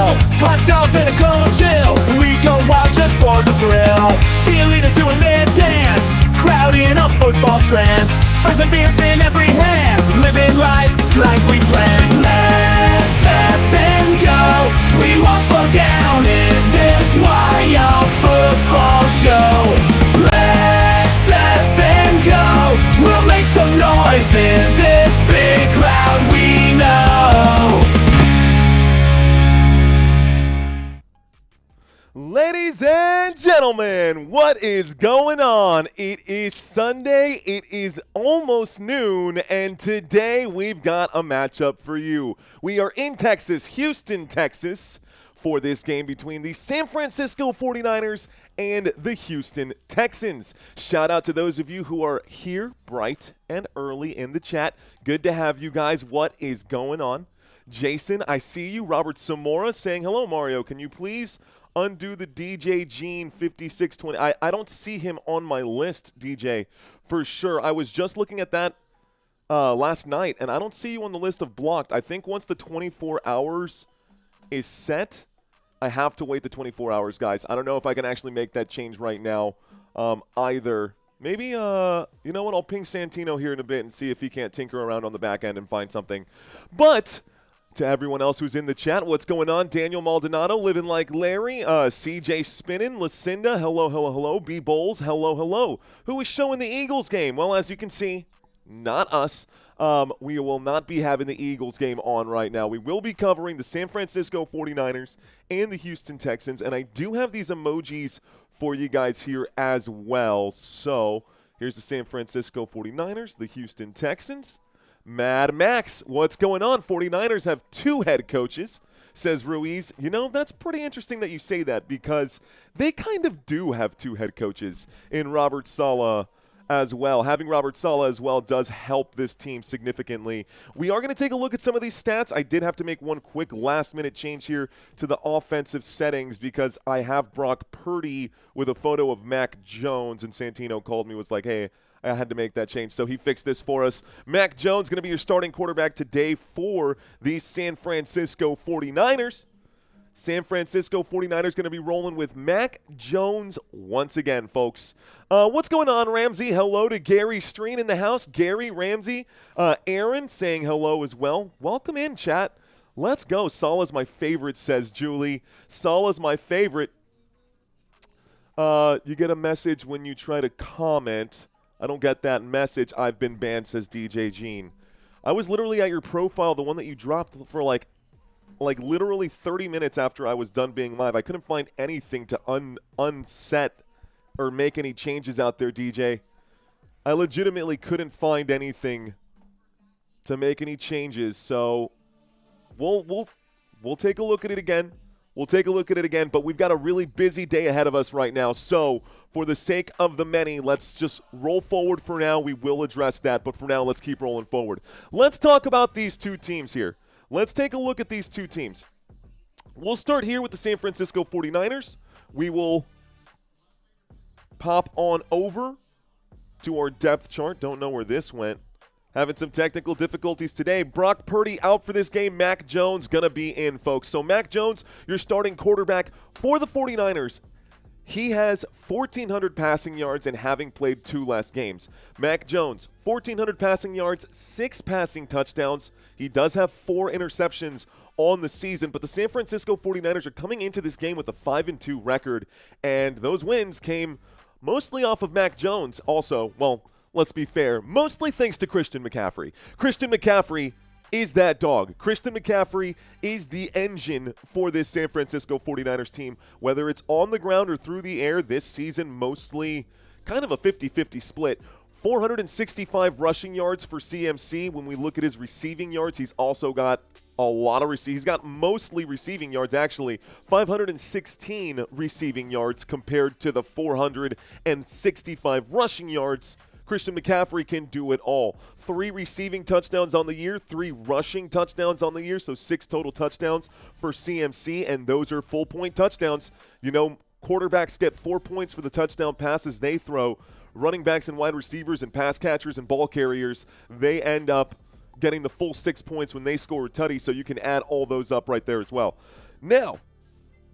grill. Hot dogs and a cold chill. We go wild just for the thrill. Cheerleaders doing their dance, crowd in a football trance. Friends and beers in every hand, living life like we planned. Let's step and go. We won't slow down in this wild football show. Let's step and go. We'll make some noise in this big crowd we know. Ladies and gentlemen, what is going on? It is Sunday, it is almost noon, and today we've got a matchup for you. We are in Texas, Houston, Texas, for this game between the San Francisco 49ers and the Houston Texans. Shout out to those of you who are here bright and early in the chat. Good to have you guys. What is going on? Jason, I see you. Robert Samora saying, hello, Mario. Can you please undo the DJ Gene 5620? I don't see him on my list, DJ, for sure. I was just looking at that last night, and I don't see you on the list of blocked. I think once the 24 hours is set, I have to wait the 24 hours, guys. I don't know if I can actually make that change right now either. Maybe, you know what, I'll ping Santino here in a bit and see if he can't tinker around on the back end and find something. But to everyone else who's in the chat, what's going on? Daniel Maldonado, living like Larry. CJ Spinning, Lucinda, hello, hello, hello. B Bowles, hello, hello. Who is showing the Eagles game? Well, as you can see, not us. We will not be having the Eagles game on right now. We will be covering the San Francisco 49ers and the Houston Texans, and I do have these emojis for you guys here as well. So here's the San Francisco 49ers, the Houston Texans. Mad Max, what's going on? 49ers have two head coaches, says Ruiz. You know, that's pretty interesting that you say that because they kind of do have two head coaches in Robert Saleh as well. Having Robert Saleh as well does help this team significantly. We are going to take a look at some of these stats. I did have to make one quick last-minute change here to the offensive settings because I have Brock Purdy with a photo of Mac Jones, and Santino called me, was like, hey, I had to make that change, so he fixed this for us. Mac Jones going to be your starting quarterback today for the San Francisco 49ers. San Francisco 49ers going to be rolling with Mac Jones once again, folks. What's going on, Ramsey? Hello to Gary Streen in the house. Gary, Ramsey, Aaron saying hello as well. Welcome in, chat. Let's go. Salah's my favorite, says Julie. Salah's my favorite. You get a message when you try to comment. I don't get that message. I've been banned, says DJ Gene. I was literally at your profile, the one that you dropped for like literally 30 minutes after I was done being live. I couldn't find anything to unset or make any changes out there, DJ. I legitimately couldn't find anything to make any changes. So we'll take a look at it again. We'll take a look at it again, but we've got a really busy day ahead of us right now. So for the sake of the many, let's just roll forward for now. We will address that, but for now, let's keep rolling forward. Let's talk about these two teams here. Let's take a look at these two teams. We'll start here with the San Francisco 49ers. We will pop on over to our depth chart. Don't know where this went. Having some technical difficulties today. Brock Purdy out for this game. Mac Jones going to be in, folks. So Mac Jones, your starting quarterback for the 49ers. He has 1,400 passing yards and having played 2 less games. Mac Jones, 1,400 passing yards, 6 passing touchdowns. He does have 4 interceptions on the season, but the San Francisco 49ers are coming into this game with a 5-2 record, and those wins came mostly off of Mac Jones. Also, well, let's be fair, mostly thanks to Christian McCaffrey. Christian McCaffrey is that dog. Christian McCaffrey is the engine for this San Francisco 49ers team, whether it's on the ground or through the air this season, mostly kind of a 50-50 split. 465 rushing yards for CMC. When we look at his receiving yards, he's also got a lot of he's got mostly receiving yards, actually. 516 receiving yards compared to the 465 rushing yards. Christian McCaffrey can do it all. 3 receiving touchdowns on the year, 3 rushing touchdowns on the year, so 6 total touchdowns for CMC, and those are full-point touchdowns. You know, quarterbacks get 4 points for the touchdown passes they throw. Running backs and wide receivers and pass catchers and ball carriers, they end up getting the full 6 points when they score a tutty, so you can add all those up right there as well. Now,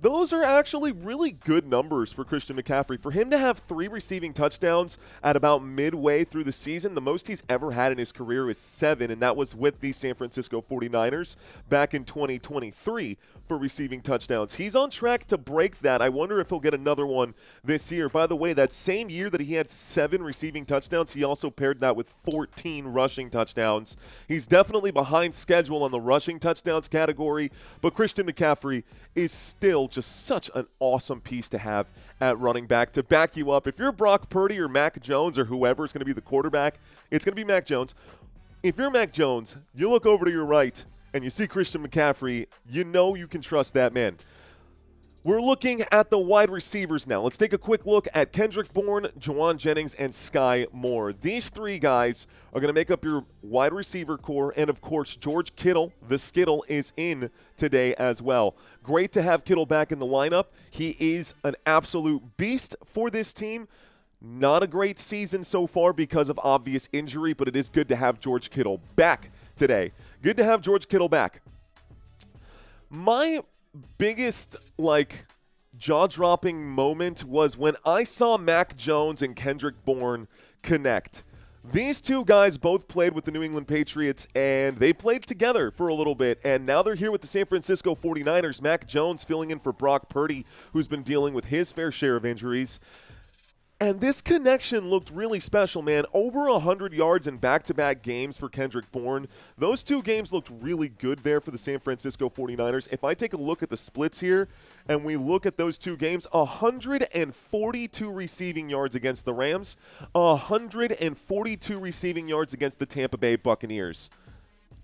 those are actually really good numbers for Christian McCaffrey. For him to have 3 receiving touchdowns at about midway through the season, the most he's ever had in his career is 7, and that was with the San Francisco 49ers back in 2023 for receiving touchdowns. He's on track to break that. I wonder if he'll get another one this year. By the way, that same year that he had 7 receiving touchdowns, he also paired that with 14 rushing touchdowns. He's definitely behind schedule on the rushing touchdowns category, but Christian McCaffrey is still just such an awesome piece to have at running back to back you up. If you're Brock Purdy or Mac Jones or whoever is going to be the quarterback, it's going to be Mac Jones. If you're Mac Jones, you look over to your right and you see Christian McCaffrey, you know you can trust that man. We're looking at the wide receivers now. Let's take a quick look at Kendrick Bourne, Juwan Jennings, and Sky Moore. These 3 guys are going to make up your wide receiver core, and of course, George Kittle, the Skittle, is in today as well. Great to have Kittle back in the lineup. He is an absolute beast for this team. Not a great season so far because of obvious injury, but it is good to have George Kittle back today. Good to have George Kittle back. My biggest jaw-dropping moment was when I saw Mac Jones and Kendrick Bourne connect. These 2 guys both played with the New England Patriots, and they played together for a little bit, and now they're here with the San Francisco 49ers. Mac Jones filling in for Brock Purdy, who's been dealing with his fair share of injuries. And this connection looked really special, man. Over 100 yards in back-to-back games for Kendrick Bourne. Those 2 games looked really good there for the San Francisco 49ers. If I take a look at the splits here and we look at those 2 games, 142 receiving yards against the Rams, 142 receiving yards against the Tampa Bay Buccaneers.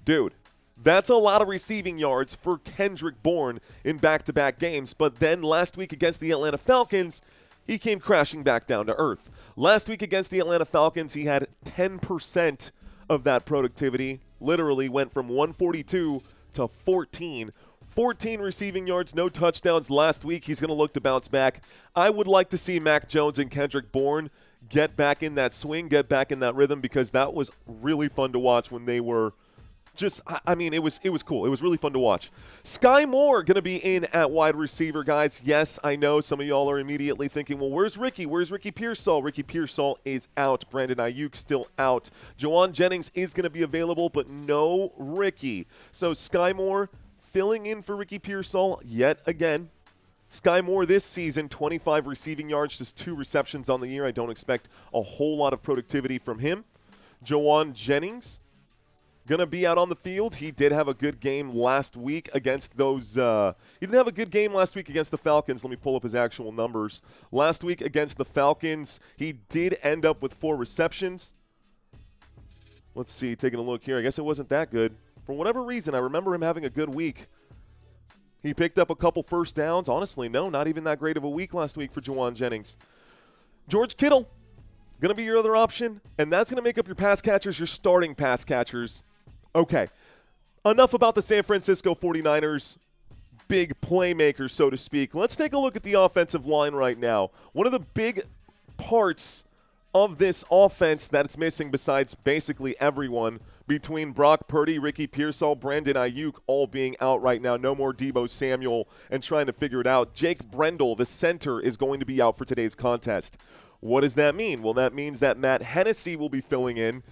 Dude, that's a lot of receiving yards for Kendrick Bourne in back-to-back games. But then last week against the Atlanta Falcons, he came crashing back down to earth. Last week against the Atlanta Falcons, he had 10% of that productivity. Literally went from 142 to 14. 14 receiving yards, no touchdowns last week. He's going to look to bounce back. I would like to see Mac Jones and Kendrick Bourne get back in that swing, get back in that rhythm, because that was really fun to watch when they were it was cool. It was really fun to watch. Sky Moore going to be in at wide receiver, guys. Yes, I know some of y'all are immediately thinking, well, where's Ricky? Where's Ricky Pearsall? Ricky Pearsall is out. Brandon Ayuk still out. Juwan Jennings is going to be available, but no Ricky. So Sky Moore filling in for Ricky Pearsall yet again. Sky Moore this season, 25 receiving yards, just 2 receptions on the year. I don't expect a whole lot of productivity from him. Juwan Jennings going to be out on the field. He did have a good game last week against those he didn't have a good game last week against the Falcons. Let me pull up his actual numbers. Last week against the Falcons, he did end up with 4 receptions. Let's see, taking a look here. I guess it wasn't that good. For whatever reason, I remember him having a good week. He picked up a couple first downs. Honestly, no, not even that great of a week last week for Juwan Jennings. George Kittle, going to be your other option, and that's going to make up your pass catchers, your starting pass catchers. Okay, enough about the San Francisco 49ers, big playmakers, so to speak. Let's take a look at the offensive line right now. One of the big parts of this offense that it's missing, besides basically everyone, between Brock Purdy, Ricky Pearsall, Brandon Ayuk all being out right now. No more Deebo Samuel and trying to figure it out. Jake Brendel, the center, is going to be out for today's contest. What does that mean? Well, that means that Matt Hennessy will be filling in.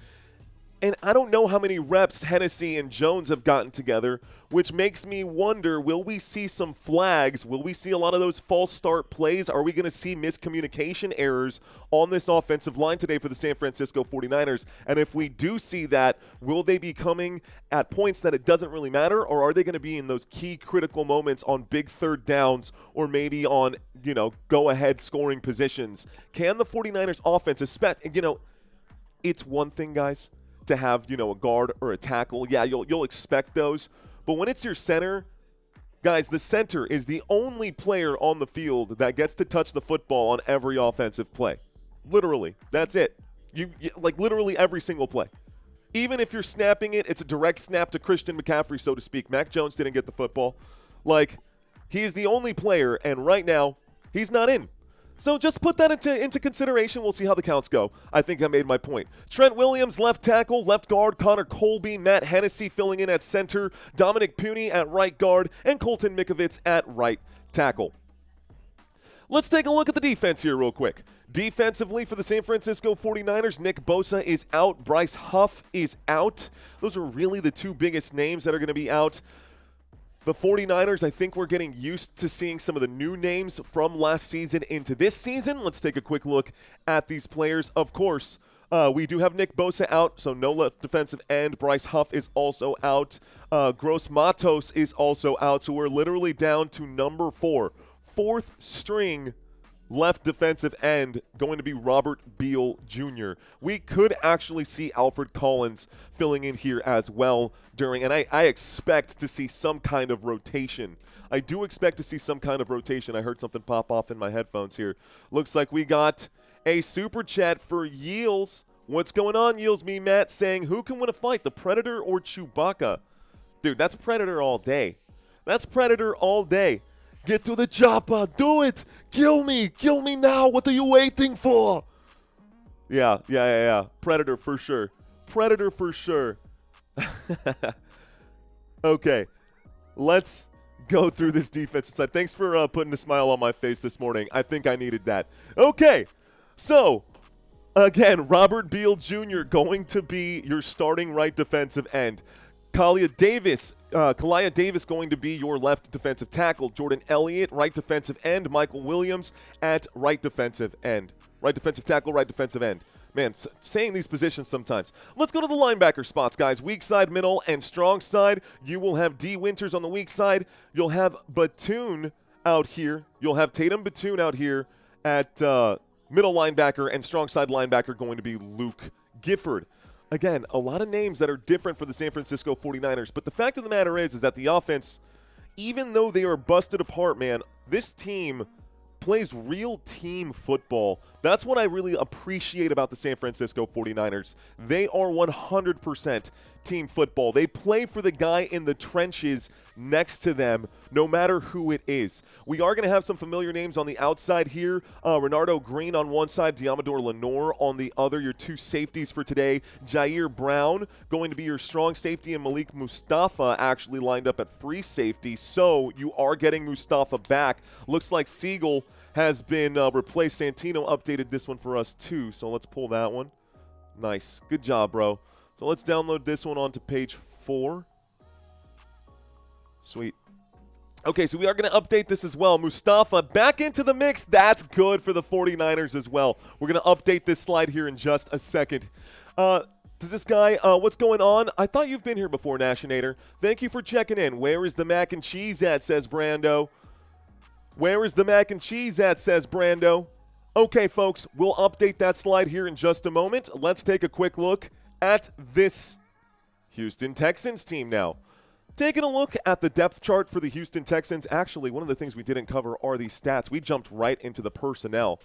And I don't know how many reps Hennessy and Jones have gotten together, which makes me wonder, will we see some flags? Will we see a lot of those false start plays? Are we going to see miscommunication errors on this offensive line today for the San Francisco 49ers? And if we do see that, will they be coming at points that it doesn't really matter, or are they going to be in those key critical moments on big third downs or maybe on, go-ahead scoring positions? Can the 49ers offense expect, it's one thing, guys, to have, a guard or a tackle. Yeah, you'll expect those. But when it's your center, guys, the center is the only player on the field that gets to touch the football on every offensive play. Literally. That's it. You literally every single play. Even if you're snapping it, it's a direct snap to Christian McCaffrey, so to speak. Mac Jones didn't get the football. He is the only player, and right now, he's not in. So just put that into consideration. We'll see how the counts go. I think I made my point. Trent Williams, left tackle, left guard, Connor Colby, Matt Hennessy filling in at center, Dominic Puney at right guard, and Colton Mikovits at right tackle. Let's take a look at the defense here real quick. Defensively for the San Francisco 49ers, Nick Bosa is out. Bryce Huff is out. Those are really the two biggest names that are going to be out. The 49ers, I think we're getting used to seeing some of the new names from last season into this season. Let's take a quick look at these players. Of course, we do have Nick Bosa out, so no left defensive end. Bryce Huff is also out. Gross Matos is also out, so we're literally down to number 4. Fourth string left defensive end going to be Robert Beal Jr. We could actually see Alfred Collins filling in here as well and I expect to see some kind of rotation. I do expect to see some kind of rotation. I heard something pop off in my headphones here. Looks like we got a super chat for Yields. What's going on, Yields? Me, Matt, saying, who can win a fight, the Predator or Chewbacca? Dude, that's Predator all day. That's Predator all day. Get to the chopper. Do it. Kill me. Kill me now. What are you waiting for? Yeah. Predator for sure. Predator for sure. Okay. Let's go through this defensive side. Thanks for putting a smile on my face this morning. I think I needed that. Okay. So, again, Robert Beal Jr. going to be your starting right defensive end. Kalia Davis going to be your left defensive tackle. Jordan Elliott, right defensive end. Michael Williams at right defensive end. Right defensive tackle, right defensive end. Man, saying these positions sometimes. Let's go to the linebacker spots, guys. Weak side, middle, and strong side. You will have D. Winters on the weak side. You'll have Batoon out here. You'll have Tatum Batoon out here at middle linebacker, and strong side linebacker going to be Luke Gifford. Again, a lot of names that are different for the San Francisco 49ers, but the fact of the matter is that the offense, even though they are busted apart, man, this team plays real team football. That's what I really appreciate about the San Francisco 49ers. They are 100% team football. They play for the guy in the trenches next to them, no matter who it is. We are going to have some familiar names on the outside here. Renardo Green on one side, Diamador Lenore on the other. Your two safeties for today. Jair Brown going to be your strong safety, and Malik Mustafa actually lined up at free safety. So you are getting Mustafa back. Looks like Siegel has been replaced. Santino updated this one for us too, so let's pull that one. Nice. Good job, bro. So let's download this one onto page 4. Sweet. Okay, so we are going to update this as well. Mustafa back into the mix. That's good for the 49ers as well. We're going to update this slide here in just a second. Does this guy, what's going on? I thought you've been here before, Nashinator. Thank you for checking in. Where is the mac and cheese at, says Brando. Where is the mac and cheese at, says Brando. Okay, folks, we'll update that slide here in just a moment. Let's take a quick look at this Houston Texans team now. Taking a look at the depth chart for the Houston Texans, actually, one of the things we didn't cover are these stats. We jumped right into the personnel.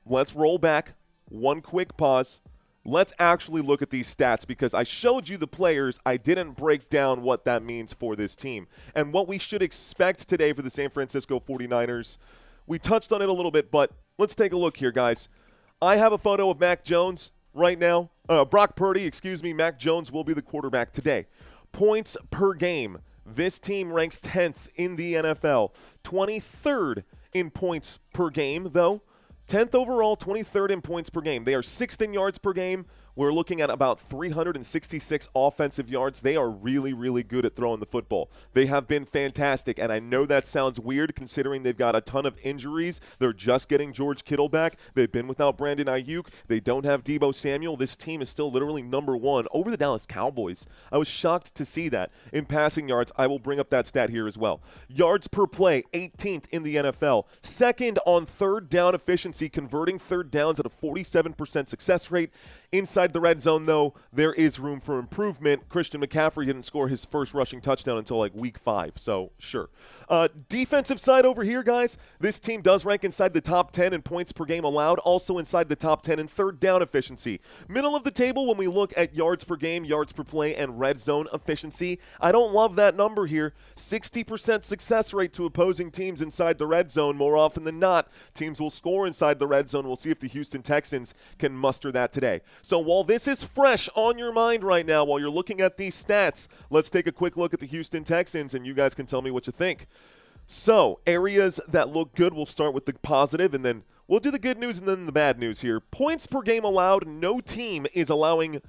Let's roll back. One quick pause. Let's actually look at these stats because I showed you the players. I didn't break down what that means for this team and what we should expect today for the San Francisco 49ers. We touched on it a little bit, but let's take a look here, guys. I have a photo of Mac Jones right now. Brock Purdy, Mac Jones will be the quarterback today. Points per game. This team ranks 10th in the NFL. 23rd in points per game, though. 10th overall, 23rd in points per game. They are 6th in yards per game. We're looking at about 366 offensive yards. They are really, really good at throwing the football. They have been fantastic, and I know that sounds weird considering they've got a ton of injuries. They're just getting George Kittle back. They've been without Brandon Ayuk. They don't have Deebo Samuel. This team is still literally number 1 over the Dallas Cowboys. I was shocked to see that. In passing yards, I will bring up that stat here as well. Yards per play, 18th in the NFL. Second on third down efficiency, converting third downs at a 47% success rate. Inside the red zone, though, there is room for improvement. Christian McCaffrey didn't score his first rushing touchdown until like week 5, so sure. Defensive side over here, guys, this team does rank inside the top 10 in points per game allowed, also inside the top 10 in third down efficiency. Middle of the table when we look at yards per game, yards per play, and red zone efficiency. I don't love that number here. 60% success rate to opposing teams inside the red zone. More often than not, teams will score inside the red zone. We'll see if the Houston Texans can muster that today. So while this is fresh on your mind right now, while you're looking at these stats, let's take a quick look at the Houston Texans, and you guys can tell me what you think. So areas that look good, we'll start with the positive, and then we'll do the good news and then the bad news here. Points per game allowed, no team is allowing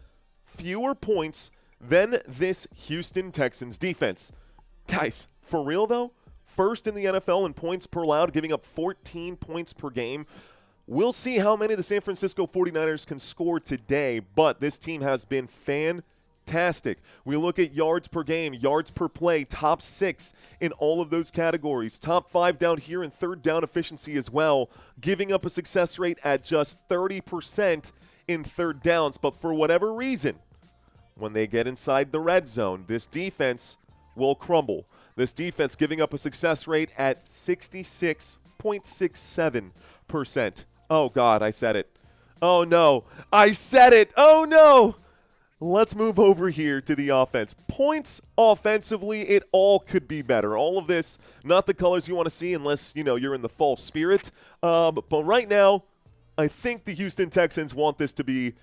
fewer points than this Houston Texans defense. Guys, for real though, first in the NFL in points per allowed, giving up 14 points per game. We'll see how many the San Francisco 49ers can score today, but this team has been fantastic. We look at yards per game, yards per play, top 6 in all of those categories. Top 5 down here in third down efficiency as well, giving up a success rate at just 30% in third downs. But for whatever reason, when they get inside the red zone, this defense will crumble. This defense giving up a success rate at 66.67%. Oh, God, I said it. Oh, no. I said it. Oh, no. Let's move over here to the offense. Points offensively, it all could be better. All of this, not the colors you want to see unless, you're in the fall spirit. But right now, I think the Houston Texans want this to be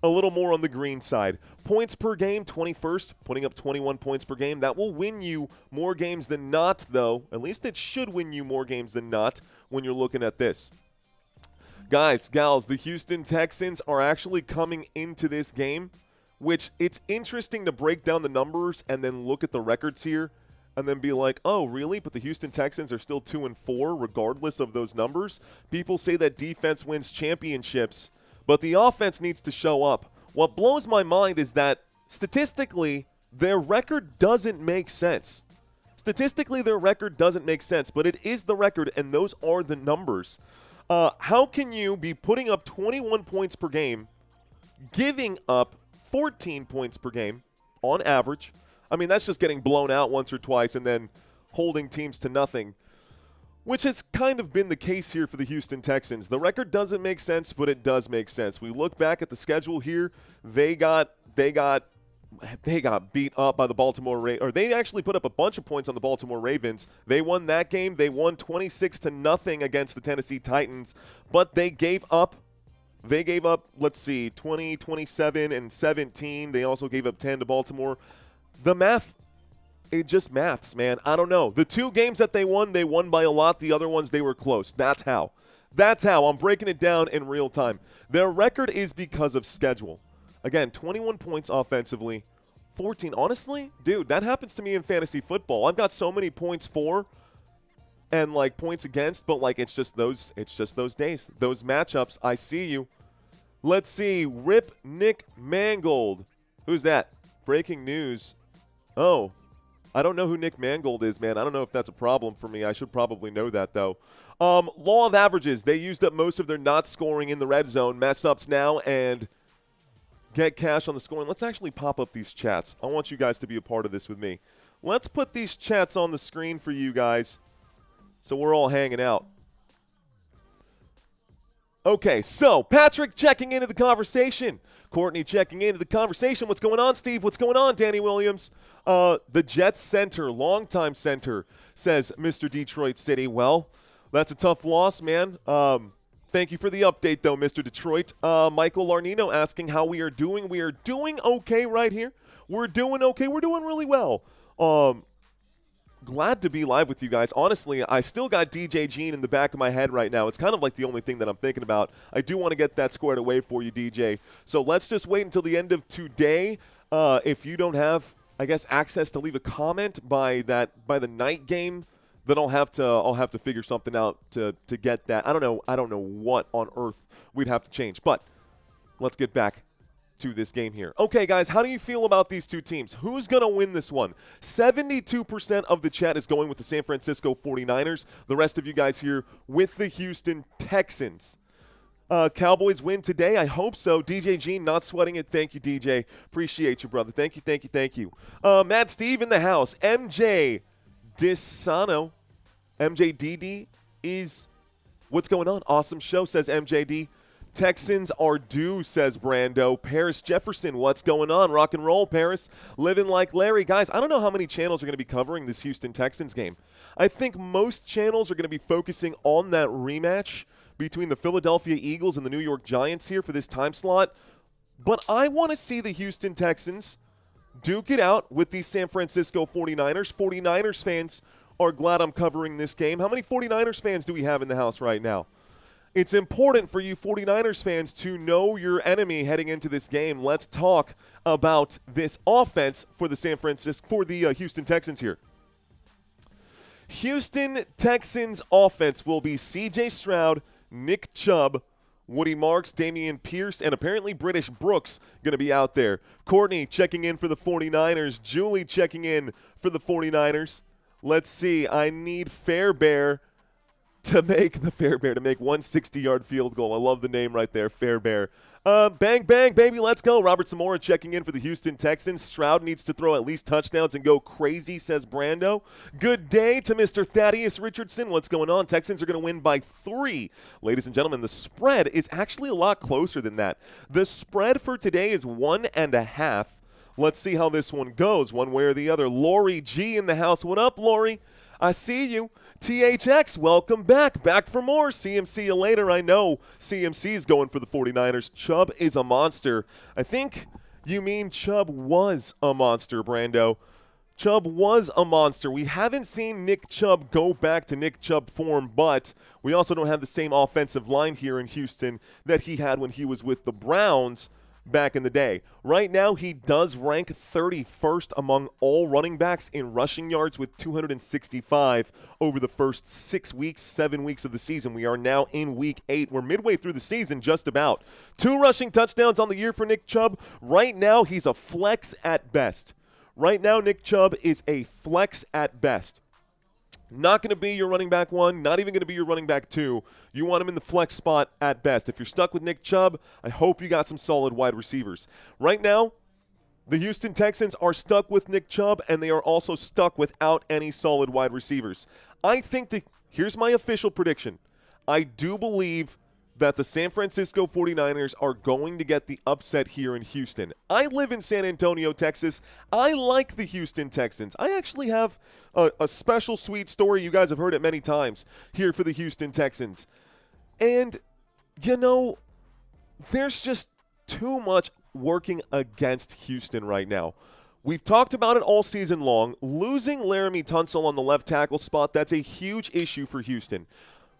a little more on the green side. Points per game, 21st, putting up 21 points per game. That will win you more games than not, though. At least it should win you more games than not when you're looking at this. Guys, gals, the Houston Texans are actually coming into this game, which it's interesting to break down the numbers and then look at the records here and then be like, oh, really? But the Houston Texans are still 2-4 regardless of those numbers. People say that defense wins championships, but the offense needs to show up. What blows my mind is that statistically, their record doesn't make sense. Statistically, their record doesn't make sense, but it is the record, and those are the numbers. How can you be putting up 21 points per game, giving up 14 points per game on average? I mean, that's just getting blown out once or twice and then holding teams to nothing, which has kind of been the case here for the Houston Texans. The record doesn't make sense, but it does make sense. We look back at the schedule here. They got beat up by the Baltimore Ravens, or they actually put up a bunch of points on the Baltimore Ravens. They won that game. They won 26-0 against the Tennessee Titans, but they gave up. Let's see, 20, 27, and 17. They also gave up 10 to Baltimore. The math, it just maths, man. I don't know. The 2 games that they won by a lot. The other ones, they were close. That's how. I'm breaking it down in real time. Their record is because of schedule. Again, 21 points offensively, 14. Honestly, dude, that happens to me in fantasy football. I've got so many points for and points against, but it's just those days, those matchups. I see you. Let's see. Rip Nick Mangold. Who's that? Breaking news. Oh, I don't know who Nick Mangold is, man. I don't know if that's a problem for me. I should probably know that, though. Law of averages. They used up most of their not scoring in the red zone. Mess ups now and get cash on the scoring. Let's actually pop up these chats. I want you guys to be a part of this with me. Let's put these chats on the screen for you guys so we're all hanging out. Okay, so Patrick checking into the conversation. Courtney checking into the conversation. What's going on, Steve? What's going on, Danny Williams? The Jets center, longtime center, says Mr. Detroit City. Well, that's a tough loss, man. Thank you for the update, though, Mr. Detroit. Michael Larnino asking how we are doing. We are doing okay right here. We're doing okay. We're doing really well. Glad to be live with you guys. Honestly, I still got DJ Jean in the back of my head right now. It's kind of like the only thing that I'm thinking about. I do want to get that squared away for you, DJ. So let's just wait until the end of today. If you don't have, I guess, access to leave a comment by the night game, then I'll have to figure something out to get that. I don't know what on earth we'd have to change. But let's get back to this game here. Okay, guys, how do you feel about these two teams? Who's going to win this one? 72% of the chat is going with the San Francisco 49ers. The rest of you guys here with the Houston Texans. Cowboys win today? I hope so. DJ Gene, not sweating it. Thank you, DJ. Appreciate you, brother. Thank you. Matt Steve in the house. MJ Disano. MJDD is what's going on? Awesome show, says MJD. Texans are due, says Brando. Paris Jefferson, what's going on? Rock and roll, Paris. Living like Larry. Guys, I don't know how many channels are going to be covering this Houston Texans game. I think most channels are going to be focusing on that rematch between the Philadelphia Eagles and the New York Giants here for this time slot. But I want to see the Houston Texans duke it out with the San Francisco 49ers. 49ers fans are glad I'm covering this game. How many 49ers fans do we have in the house right now? It's important for you 49ers fans to know your enemy heading into this game. Let's talk about this offense for the Houston Texans here. Houston Texans offense will be C.J. Stroud, Nick Chubb, Woody Marks, Damian Pierce, and apparently British Brooks going to be out there. Courtney checking in for the 49ers. Julie checking in for the 49ers. Let's see. I need Fairbear to make 160-yard field goal. I love the name right there, Fairbear. Bang, bang, baby, let's go. Robert Zamora checking in for the Houston Texans. Stroud needs to throw at least touchdowns and go crazy, says Brando. Good day to Mr. Thaddeus Richardson. What's going on? Texans are going to win by 3. Ladies and gentlemen, the spread is actually a lot closer than that. The spread for today is 1.5. Let's see how this one goes, one way or the other. Lori G in the house. What up, Lori? I see you. THX, welcome back. Back for more. CMC you later. I know CMC's going for the 49ers. Chubb is a monster. I think you mean Chubb was a monster, Brando. Chubb was a monster. We haven't seen Nick Chubb go back to Nick Chubb form, but we also don't have the same offensive line here in Houston that he had when he was with the Browns back in the day. Right now, he does rank 31st among all running backs in rushing yards with 265 over the first 7 weeks of the season. We are now in week 8. We're midway through the season, just about. 2 rushing touchdowns on the year for Nick Chubb. Right now, he's a flex at best. Right now, Nick Chubb is a flex at best. Not going to be your running back 1, not even going to be your running back 2. You want him in the flex spot at best. If you're stuck with Nick Chubb, I hope you got some solid wide receivers. Right now, the Houston Texans are stuck with Nick Chubb, and they are also stuck without any solid wide receivers. I think here's my official prediction. I do believe that the San Francisco 49ers are going to get the upset here in Houston. I live in San Antonio, Texas. I like the Houston Texans. I actually have a special sweet story. You guys have heard it many times here for the Houston Texans. And, you know, there's just too much working against Houston right now. We've talked about it all season long. Losing Laramie Tunsil on the left tackle spot, that's a huge issue for Houston.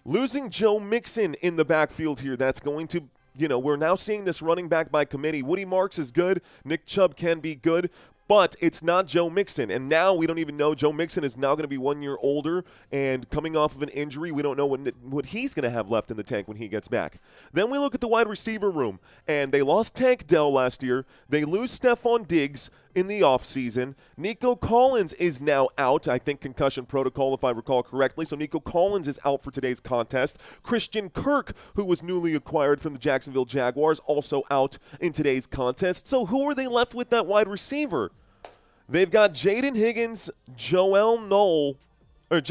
Losing Joe Mixon in the backfield here, that's going to, we're now seeing this running back by committee. Woody Marks is good. Nick Chubb can be good, but it's not Joe Mixon. And now we don't even know. Joe Mixon is now going to be 1 year older and coming off of an injury. We don't know what he's going to have left in the tank when he gets back. Then we look at the wide receiver room, and they lost Tank Dell last year. They lose Stephon Diggs in the offseason. Nico Collins is now out. I think concussion protocol, if I recall correctly. So Nico Collins is out for today's contest. Christian Kirk, who was newly acquired from the Jacksonville Jaguars, also out in today's contest. So who are they left with that wide receiver? They've got Jalen Higgins, Jalen Noel. You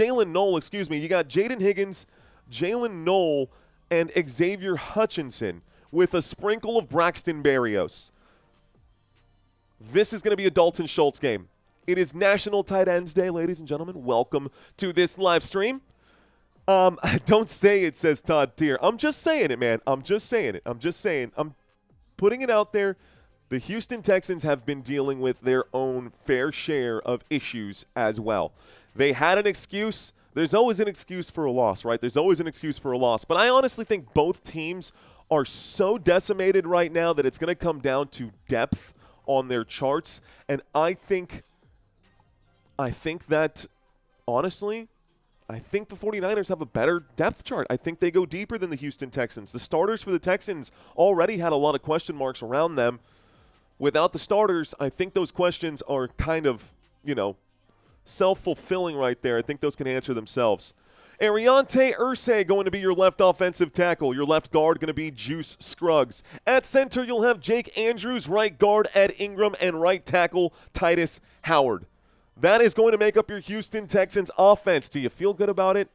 got Jaden Higgins, Jalen Noel, and Xavier Hutchinson with a sprinkle of Braxton Berrios. This is going to be a Dalton Schultz game. It is National Tight Ends Day, ladies and gentlemen. Welcome to this live stream. Don't say it, says Todd Tier. I'm just saying it, man. I'm just saying it. I'm putting it out there. The Houston Texans have been dealing with their own fair share of issues as well. They had an excuse. There's always an excuse for a loss, right? There's always an excuse for a loss. But I honestly think both teams are so decimated right now that it's going to come down to depth on their charts. And I think that, honestly, I think the 49ers have a better depth chart. I think they go deeper than the Houston Texans. The starters for the Texans already had a lot of question marks around them. Without the starters, I think those questions are kind of, self-fulfilling right there. I think those can answer themselves. Ariante Irsay going to be your left offensive tackle. Your left guard going to be Juice Scruggs. At center, you'll have Jake Andrews, right guard Ed Ingram, and right tackle Titus Howard. That is going to make up your Houston Texans offense. Do you feel good about it?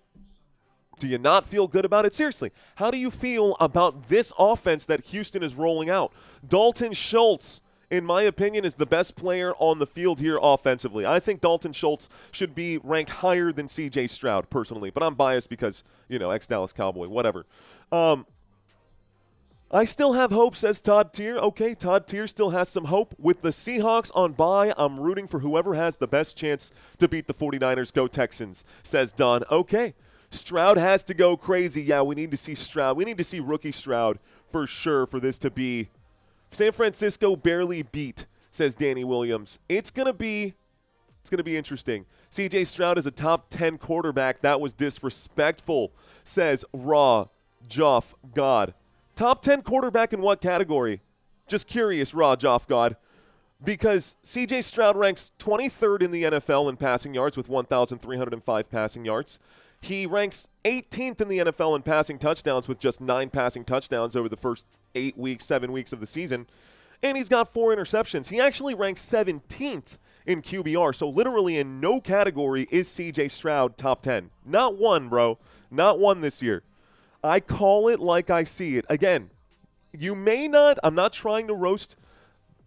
Do you not feel good about it? Seriously, how do you feel about this offense that Houston is rolling out? Dalton Schultz, in my opinion, is the best player on the field here offensively. I think Dalton Schultz should be ranked higher than C.J. Stroud, personally. But I'm biased because, ex-Dallas Cowboy, whatever. I still have hope, says Todd Tier. Okay, Todd Tier still has some hope. With the Seahawks on bye, I'm rooting for whoever has the best chance to beat the 49ers. Go Texans, says Don. Okay, Stroud has to go crazy. Yeah, we need to see Stroud. We need to see rookie Stroud for sure for this to be. San Francisco barely beat, says Danny Williams. It's gonna be interesting. C.J. Stroud is a top 10 quarterback. That was disrespectful, says Raw Joff God. Top 10 quarterback in what category? Just curious, Raw Joff God. Because C.J. Stroud ranks 23rd in the NFL in passing yards with 1,305 passing yards. He ranks 18th in the NFL in passing touchdowns with just 9 passing touchdowns over the first 7 weeks of the season. And he's got 4 interceptions. He actually ranks 17th in QBR. So literally in no category is C.J. Stroud top 10. Not one, bro. Not one this year. I call it like I see it. Again, you may not. I'm not trying to roast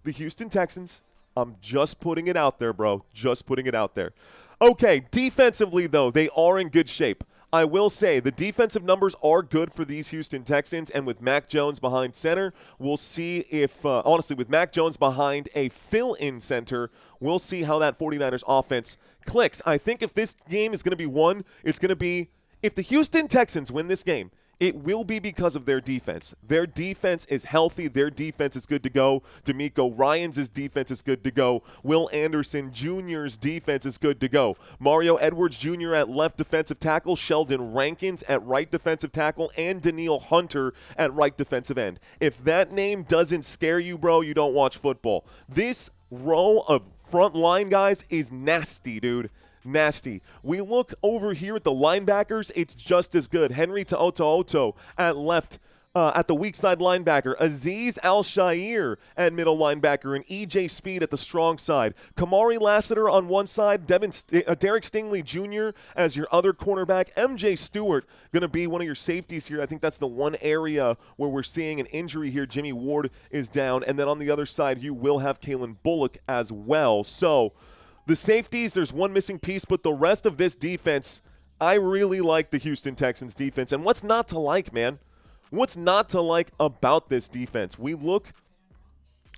the Houston Texans. I'm just putting it out there, bro. Just putting it out there. Okay, defensively, though, they are in good shape. I will say the defensive numbers are good for these Houston Texans, and with Mac Jones behind center, we'll see if, honestly, with Mac Jones behind a fill-in center, we'll see how that 49ers offense clicks. I think if this game is going to be won, it's going to be, if the Houston Texans win this game, it will be because of their defense. Their defense is healthy. Their defense is good to go. DeMeco Ryans' defense is good to go. Will Anderson Jr.'s defense is good to go. Mario Edwards Jr. at left defensive tackle, Sheldon Rankins at right defensive tackle, and Danielle Hunter at right defensive end. If that name doesn't scare you, bro, you don't watch football. This row of front line guys is nasty, dude. Nasty. We look over here at the linebackers, it's just as good. Henry Ta'oto at left, at the weak side linebacker. Azeez Al-Shair at middle linebacker, and E.J. Speed at the strong side. Kamari Lassiter on one side, Derek Stingley Jr. as your other cornerback. M.J. Stewart going to be one of your safeties here. I think that's the one area where we're seeing an injury here. Jimmy Ward is down, and then on the other side, you will have Kalen Bullock as well. So the safeties, there's one missing piece, but the rest of this defense, I really like the Houston Texans defense. And what's not to like, man? What's not to like about this defense? We look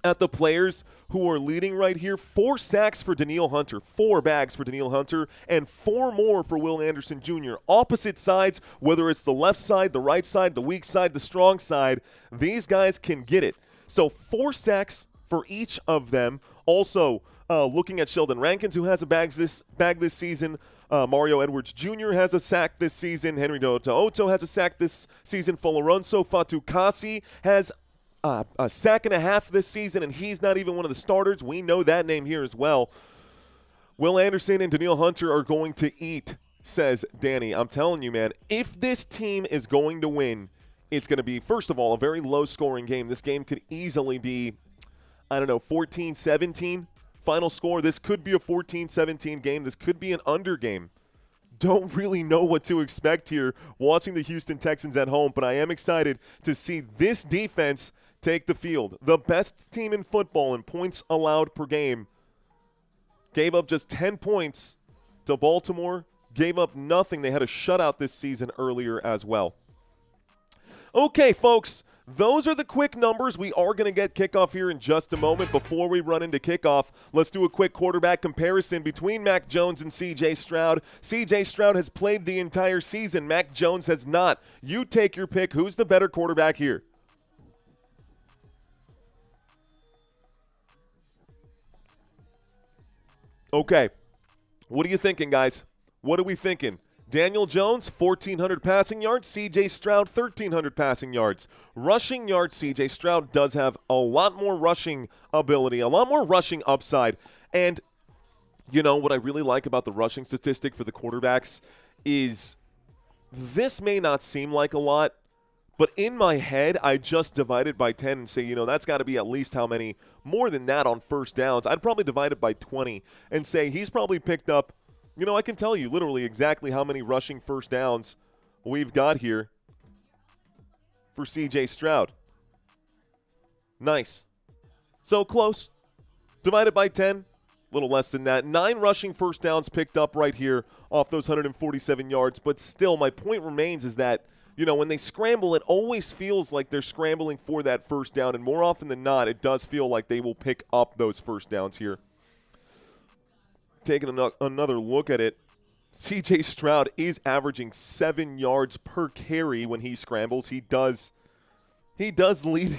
at the players who are leading right here. 4 sacks for Danielle Hunter, 4 bags for Danielle Hunter, and 4 more for Will Anderson Jr. Opposite sides, whether it's the left side, the right side, the weak side, the strong side, these guys can get it. So 4 sacks for each of them. Also, looking at Sheldon Rankins, who has a bag this season. Mario Edwards Jr. has a sack this season. Henry Ta'oto has a sack this season. Folorunso Fatukasi has a sack and a half this season, and he's not even one of the starters. We know that name here as well. Will Anderson and Danielle Hunter are going to eat, says Danny. I'm telling you, man, if this team is going to win, it's going to be, first of all, a very low-scoring game. This game could easily be, 14-17. Final score, this could be a 14-17 game. This could be an under game. Don't really know what to expect here watching the Houston Texans at home, but I am excited to see this defense take the field. The best team in football in points allowed per game gave up just 10 points to Baltimore, gave up nothing. They had a shutout this season earlier as well. Okay, folks. Those are the quick numbers. We are going to get kickoff here in just a moment. Before we run into kickoff, let's do a quick quarterback comparison between Mac Jones and C.J. Stroud. C.J. Stroud has played the entire season. Mac Jones has not. You take your pick. Who's the better quarterback here? Okay. What are you thinking, guys? What are we thinking? Daniel Jones, 1,400 passing yards. C.J. Stroud, 1,300 passing yards. Rushing yards, C.J. Stroud does have a lot more rushing ability, a lot more rushing upside. And, what I really like about the rushing statistic for the quarterbacks is this may not seem like a lot, but in my head, I just divide it by 10 and say, that's got to be at least how many more than that on first downs. I'd probably divide it by 20 and say he's probably picked up, I can tell you literally exactly how many rushing first downs we've got here for C.J. Stroud. Nice. So close. Divided by 10, a little less than that. 9 rushing first downs picked up right here off those 147 yards. But still, my point remains is that, when they scramble, it always feels like they're scrambling for that first down. And more often than not, it does feel like they will pick up those first downs here. Taking another look at it, C.J. Stroud is averaging 7 yards per carry when he scrambles. He does lead.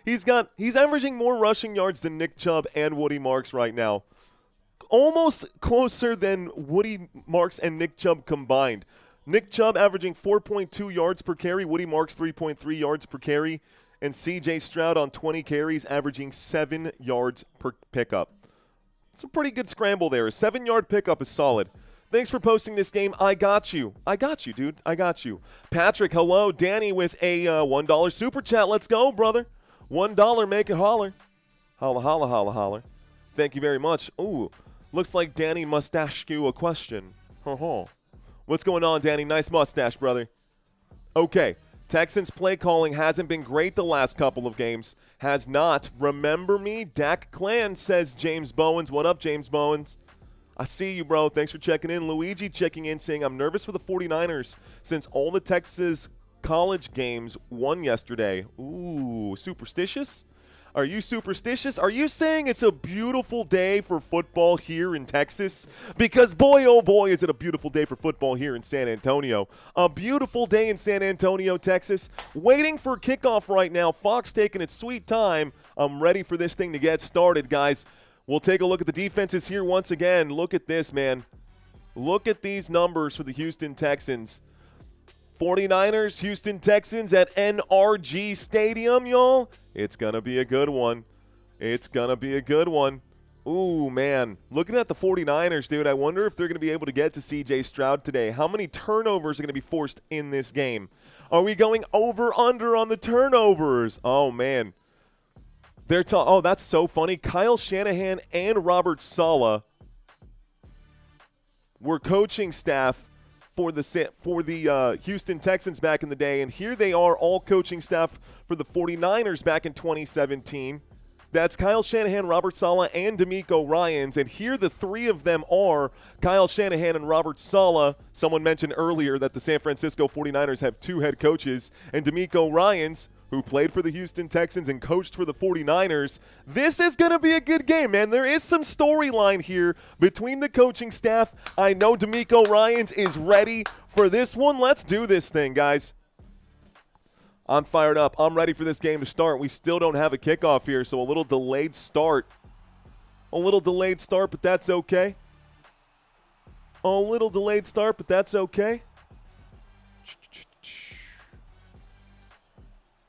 He's averaging more rushing yards than Nick Chubb and Woody Marks right now. Almost closer than Woody Marks and Nick Chubb combined. Nick Chubb averaging 4.2 yards per carry, Woody Marks 3.3 yards per carry, and C.J. Stroud on 20 carries averaging 7 yards per pickup. It's a pretty good scramble there. A 7-yard pickup is solid. Thanks for posting this game. I got you, dude. I got you. Patrick, hello. Danny with a $1 super chat. Let's go, brother. $1, make it holler. Holla, holla, holla, holler. Thank you very much. Ooh, looks like Danny must ask you a question. What's going on, Danny? Nice mustache, brother. Okay, Texans play calling hasn't been great the last couple of games. Has not. Remember me? Dak Clan, says James Bowens. What up, James Bowens? I see you, bro. Thanks for checking in. Luigi checking in, saying, I'm nervous for the 49ers since all the Texas college games won yesterday. Ooh, superstitious? Are you superstitious? Are you saying it's a beautiful day for football here in Texas? Because boy, oh boy, is it a beautiful day for football here in San Antonio. A beautiful day in San Antonio, Texas. Waiting for kickoff right now. Fox taking its sweet time. I'm ready for this thing to get started, guys. We'll take a look at the defenses here once again. Look at this, man. Look at these numbers for the Houston Texans. 49ers, Houston Texans at NRG Stadium, y'all. It's going to be a good one. It's going to be a good one. Ooh, man. Looking at the 49ers, dude, I wonder if they're going to be able to get to C.J. Stroud today. How many turnovers are going to be forced in this game? Are we going over-under on the turnovers? Oh, man. Oh, that's so funny. Kyle Shanahan and Robert Saleh were coaching staff for the Houston Texans back in the day, and here they are, all coaching staff for the 49ers back in 2017. That's Kyle Shanahan, Robert Saleh, and DeMeco Ryans, and here the three of them are Kyle Shanahan and Robert Saleh. Someone mentioned earlier that the San Francisco 49ers have 2 head coaches, and DeMeco Ryans, who played for the Houston Texans and coached for the 49ers. This is going to be a good game, man. There is some storyline here between the coaching staff. I know DeMeco Ryans is ready for this one. Let's do this thing, guys. I'm fired up. I'm ready for this game to start. We still don't have a kickoff here, so a little delayed start. A little delayed start, but that's okay. A little delayed start, but that's okay.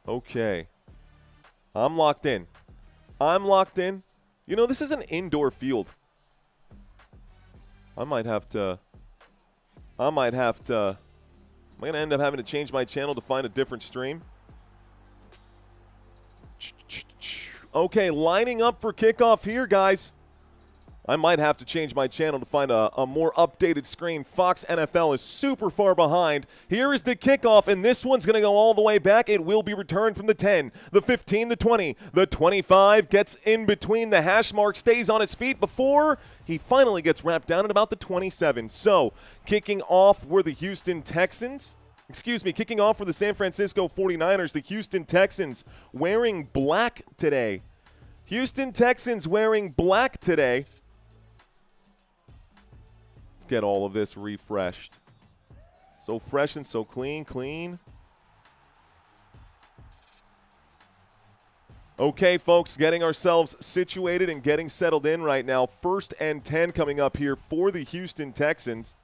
Okay. I'm locked in. I'm locked in. This is an indoor field. I might have to. I'm going to end up having to change my channel to find a different stream. Okay, lining up for kickoff here, guys. I might have to change my channel to find a more updated screen. Fox NFL is super far behind. Here is the kickoff, and this one's going to go all the way back. It will be returned from the 10, the 15, the 20, the 25, gets in between the hash mark, stays on his feet before he finally gets wrapped down at about the 27. So, kicking off were the Houston Texans. Kicking off for the San Francisco 49ers, the Houston Texans wearing black today. Houston Texans wearing black today. Let's get all of this refreshed. So fresh and so clean. Okay, folks, getting ourselves situated and getting settled in right now. 1st and 10 coming up here for the Houston Texans.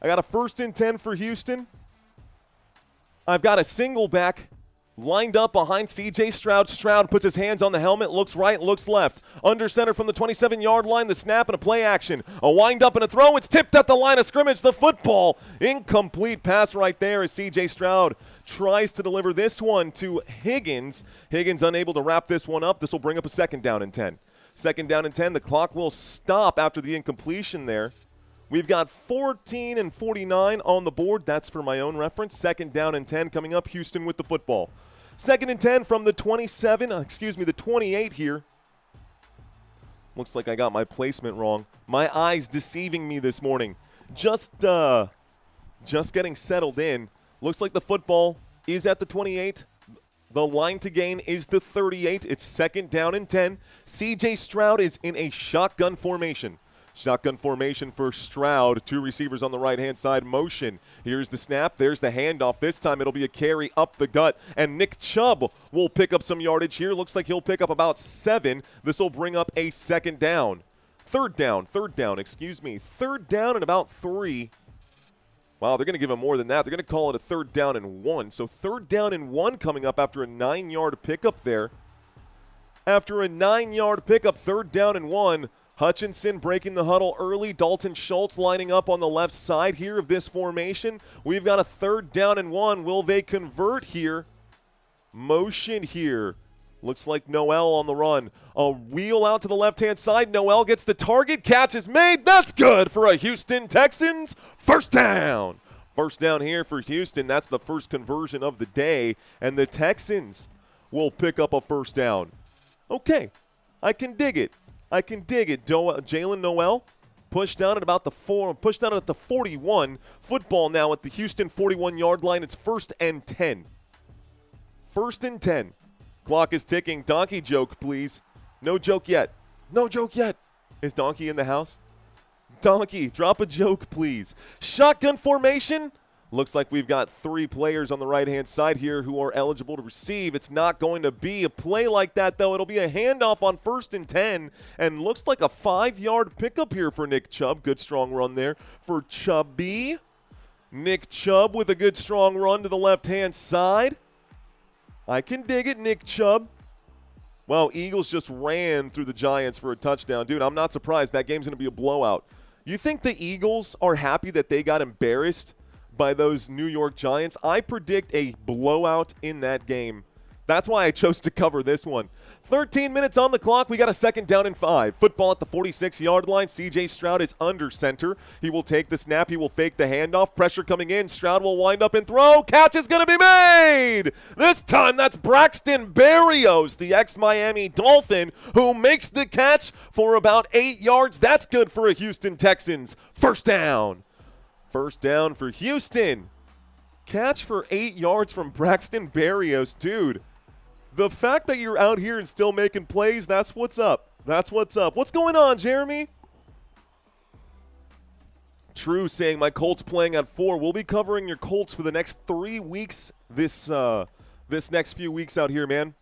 I got a 1st and 10 for Houston. I've got a single back Lined up behind C.J. Stroud. Stroud puts his hands on the helmet, looks right, looks left. Under center from the 27-yard line, the snap and a play action. A wind up and a throw. It's tipped at the line of scrimmage. The football. Incomplete pass right there as C.J. Stroud tries to deliver this one to Higgins. Higgins unable to wrap this one up. This will bring up a 2nd down and 10. 2nd down and 10. The clock will stop after the incompletion there. We've got 14 and 49 on the board. That's for my own reference. 2nd down and 10 coming up. Houston with the football. 2nd and 10 from the 28 here. Looks like I got my placement wrong. My eyes deceiving me this morning. Just getting settled in. Looks like the football is at the 28. The line to gain is the 38. It's 2nd down and 10. C.J. Stroud is in a shotgun formation. Shotgun formation for Stroud. 2 receivers on the right-hand side. Motion. Here's the snap. There's the handoff. This time it'll be a carry up the gut. And Nick Chubb will pick up some yardage here. Looks like he'll pick up about 7. This will bring up a 2nd down. Third down, excuse me. 3rd down and about 3. Wow, they're going to give him more than that. They're going to call it a 3rd down and 1. So 3rd down and 1 coming up after a 9-yard pickup there. After a 9-yard pickup, 3rd down and 1. Hutchinson breaking the huddle early. Dalton Schultz lining up on the left side here of this formation. We've got a 3rd down and 1. Will they convert here? Motion here. Looks like Noel on the run. A wheel out to the left-hand side. Noel gets the target. Catch is made. That's good for a Houston Texans. 1st down. 1st down here for Houston. That's the first conversion of the day. And the Texans will pick up a 1st down. Okay, I can dig it. Jalen Noel pushed down at about the 41. Football now at the Houston 41-yard line. It's 1st and 10. 1st and 10. Clock is ticking. Donkey joke, please. No joke yet. Is Donkey in the house? Donkey, drop a joke, please. Shotgun formation. Looks like we've got 3 players on the right-hand side here who are eligible to receive. It's not going to be a play like that, though. It'll be a handoff on 1st and 10, and looks like a 5-yard pickup here for Nick Chubb. Good, strong run there for Chubby. Nick Chubb with a good, strong run to the left-hand side. I can dig it, Nick Chubb. Well, Eagles just ran through the Giants for a touchdown. Dude, I'm not surprised. That game's going to be a blowout. You think the Eagles are happy that they got embarrassed by those New York Giants? I predict a blowout in that game. That's why I chose to cover this one. 13 minutes on the clock. We got a 2nd down and 5. Football at the 46-yard line. C.J. Stroud is under center. He will take the snap. He will fake the handoff. Pressure coming in. Stroud will wind up and throw. Catch is going to be made. This time that's Braxton Berrios, the ex-Miami Dolphin, who makes the catch for about 8 yards. That's good for a Houston Texans. 1st down. 1st down for Houston. Catch for 8 yards from Braxton Berrios. Dude, the fact that you're out here and still making plays, that's what's up. What's going on, Jeremy? True saying my Colts playing at 4. We'll be covering your Colts for the next 3 weeks this next few weeks out here, man.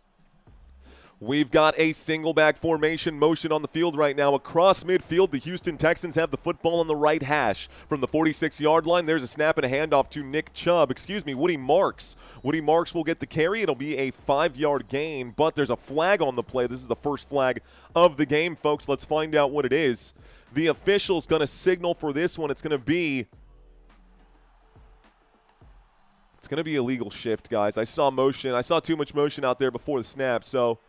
We've got a single back formation motion on the field right now. Across midfield, the Houston Texans have the football on the right hash. From the 46-yard line, there's a snap and a handoff to Woody Marks. Woody Marks will get the carry. It'll be a 5-yard gain, but there's a flag on the play. This is the first flag of the game, folks. Let's find out what it is. The official's going to signal for this one. It's going to be illegal shift, guys. I saw too much motion out there before the snap, so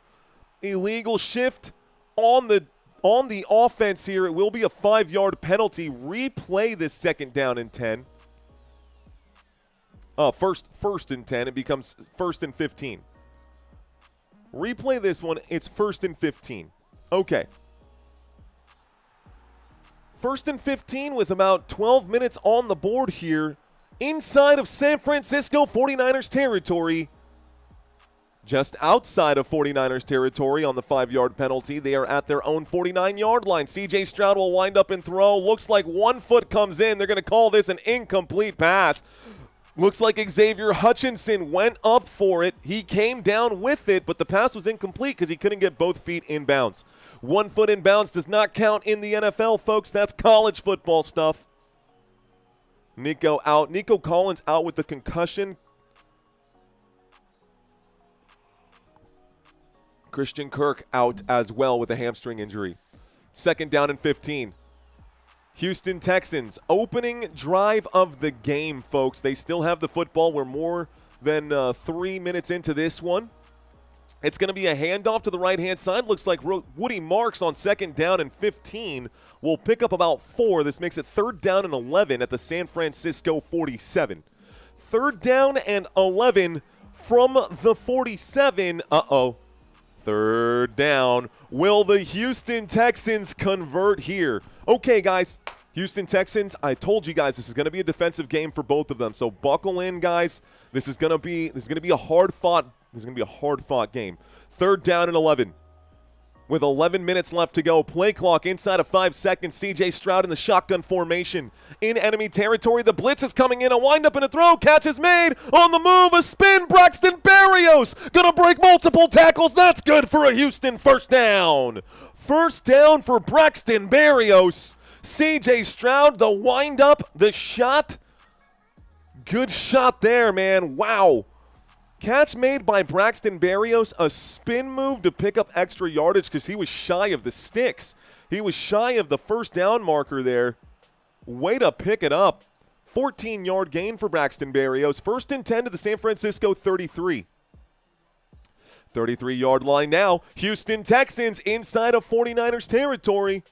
illegal shift on the offense here. It will be a 5-yard penalty. Replay this 2nd down and 10. First and 10. It becomes 1st and 15. Replay this one. It's 1st and 15. Okay. 1st and 15 with about 12 minutes on the board here inside of San Francisco 49ers territory. Just outside of 49ers territory on the 5-yard penalty. They are at their own 49-yard line. C.J. Stroud will wind up and throw. Looks like 1 foot comes in. They're going to call this an incomplete pass. Looks like Xavier Hutchinson went up for it. He came down with it, but the pass was incomplete because he couldn't get both feet in bounds. 1 foot in bounds does not count in the NFL, folks. That's college football stuff. Nico out. Nico Collins out with the concussion. Christian Kirk out as well with a hamstring injury. 2nd down and 15. Houston Texans, opening drive of the game, folks. They still have the football. We're more than 3 minutes into this one. It's going to be a handoff to the right-hand side. Looks like Woody Marks on 2nd down and 15 will pick up about 4. This makes it 3rd down and 11 at the San Francisco 47. 3rd down and 11 from the 47. 3rd down. Will the Houston Texans convert here? Okay, guys. Houston Texans, I told you guys this is going to be a defensive game for both of them. So buckle in, guys. This is going to be a hard-fought game. 3rd down and 11. With 11 minutes left to go. Play clock inside of 5 seconds. C.J. Stroud in the shotgun formation. In enemy territory. The blitz is coming in. A windup and a throw. Catch is made. On the move. A spin. Braxton Berrios. Going to break multiple tackles. That's good for a Houston 1st down. 1st down for Braxton Berrios. C.J. Stroud, the windup, the shot. Good shot there, man. Wow. Catch made by Braxton Berrios, a spin move to pick up extra yardage because he was shy of the sticks. He was shy of the 1st down marker there. Way to pick it up. 14-yard gain for Braxton Berrios. 1st and 10 to the San Francisco 33. 33-yard line now. Houston Texans inside of 49ers territory.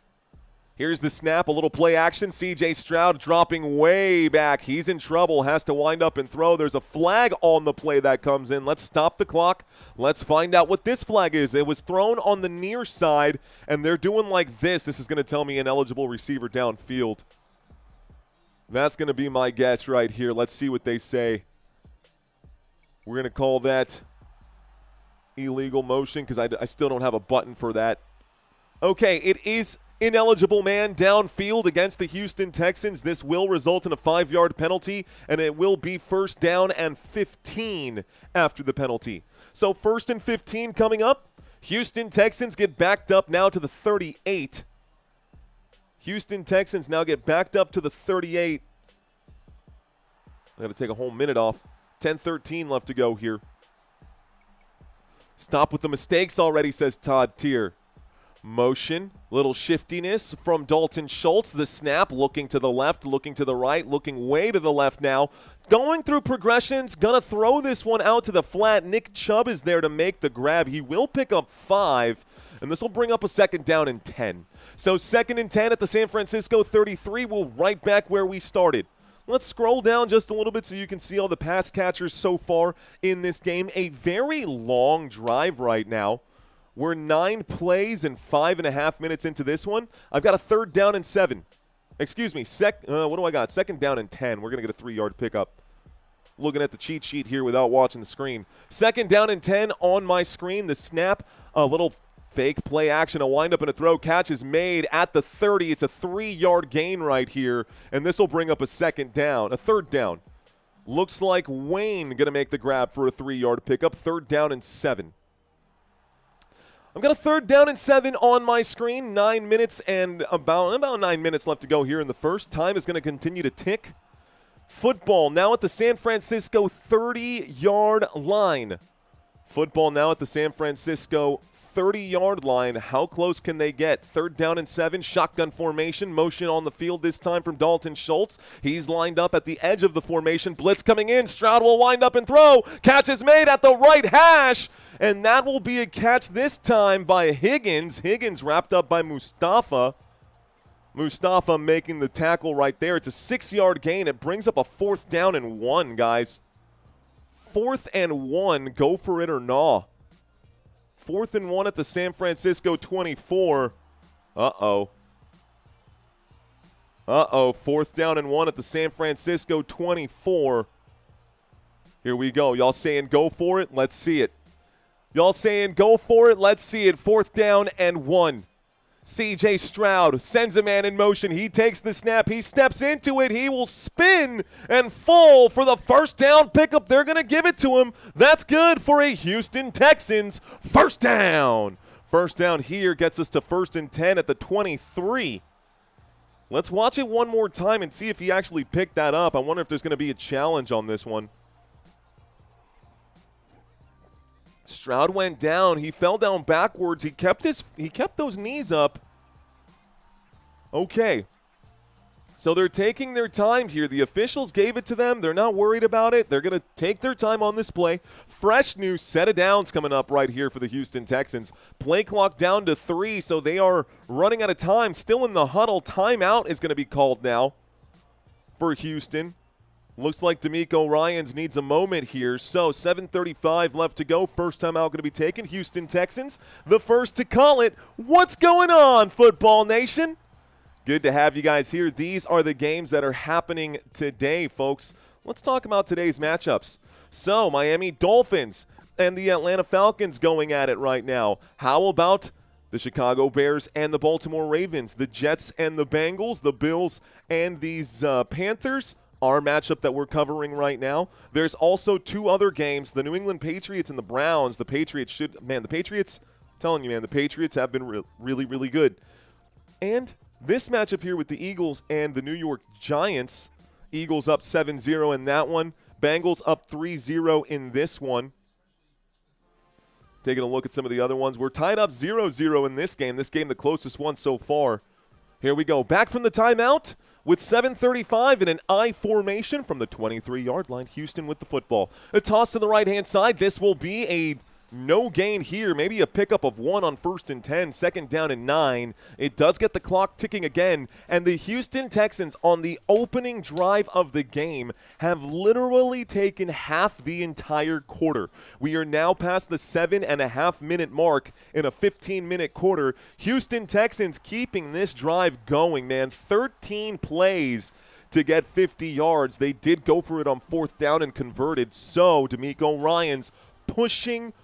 Here's the snap, a little play action. C.J. Stroud dropping way back. He's in trouble, has to wind up and throw. There's a flag on the play that comes in. Let's stop the clock. Let's find out what this flag is. It was thrown on the near side, and they're doing like this. This is going to tell me ineligible receiver downfield. That's going to be my guess right here. Let's see what they say. We're going to call that illegal motion because I still don't have a button for that. Okay, it is ineligible man downfield against the Houston Texans. This will result in a 5-yard penalty, and it will be 1st down and 15 after the penalty. So 1st and 15 coming up. Houston Texans get backed up now to the 38. Houston Texans now get backed up to the 38. I got to take a whole minute off. 10:13 left to go here. Stop with the mistakes already, says Todd Tier. Motion, little shiftiness from Dalton Schultz. The snap, looking to the left, looking to the right, looking way to the left now. Going through progressions, gonna throw this one out to the flat. Nick Chubb is there to make the grab. He will pick up 5, and this will bring up a 2nd down and 10. So 2nd and 10 at the San Francisco 33. We're right back where we started. Let's scroll down just a little bit so you can see all the pass catchers so far in this game. A very long drive right now. We're 9 plays and 5.5 minutes into this one. I've got a 3rd down and 7. Excuse me, what do I got? 2nd down and 10. We're going to get a 3-yard pickup. Looking at the cheat sheet here without watching the screen. 2nd down and 10 on my screen. The snap, a little fake play action, a windup and a throw. Catch is made at the 30. It's a 3-yard gain right here, and this will bring up a 2nd down, a 3rd down. Looks like Wayne going to make the grab for a 3-yard pickup. 3rd down and 7. I've got a 3rd down and 7 on my screen. 9 minutes and about 9 minutes left to go here in the first. Time is going to continue to tick. Football now at the San Francisco 30-yard line. Football now at the San Francisco 30-yard line. How close can they get? 3rd down and 7. Shotgun formation. Motion on the field this time from Dalton Schultz. He's lined up at the edge of the formation. Blitz coming in. Stroud will wind up and throw. Catch is made at the right hash. And that will be a catch this time by Higgins. Higgins wrapped up by Mustafa. Mustafa making the tackle right there. It's a 6-yard gain. It brings up a 4th down and 1, guys. 4th and 1. Go for it or nah. 4th and 1 at the San Francisco 24. Uh-oh. 4th down and 1 at the San Francisco 24. Here we go. Y'all saying go for it? Let's see it. Y'all saying go for it? Let's see it. 4th down and 1. C.J. Stroud sends a man in motion. He takes the snap. He steps into it. He will spin and fall for the 1st down pickup. They're going to give it to him. That's good for a Houston Texans 1st down. 1st down here gets us to 1st and 10 at the 23. Let's watch it one more time and see if he actually picked that up. I wonder if there's going to be a challenge on this one. Stroud went down. He fell down backwards. He kept those knees up. Okay. So they're taking their time here. The officials gave it to them. They're not worried about it. They're going to take their time on this play. Fresh new set of downs coming up right here for the Houston Texans. Play clock down to 3, so they are running out of time. Still in the huddle. Timeout is going to be called now for Houston. Looks like DeMeco Ryans needs a moment here. So 7:35 left to go. First time out going to be taken. Houston Texans, the first to call it. What's going on, Football Nation? Good to have you guys here. These are the games that are happening today, folks. Let's talk about today's matchups. So Miami Dolphins and the Atlanta Falcons going at it right now. How about the Chicago Bears and the Baltimore Ravens, the Jets and the Bengals, the Bills and these Panthers? Our matchup that we're covering right now. There's also 2 other games, the New England Patriots and the Browns. The Patriots telling you, the Patriots have been really, really good. And this matchup here with the Eagles and the New York Giants. Eagles up 7-0 in that one. Bengals up 3-0 in this one. Taking a look at some of the other ones. We're tied up 0-0 in this game. This game the closest one so far. Here we go. Back from the timeout with 7:35 in an I formation from the 23-yard line. Houston with the football. A toss to the right-hand side. This will be a no gain here. Maybe a pickup of 1 on 1st and 10, 2nd down and 9. It does get the clock ticking again. And the Houston Texans on the opening drive of the game have literally taken half the entire quarter. We are now past the 7.5-minute mark in a 15-minute quarter. Houston Texans keeping this drive going, man. 13 plays to get 50 yards. They did go for it on 4th down and converted. So DeMeco Ryans pushing,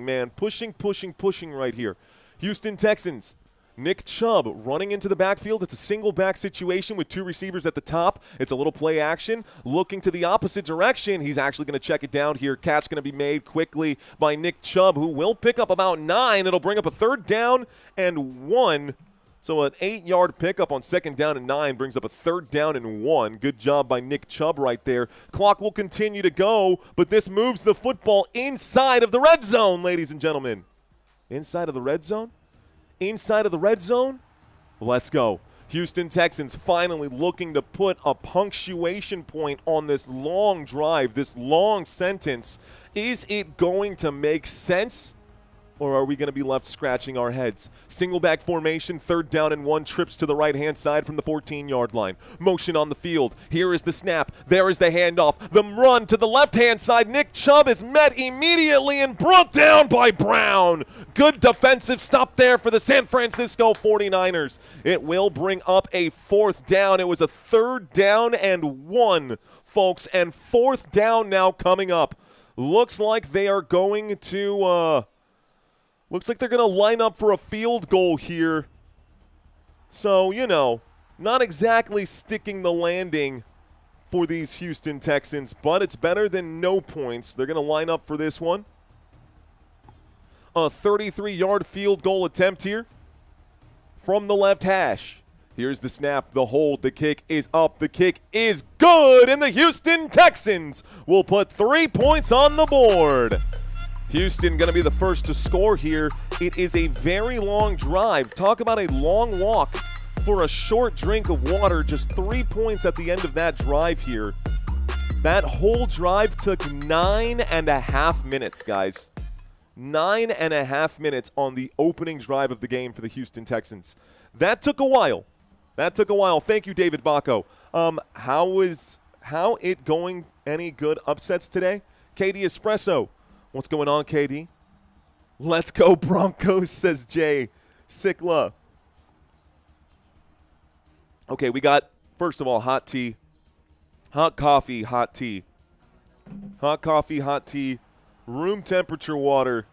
man. Pushing right here. Houston Texans. Nick Chubb running into the backfield. It's a single back situation with 2 receivers at the top. It's a little play action. Looking to the opposite direction. He's actually going to check it down here. Catch going to be made quickly by Nick Chubb, who will pick up about 9. It'll bring up a 3rd down and 1. So an 8-yard pickup on 2nd down and 9 brings up a 3rd down and 1. Good job by Nick Chubb right there. Clock will continue to go, but this moves the football inside of the red zone, ladies and gentlemen. Inside of the red zone? Inside of the red zone? Let's go. Houston Texans finally looking to put a punctuation point on this long drive, this long sentence. Is it going to make sense? Or are we going to be left scratching our heads? Single back formation, 3rd down and 1, trips to the right-hand side from the 14-yard line. Motion on the field. Here is the snap. There is the handoff. The run to the left-hand side. Nick Chubb is met immediately and brought down by Brown. Good defensive stop there for the San Francisco 49ers. It will bring up a 4th down. It was a 3rd down and 1, folks, and 4th down now coming up. Looks like they are going to looks like they're going to line up for a field goal here. So, not exactly sticking the landing for these Houston Texans, but it's better than no points. They're going to line up for this one. A 33-yard field goal attempt here from the left hash. Here's the snap, the hold, the kick is up, the kick is good, and the Houston Texans will put 3 points on the board. Houston going to be the first to score here. It is a very long drive. Talk about a long walk for a short drink of water. Just 3 points at the end of that drive here. That whole drive took 9.5 minutes, guys. 9.5 minutes on the opening drive of the game for the Houston Texans. That took a while. Thank you, David Bacco. How it going? Any good upsets today? KD Espresso. What's going on, KD? Let's go Broncos, says Jay Sikla. Okay, we got, first of all, hot tea. Hot coffee, hot tea. Hot coffee, hot tea. Room temperature water.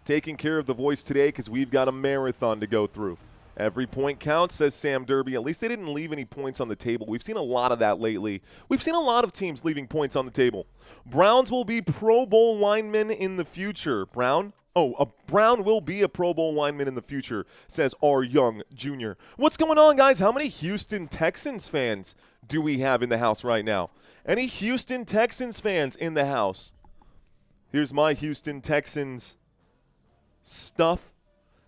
Taking care of the voice today because we've got a marathon to go through. Every point counts, says Sam Derby. At least they didn't leave any points on the table. We've seen a lot of that lately. We've seen a lot of teams leaving points on the table. Browns will be Pro Bowl linemen in the future. Brown will be a Pro Bowl lineman in the future, says R. Young Jr. What's going on, guys? How many Houston Texans fans do we have in the house right now? Any Houston Texans fans in the house? Here's my Houston Texans stuff.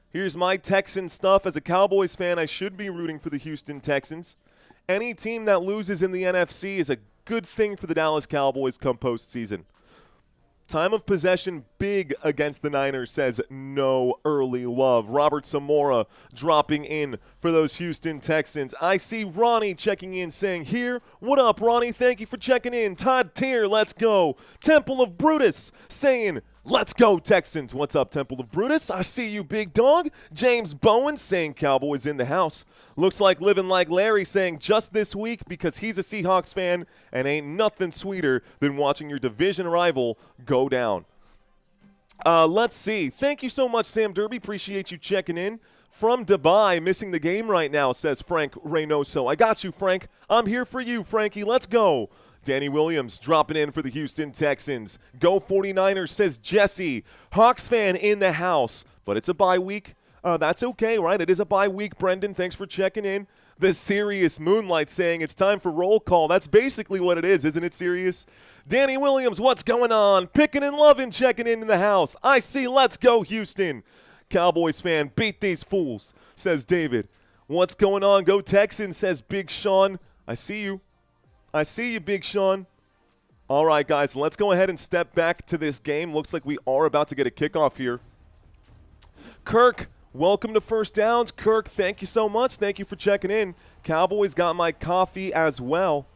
Here's my Texans stuff. As a Cowboys fan, I should be rooting for the Houston Texans. Any team that loses in the NFC is a good thing for the Dallas Cowboys come postseason. Time of possession big against the Niners, says no early love. Robert Zamora dropping in for those Houston Texans. I see Ronnie checking in saying, here, what up, Ronnie? Thank you for checking in. Todd Tier, let's go. Temple of Brutus saying, let's go, Texans. What's up, Temple of Brutus? I see you, big dog. James Bowen saying Cowboys in the house. Looks like Living Like Larry saying just this week because he's a Seahawks fan and ain't nothing sweeter than watching your division rival go down. Let's see. Thank you so much, Sam Derby. Appreciate you checking in. From Dubai, missing the game right now, says Frank Reynoso. I got you, Frank. I'm here for you, Frankie. Let's go. Danny Williams dropping in for the Houston Texans. Go 49ers, says Jesse. Hawks fan in the house, but it's a bye week. That's okay, right? It is a bye week, Brendan. Thanks for checking in. The Serious Moonlight saying it's time for roll call. That's basically what it is, isn't it, Serious? Danny Williams, what's going on? Picking and loving, checking in the house. I see, let's go, Houston. Cowboys fan, beat these fools, says David. What's going on? Go Texans, says Big Sean. I see you. I see you, Big Sean. All right, guys, let's go ahead and step back to this game. Looks like we are about to get a kickoff here. Kirk, welcome to First Downs. Kirk, thank you so much. Thank you for checking in. Cowboys got my coffee as well.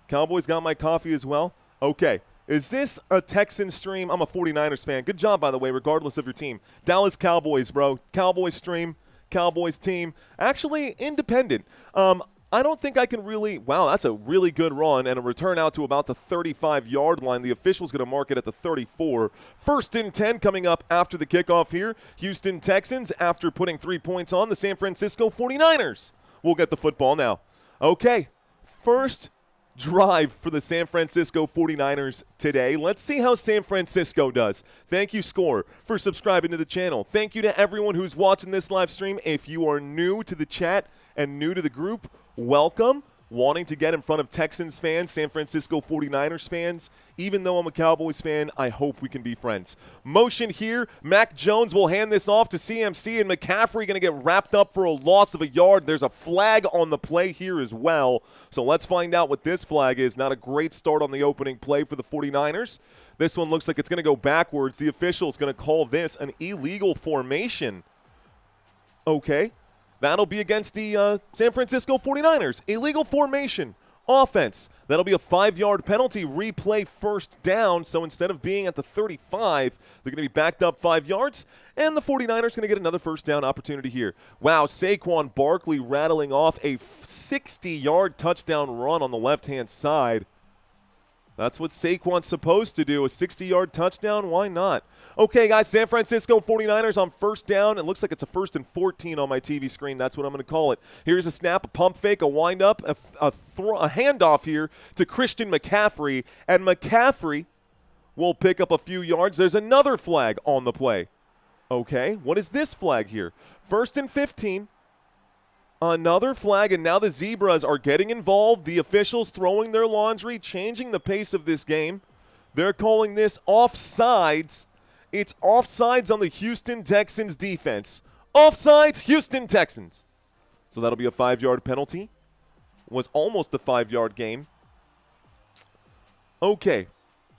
Cowboys got my coffee as well. Okay. Is this a Texan stream? I'm a 49ers fan. Good job, by the way, regardless of your team. Dallas Cowboys, bro. Cowboys stream. Cowboys team. Actually, independent. I don't think I can really – wow, that's a really good run and a return out to about the 35-yard line. The official's going to mark it at the 34. 1st and 10 coming up after the kickoff here. Houston Texans, after putting 3 points on the San Francisco 49ers. We'll get the football now. Okay, first drive for the San Francisco 49ers today. Let's see how San Francisco does. Thank you, Score, for subscribing to the channel. Thank you to everyone who's watching this live stream. If you are new to the chat and new to the group, welcome. Wanting to get in front of Texans fans, San Francisco 49ers fans. Even though I'm a Cowboys fan, I hope we can be friends. Motion here. Mac Jones will hand this off to CMC, and McCaffrey going to get wrapped up for a loss of a yard. There's a flag on the play here as well. So let's find out what this flag is. Not a great start on the opening play for the 49ers. This one looks like it's going to go backwards. The official is going to call this an illegal formation. Okay. That'll be against the San Francisco 49ers. Illegal formation, offense. That'll be a 5-yard penalty. Replay first down. So instead of being at the 35, they're going to be backed up 5 yards. And the 49ers going to get another first down opportunity here. Wow, Saquon Barkley rattling off a 60-yard touchdown run on the left-hand side. That's what Saquon's supposed to do, a 60-yard touchdown. Why not? Okay, guys, San Francisco 49ers on first down. It looks like it's a 1st and 14 on my TV screen. That's what I'm going to call it. Here's a snap, a pump fake, a windup, a handoff here to Christian McCaffrey. And McCaffrey will pick up a few yards. There's another flag on the play. Okay, what is this flag here? 1st and 15. Another flag, and now the Zebras are getting involved. The officials throwing their laundry, changing the pace of this game. They're calling this offsides. It's offsides on the Houston Texans defense. Offsides, Houston Texans. So that'll be a 5-yard penalty. Was almost a 5-yard gain. Okay,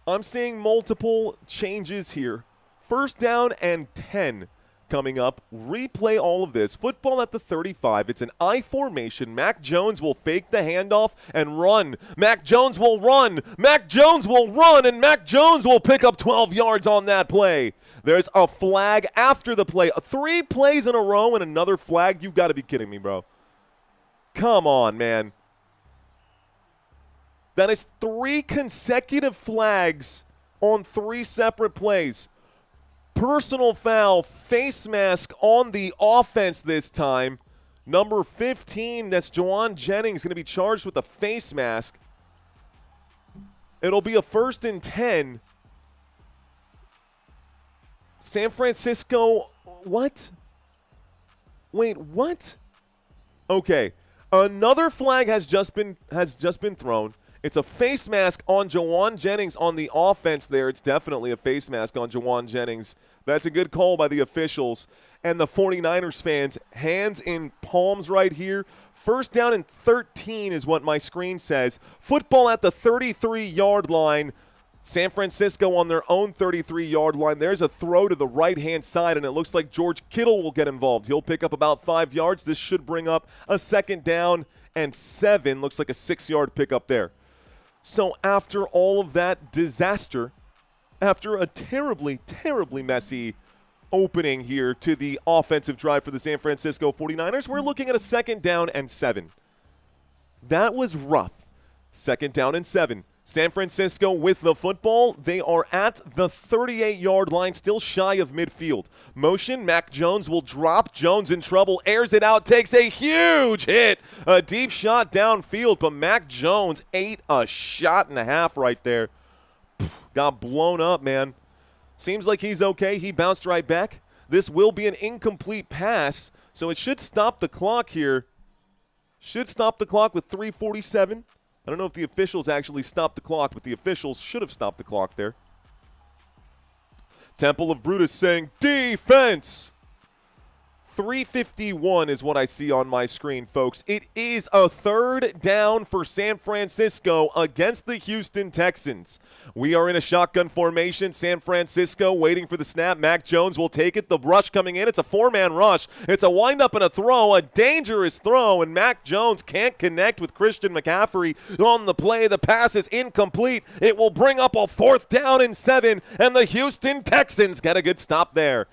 I'm seeing multiple changes here. 1st down and 10. Coming up, replay all of this. Football at the 35. It's an I formation. Mac Jones will fake the handoff and run. Mac Jones will run. Mac Jones will run, and Mac Jones will pick up 12 yards on that play. There's a flag after the play. 3 plays in a row and another flag. You've got to be kidding me, bro. Come on, man. That is 3 consecutive flags on 3 separate plays. Personal foul, face mask on the offense this time. Number 15, that's Juwan Jennings, going to be charged with a face mask. It'll be a 1st and 10. San Francisco, what? Wait, what? Okay, another flag has just been thrown. It's a face mask on Jawan Jennings on the offense there. It's definitely a face mask on Jawan Jennings. That's a good call by the officials. And the 49ers fans, hands in palms right here. First down and 13 is what my screen says. Football at the 33-yard line. San Francisco on their own 33-yard line. There's a throw to the right-hand side, and it looks like George Kittle will get involved. He'll pick up about 5 yards. This should bring up a second down and 7. Looks like a 6-yard pickup there. So after all of that disaster, after a terribly, terribly messy opening here to the offensive drive for the San Francisco 49ers, we're looking at a second down and 7. That was rough. Second down and 7. San Francisco with the football. They are at the 38-yard line, still shy of midfield. Motion, Mac Jones will drop. Jones in trouble, airs it out, takes a huge hit. A deep shot downfield, but Mac Jones ate a shot and a half right there. Got blown up, man. Seems like he's okay. He bounced right back. This will be an incomplete pass, so it should stop the clock here. Should stop the clock with 3:47. I don't know if the officials actually stopped the clock, but the officials should have stopped the clock there. Temple of Brutus saying, defense! 3:51 is what I see on my screen, folks. It is a third down for San Francisco against the Houston Texans. We are in a shotgun formation. San Francisco waiting for the snap. Mac Jones will take it. The rush coming in. It's a 4-man rush. It's a windup and a throw, a dangerous throw, and Mac Jones can't connect with Christian McCaffrey on the play. The pass is incomplete. It will bring up a 4th down and 7, and the Houston Texans get a good stop there.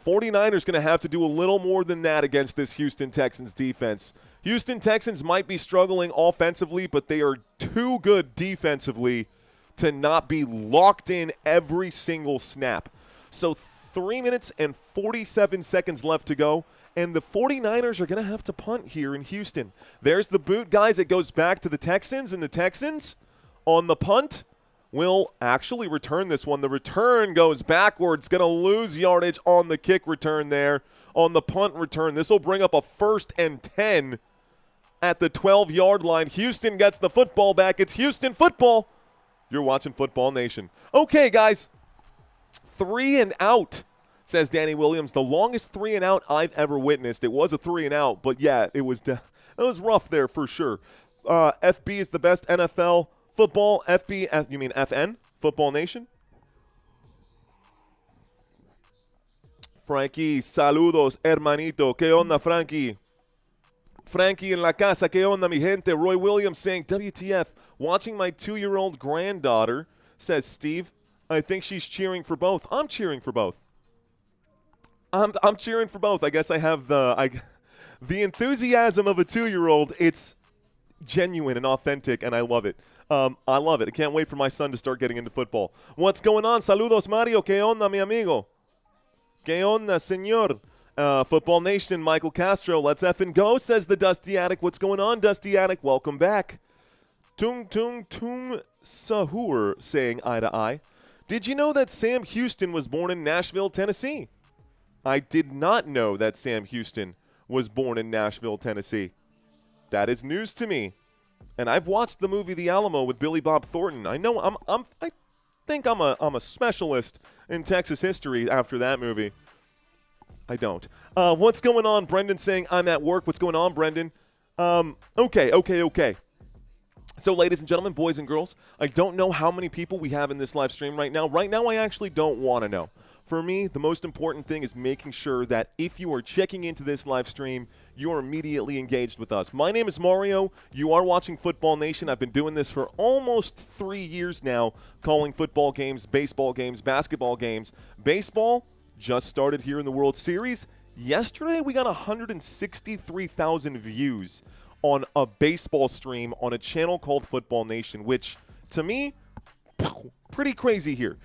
49ers going to have to do a little more than that against this Houston Texans defense. Houston Texans might be struggling offensively, but they are too good defensively to not be locked in every single snap. So 3 minutes and 47 seconds left to go, and the 49ers are going to have to punt here in Houston. There's the boot, guys. It goes back to the Texans, and the Texans on the punt will actually return this one. The return goes backwards. Going to lose yardage on the kick return there. On the punt return, this will bring up a 1st and 10 at the 12-yard line. Houston gets the football back. It's Houston football. You're watching Football Nation. Okay, guys. 3 and out, says Danny Williams. The longest 3 and out I've ever witnessed. It was a 3 and out, but yeah, it was rough there for sure. FB is the best NFL football. FB, you mean FN? Football Nation? Frankie, saludos, hermanito. ¿Qué onda, Frankie? Frankie en la casa. ¿Qué onda, mi gente? Roy Williams saying, WTF, watching my 2-year-old granddaughter, says Steve. I think she's cheering for both. I'm cheering for both. I'm cheering for both. I guess I have the enthusiasm of a 2-year-old. It's genuine and authentic, and I love it. I love it. I can't wait for my son to start getting into football. What's going on? Saludos, Mario. ¿Qué onda, mi amigo? ¿Qué onda, señor? Football Nation, Michael Castro. Let's effing go, says the Dusty Attic. What's going on, Dusty Attic? Welcome back. Tung Sahur saying eye to eye. Did you know that Sam Houston was born in Nashville, Tennessee? I did not know that Sam Houston was born in Nashville, Tennessee. That is news to me. And I've watched the movie The Alamo with Billy Bob Thornton. I know I think I'm a specialist in Texas history after that movie. I don't. What's going on? Brendan saying I'm at work. What's going on, Brendan? Okay. So, ladies and gentlemen, boys and girls, I don't know how many people we have in this live stream right now. Right now, I actually don't want to know. For me, the most important thing is making sure that if you are checking into this live stream, you are immediately engaged with us. My name is Mario. You are watching Football Nation. I've been doing this for almost 3 years now, calling football games, baseball games, basketball games. Baseball just started here in the World Series. Yesterday, we got 163,000 views on a baseball stream on a channel called Football Nation, which, to me, pretty crazy here.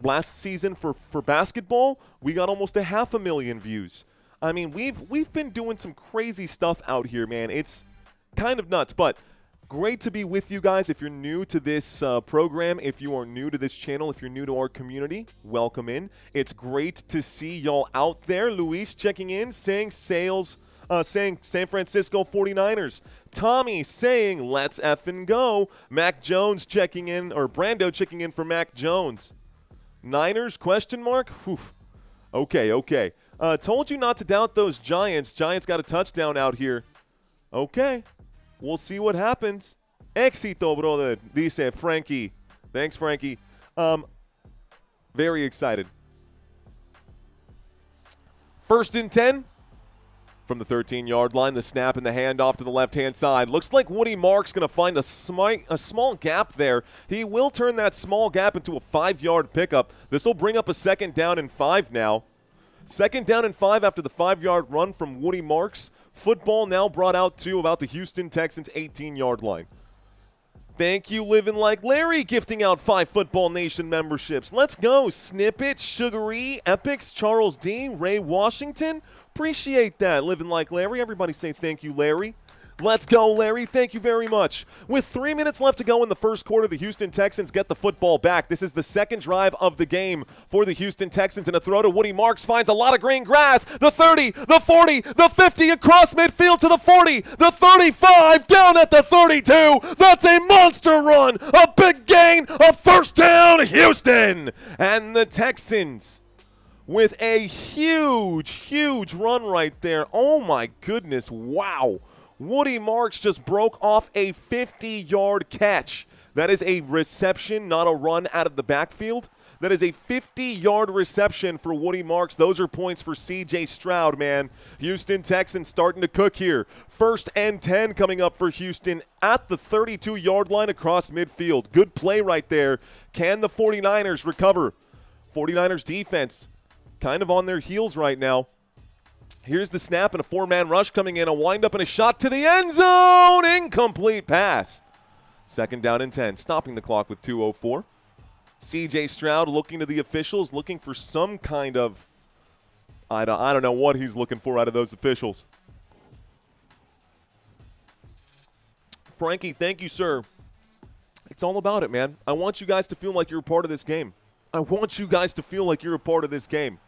Last season for basketball, we got almost 500,000 views. I mean, we've been doing some crazy stuff out here, man. It's kind of nuts, but great to be with you guys. If you're new to this program, if you are new to this channel, if you're new to our community, welcome in. It's great to see y'all out there. Luis checking in, saying sales saying San Francisco 49ers. Tommy saying let's effing go. Mac Jones checking in, or Brando checking in for Mac Jones. Niners, question mark? Whew. Okay. Told you not to doubt those Giants. Giants got a touchdown out here. Okay. We'll see what happens. Éxito, brother, dice Frankie. Thanks, Frankie. Very excited. 1st and 10 from the 13-yard line. The snap and the handoff to the left-hand side. Looks like Woody Mark's going to find a small gap there. He will turn that small gap into a 5-yard pickup. This will bring up a 2nd down and 5 now. 2nd down and 5 after the 5-yard run from Woody Marks. Football now brought out to about the Houston Texans 18-yard line. Thank you, Living Like Larry, gifting out 5 Football Nation memberships. Let's go. Snippet, Sugary, Epics, Charles D, Ray Washington. Appreciate that, Living Like Larry. Everybody say thank you, Larry. Let's go, Larry. Thank you very much. With 3 minutes left to go in the first quarter, the Houston Texans get the football back. This is the 2nd drive of the game for the Houston Texans, and a throw to Woody Marks finds a lot of green grass. The 30, the 40, the 50, across midfield to the 40, the 35, down at the 32. That's a monster run, a big gain, a 1st down, Houston. And the Texans with a huge run right there. Oh, my goodness. Wow. Woody Marks just broke off a 50-yard catch. That is a reception, not a run out of the backfield. That is a 50-yard reception for Woody Marks. Those are points for C.J. Stroud, man. Houston Texans starting to cook here. 1st and 10 coming up for Houston at the 32-yard line across midfield. Good play right there. Can the 49ers recover? 49ers defense kind of on their heels right now. Here's the snap and a 4-man rush coming in. A windup and a shot to the end zone. Incomplete pass. 2nd down and 10. Stopping the clock with 2:04. C.J. Stroud looking to the officials, looking for some kind of, I don't know what he's looking for out of those officials. Frankie, thank you, sir. It's all about it, man. I want you guys to feel like you're a part of this game. I want you guys to feel like you're a part of this game.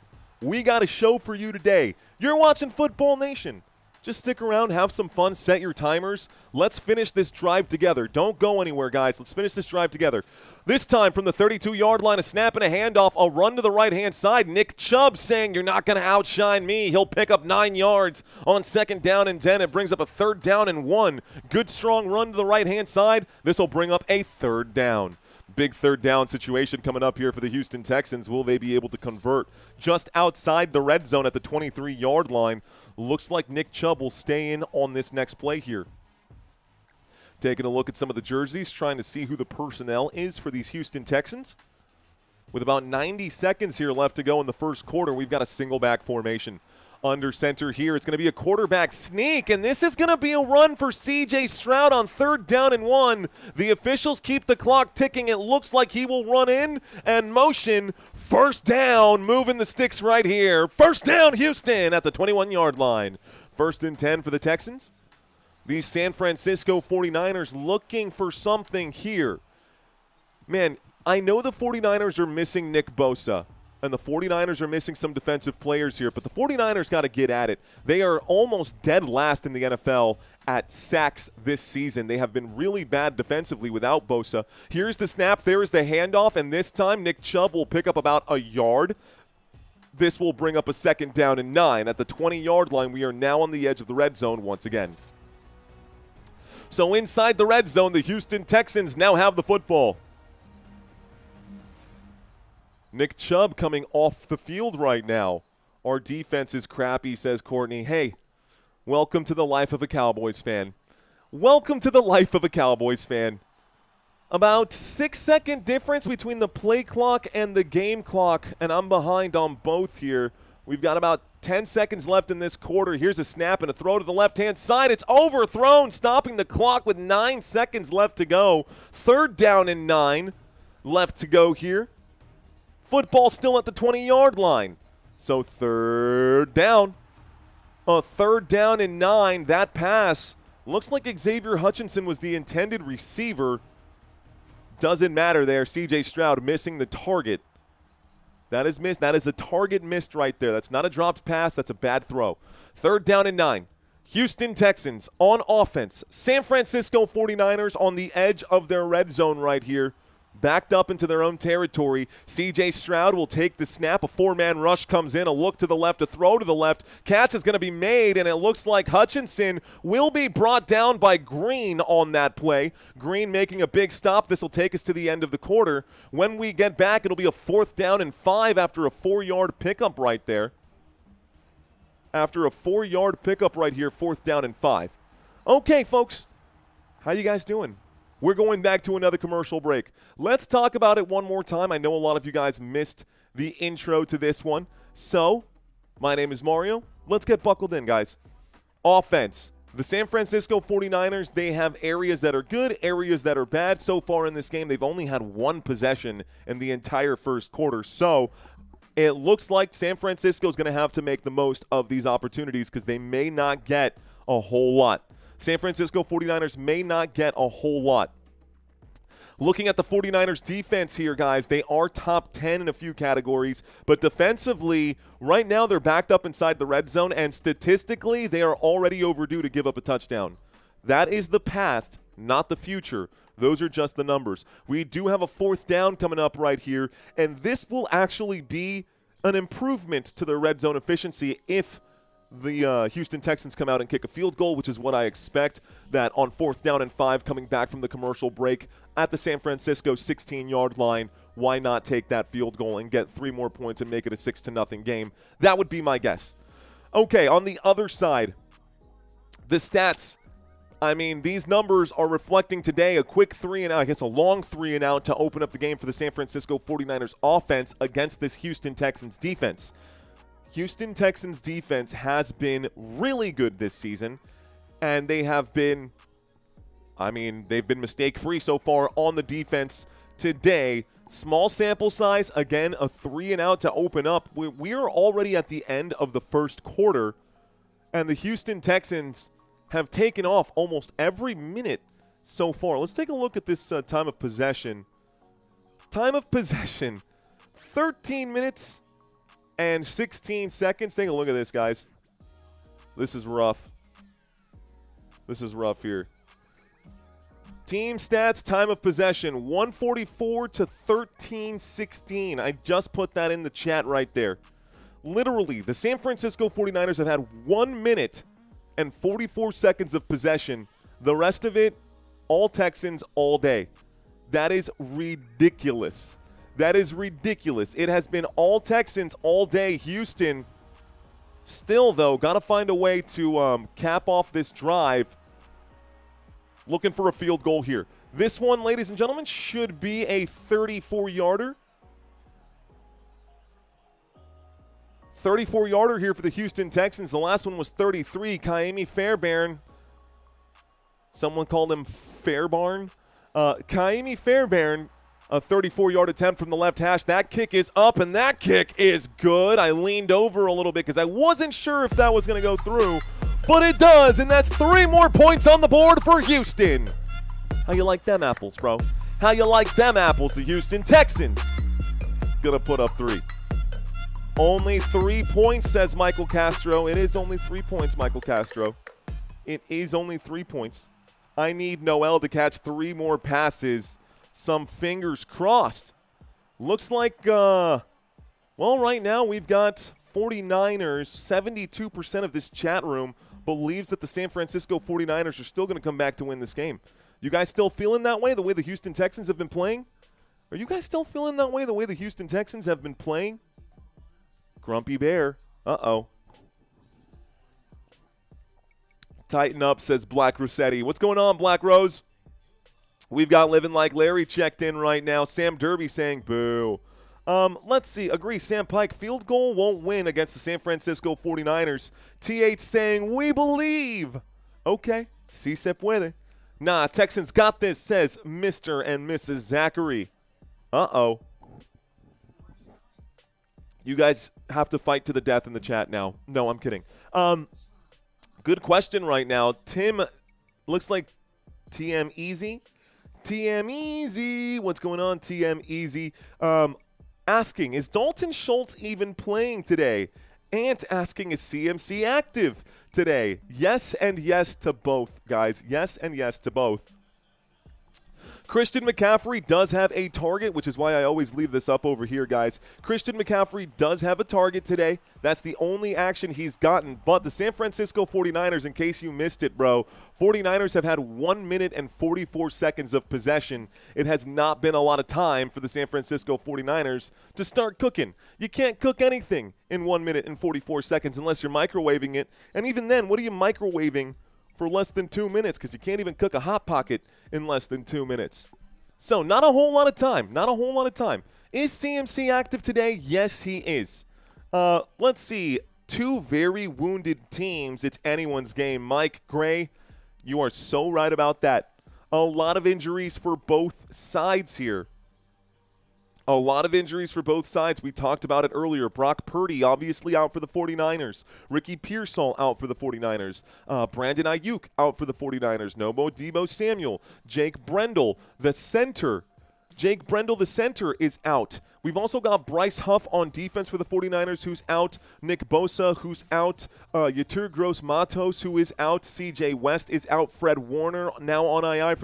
We got a show for you today. You're watching Football Nation. Just stick around, have some fun, set your timers. Let's finish this drive together. Don't go anywhere, guys. Let's finish this drive together. This time from the 32-yard line, a snap and a handoff, a run to the right-hand side. Nick Chubb saying, you're not going to outshine me. He'll pick up 9 yards on 2nd down and 10. It brings up a 3rd down and 1. Good, strong run to the right-hand side. This will bring up a 3rd down. Big 3rd down situation coming up here for the Houston Texans. Will they be able to convert? Just outside the red zone at the 23-yard line. Looks like Nick Chubb will stay in on this next play here. Taking a look at some of the jerseys, trying to see who the personnel is for these Houston Texans. With about 90 seconds here left to go in the first quarter, we've got a single back formation. Under center here, it's going to be a quarterback sneak, and this is going to be a run for C.J. Stroud on 3rd down and 1. The officials keep the clock ticking. It looks like he will run in and motion. 1st down, moving the sticks right here. 1st down, Houston at the 21-yard line. 1st and 10 for the Texans. These San Francisco 49ers looking for something here. Man, I know the 49ers are missing Nick Bosa. And the 49ers are missing some defensive players here, but the 49ers got to get at it. They are almost dead last in the NFL at sacks this season. They have been really bad defensively without Bosa. Here's the snap. There is the handoff, and this time Nick Chubb will pick up about a yard. This will bring up a 2nd down and 9. At the 20-yard line, we are now on the edge of the red zone once again. So inside the red zone, the Houston Texans now have the football. Nick Chubb coming off the field right now. Our defense is crappy, says Courtney. Hey, welcome to the life of a Cowboys fan. Welcome to the life of a Cowboys fan. About 6-second difference between the play clock and the game clock, and I'm behind on both here. We've got about 10 seconds left in this quarter. Here's a snap and a throw to the left-hand side. It's overthrown, stopping the clock with 9 seconds left to go. 3rd down and 9 left to go here. Football still at the 20-yard line. So 3rd down. 3rd down and 9. That pass looks like Xavier Hutchinson was the intended receiver. Doesn't matter there. C.J. Stroud missing the target. That is missed. That is a target missed right there. That's not a dropped pass. That's a bad throw. 3rd down and 9. Houston Texans on offense. San Francisco 49ers on the edge of their red zone right here. Backed up into their own territory. C.J. Stroud will take the snap. A four-man rush comes in. A look to the left, a throw to the left. Catch is going to be made, and it looks like Hutchinson will be brought down by Green on that play. Green making a big stop. This will take us to the end of the quarter. When we get back, it'll be a 4th down and 5 after a 4-yard pickup right there. After a 4-yard pickup right here, 4th down and 5. Okay, folks, how you guys doing? We're going back to another commercial break. Let's talk about it one more time. I know a lot of you guys missed the intro to this one. So, my name is Mario. Let's get buckled in, guys. Offense. The San Francisco 49ers, they have areas that are good, areas that are bad. So far in this game, they've only had one possession in the entire first quarter. So, it looks like San Francisco is going to have to make the most of these opportunities because they may not get a whole lot. San Francisco 49ers may not get a whole lot. Looking at the 49ers defense here, guys, they are top 10 in a few categories, but defensively, right now they're backed up inside the red zone, and statistically, they are already overdue to give up a touchdown. That is the past, not the future. Those are just the numbers. We do have a 4th down coming up right here, and this will actually be an improvement to their red zone efficiency if the Houston Texans come out and kick a field goal, which is what I expect, that on 4th down and 5 coming back from the commercial break at the San Francisco 16-yard line, why not take that field goal and get 3 more points and make it a 6-0 game? That would be my guess. Okay, on the other side, the stats. I mean, these numbers are reflecting today a quick 3-and-out, I guess a long 3-and-out to open up the game for the San Francisco 49ers offense against this Houston Texans defense. Houston Texans defense has been really good this season, and they have been, they've been mistake-free so far on the defense today. Small sample size, again, a 3-and-out to open up. We are already at the end of the first quarter, and the Houston Texans have taken off almost every minute so far. Let's take a look at this time of possession. Time of possession, 13 minutes and 16 seconds. Take a look at this, guys. This is rough. This is rough here. Team stats, time of possession, 144 to 13-16. I just put that in the chat right there. Literally, the San Francisco 49ers have had 1 minute and 44 seconds of possession. The rest of it, all Texans all day. That is ridiculous. That is ridiculous. It has been all Texans all day. Houston still, though, got to find a way to cap off this drive. Looking for a field goal here. This one, ladies and gentlemen, should be a 34-yarder. 34-yarder here for the Houston Texans. The last one was 33. Kaimi Fairbairn. Someone called him Fairbarn. Kaimi Fairbairn, a 34-yard attempt from the left hash. That kick is up, and that kick is good. I leaned over a little bit because I wasn't sure if that was going to go through, but it does, and that's 3 more points on the board for Houston. How you like them apples, bro? How you like them apples, the Houston Texans? Gonna put up 3. Only 3 points, says Michael Castro. It is only 3 points, Michael Castro. It is only 3 points. I need Noel to catch 3 more passes. Some fingers crossed. Looks like, well, right now we've got 49ers. 72% of this chat room believes that the San Francisco 49ers are still going to come back to win this game. You guys still feeling that way, the way the Houston Texans have been playing? Are you guys still feeling that way, the way the Houston Texans have been playing? Grumpy Bear. Uh-oh. Tighten up, says Black Rossetti. What's going on, Black Rose? We've got Living Like Larry checked in right now. Sam Derby saying boo. Let's see. Agree. Sam Pike, field goal won't win against the San Francisco 49ers. TH saying we believe. Okay. Si se puede. Nah, Texans got this, says Mr. and Mrs. Zachary. Uh-oh. You guys have to fight to the death in the chat now. No, I'm kidding. Good question right now. Tim, looks like TM Easy. TM Easy. What's going on, TM Easy? Asking, is Dalton Schultz even playing today? Ant asking, is CMC active? today. Yes and yes to both, guys. Yes and yes to both. Christian McCaffrey does have a target, which is why I always leave this up over here, guys. Christian McCaffrey does have a target today. That's the only action he's gotten. But the San Francisco 49ers, in case you missed it, bro, 49ers have had 1 minute and 44 seconds of possession. It has not been a lot of time for the San Francisco 49ers to start cooking. You can't cook anything in 1 minute and 44 seconds unless you're microwaving it. And even then, what are you microwaving for less than 2 minutes? Because you can't even cook a Hot Pocket in less than 2 minutes. So not a whole lot of time. Not a whole lot of time. Is CMC active today? Yes, he is. Let's see. Two very wounded teams. It's anyone's game. Mike Gray, you are so right about that. A lot of injuries for both sides here. A lot of injuries for both sides. We talked about it earlier. Brock Purdy obviously out for the 49ers. Ricky Pearsall out for the 49ers. Brandon Ayuk out for the 49ers. No Deebo Samuel. Jake Brendel, the center. Jake Brendel, the center, is out. We've also got Bryce Huff on defense for the 49ers, who's out. Nick Bosa, who's out. Yetur Gross-Matos, who is out. CJ West is out. Fred Warner now on IR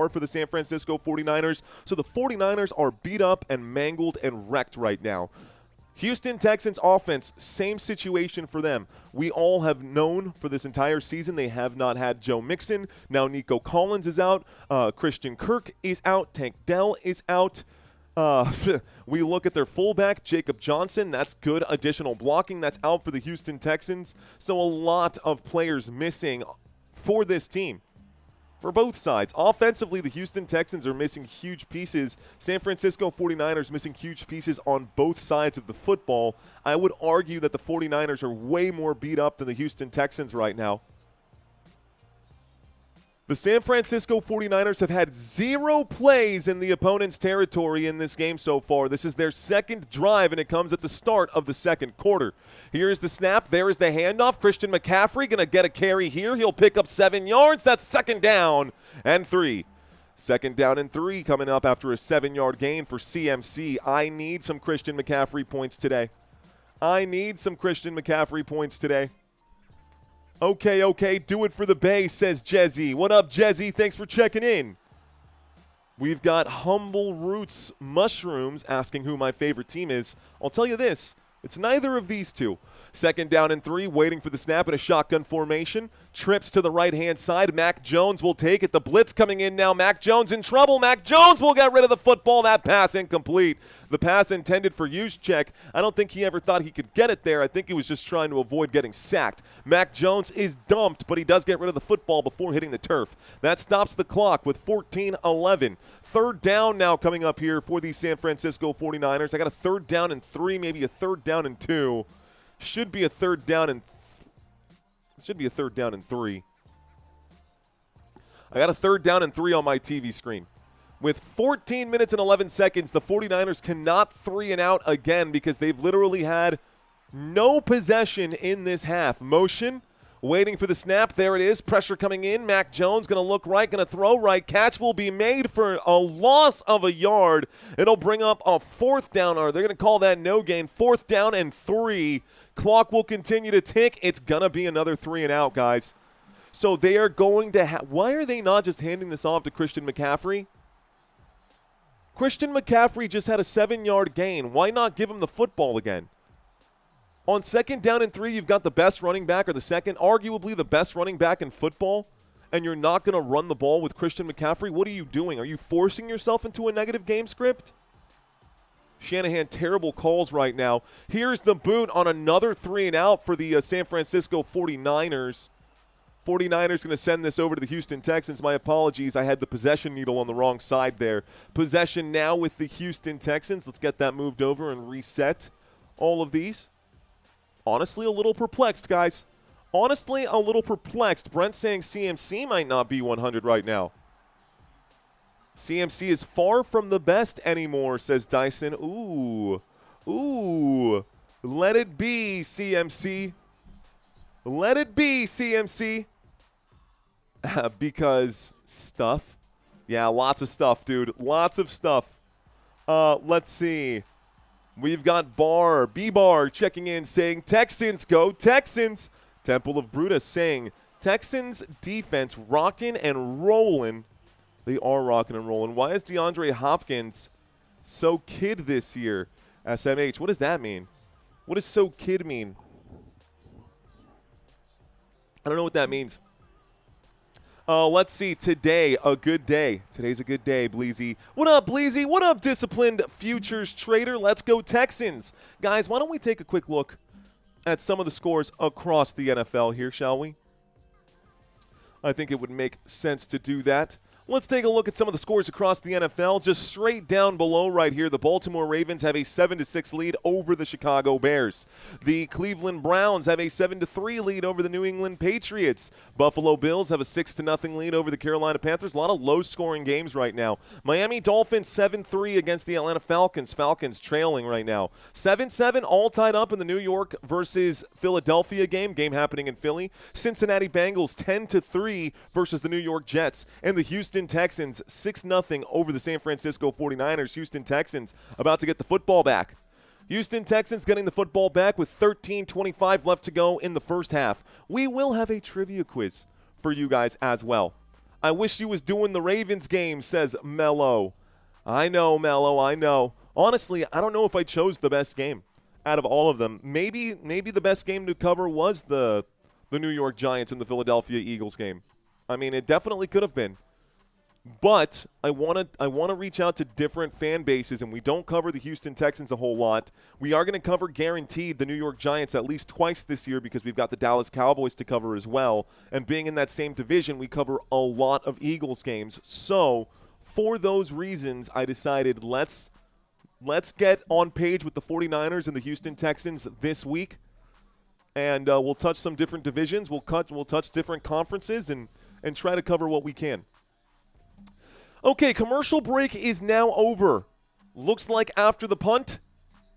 for the San Francisco 49ers. So the 49ers are beat up and mangled and wrecked right now. Houston Texans offense, same situation for them. We all have known for this entire season they have not had Joe Mixon. Now Nico Collins is out. Christian Kirk is out. Tank Dell is out. We look at their fullback, Jacob Johnson. That's good additional blocking. That's out for the Houston Texans. So a lot of players missing for this team. For both sides. Offensively, the Houston Texans are missing huge pieces. San Francisco 49ers missing huge pieces on both sides of the football. I would argue that the 49ers are way more beat up than the Houston Texans right now. The San Francisco 49ers have had 0 plays in the opponent's territory in this game so far. This is their second drive, and it comes at the start of the second quarter. Here's the snap. There is the handoff. Christian McCaffrey going to get a carry here. He'll pick up 7 yards. That's 2nd down and 3. 2nd down and 3 coming up after a 7-yard gain for CMC. I need some Christian McCaffrey points today. I need some Christian McCaffrey points today. Okay, do it for the Bay, says Jezzy. What up, Jezzy? Thanks for checking in. We've got Humble Roots Mushrooms asking who my favorite team is. I'll tell you this. It's neither of these two. 2nd down and 3, waiting for the snap in a shotgun formation. Trips to the right-hand side. Mac Jones will take it. The blitz coming in now. Mac Jones in trouble. Mac Jones will get rid of the football. That pass incomplete. The pass intended for Juszczyk. I don't think he ever thought he could get it there. I think he was just trying to avoid getting sacked. Mac Jones is dumped, but he does get rid of the football before hitting the turf. That stops the clock with 14-11. 3rd down now coming up here for the San Francisco 49ers. I got a 3rd down and 3, maybe a 3rd down and 2. Should be a 3rd down and 3. I got a 3rd down and 3 on my TV screen. With 14 minutes and 11 seconds, the 49ers cannot 3 and out again because they've literally had no possession in this half. Motion, waiting for the snap. There it is. Pressure coming in. Mac Jones going to look right, going to throw right. Catch will be made for a loss of a yard. It'll bring up a 4th down, or they're going to call that no gain. 4th down and 3. Clock will continue to tick. It's going to be another 3 and out, guys. So they are going to why are they not just handing this off to Christian McCaffrey? Christian McCaffrey just had a 7-yard gain. Why not give him the football again? On 2nd down and 3, you've got the best running back, or the second, arguably the best running back in football, and you're not going to run the ball with Christian McCaffrey? What are you doing? Are you forcing yourself into a negative game script? Shanahan, terrible calls right now. Here's the boot on another 3 and out for the San Francisco 49ers. 49ers going to send this over to the Houston Texans. My apologies. I had the possession needle on the wrong side there. Possession now with the Houston Texans. Let's get that moved over and reset all of these. Honestly, a little perplexed, guys. Honestly, a little perplexed. Brent saying CMC might not be 100 right now. CMC is far from the best anymore, says Dyson. Ooh. Let it be, CMC. Let it be, CMC. Because stuff. Yeah, lots of stuff, dude. Lots of stuff. Let's see. We've got B-Bar checking in saying, Texans, go Texans. Temple of Brutus saying, Texans defense rocking and rolling. They are rocking and rolling. Why is DeAndre Hopkins so kid this year? SMH, what does that mean? What does so kid mean? I don't know what that means. Let's see. Today, a good day. Today's a good day, Bleezy. What up, Bleezy? What up, disciplined futures trader? Let's go Texans. Guys, why don't we take a quick look at some of the scores across the NFL here, shall we? I think it would make sense to do that. Let's take a look at some of the scores across the NFL. Just straight down below right here, the Baltimore Ravens have a 7-6 lead over the Chicago Bears. The Cleveland Browns have a 7-3 lead over the New England Patriots. Buffalo Bills have a 6-0 lead over the Carolina Panthers. A lot of low-scoring games right now. Miami Dolphins 7-3 against the Atlanta Falcons. Falcons trailing right now. 7-7 all tied up in the New York versus Philadelphia game happening in Philly. Cincinnati Bengals 10-3 versus the New York Jets. And the Houston Texans 6-0 over the San Francisco 49ers. Houston Texans about to get the football back. Houston Texans getting the football back with 13:25 left to go in the first half. We will have a trivia quiz for you guys as well. I wish you was doing the Ravens game, says Mello. I know, Mello, I know. Honestly, I don't know if I chose the best game out of all of them. Maybe the best game to cover was the New York Giants and the Philadelphia Eagles game. I mean, it definitely could have been. But I want to reach out to different fan bases, and we don't cover the Houston Texans a whole lot. We are going to cover guaranteed the New York Giants at least twice this year because we've got the Dallas Cowboys to cover as well. And being in that same division, we cover a lot of Eagles games. So for those reasons, I decided let's get on page with the 49ers and the Houston Texans this week. And we'll touch some different divisions. We'll touch different conferences and try to cover what we can. Okay, commercial break is now over. Looks like after the punt,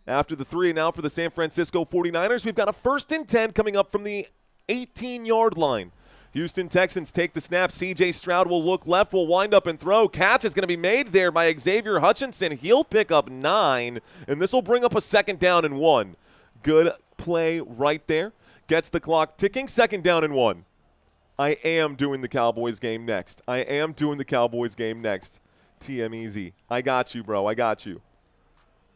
after the 3 and out for the San Francisco 49ers, we've got a 1st and 10 coming up from the 18-yard line. Houston Texans take the snap. C.J. Stroud will look left, will wind up and throw. Catch is going to be made there by Xavier Hutchinson. He'll pick up 9, and this will bring up a 2nd down and 1. Good play right there. Gets the clock ticking. 2nd down and 1. I am doing the Cowboys game next. TM Easy. I got you, bro. I got you.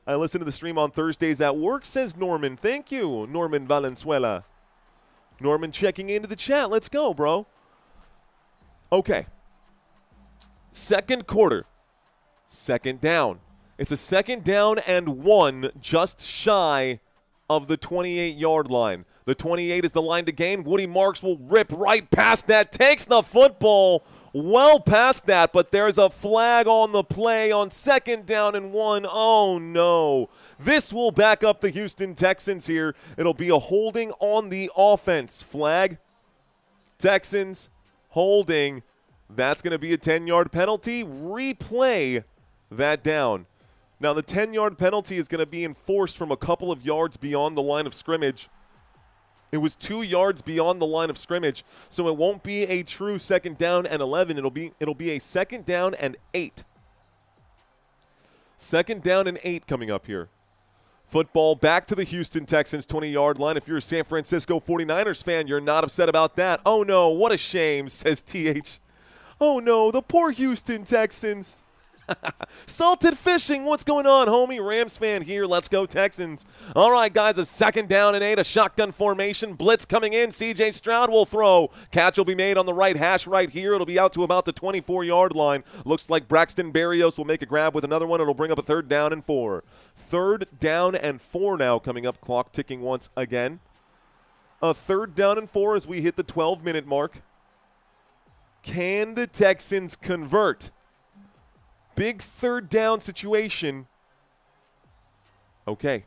I listen to the stream on Thursdays at work, says Norman. Thank you, Norman Valenzuela. Norman checking into the chat. Let's go, bro. Okay. 2nd quarter. 2nd down. It's a 2nd down and 1 just shy of the 28-yard line. The 28 is the line to gain. Woody Marks will rip right past that. Takes the football well past that, but there's a flag on the play on 2nd down and 1. Oh, no. This will back up the Houston Texans here. It'll be a holding on the offense. Flag. Texans holding. That's going to be a 10-yard penalty. Replay that down. Now, the 10-yard penalty is going to be enforced from a couple of yards beyond the line of scrimmage. It was 2 yards beyond the line of scrimmage, so it won't be a true 2nd down and 11. It'll be a 2nd down and 8. 2nd down and 8 coming up here. Football back to the Houston Texans 20-yard line. If you're a San Francisco 49ers fan, you're not upset about that. Oh, no, what a shame, says TH. Oh, no, the poor Houston Texans. Salted Fishing, what's going on, homie? Rams fan here. Let's go, Texans. All right, guys, a 2nd down and 8, a shotgun formation. Blitz coming in. C.J. Stroud will throw. Catch will be made on the right hash right here. It'll be out to about the 24-yard line. Looks like Braxton Berrios will make a grab with another one. It'll bring up a 3rd down and 4. 3rd down and 4 now coming up. Clock ticking once again. A 3rd down and 4 as we hit the 12-minute mark. Can the Texans convert? Big 3rd down situation. Okay,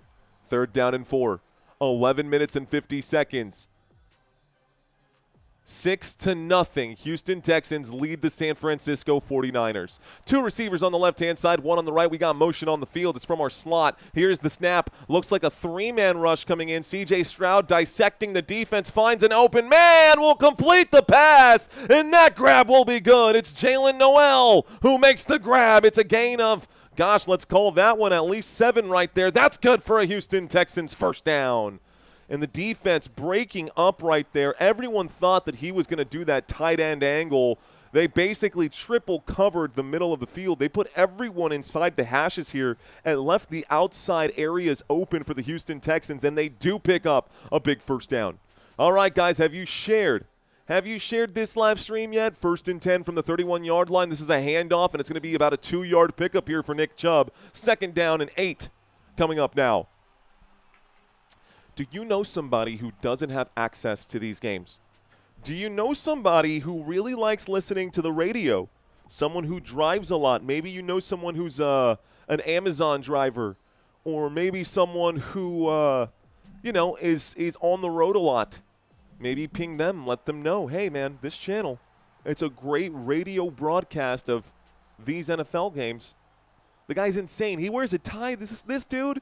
3rd down and 4. 11 minutes and 50 seconds. 6-0. Houston Texans lead the San Francisco 49ers. 2 receivers on the left-hand side, 1 on the right. We got motion on the field. It's from our slot. Here's the snap. Looks like a 3-man rush coming in. C.J. Stroud dissecting the defense. Finds an open man. Will complete the pass. And that grab will be good. It's Jalen Noel who makes the grab. It's a gain of, gosh, let's call that one at least 7 right there. That's good for a Houston Texans 1st down. And the defense breaking up right there. Everyone thought that he was going to do that tight end angle. They basically triple covered the middle of the field. They put everyone inside the hashes here and left the outside areas open for the Houston Texans, and they do pick up a big first down. All right, guys, have you shared this live stream yet? 1st and 10 from the 31-yard line. This is a handoff, and it's going to be about a 2-yard pickup here for Nick Chubb. 2nd down and 8 coming up now. Do you know somebody who doesn't have access to these games? Do you know somebody who really likes listening to the radio? Someone who drives a lot. Maybe you know someone who's an Amazon driver, or maybe someone who is on the road a lot. Maybe ping them, let them know, hey, man, this channel, it's a great radio broadcast of these NFL games. The guy's insane. He wears a tie. This dude,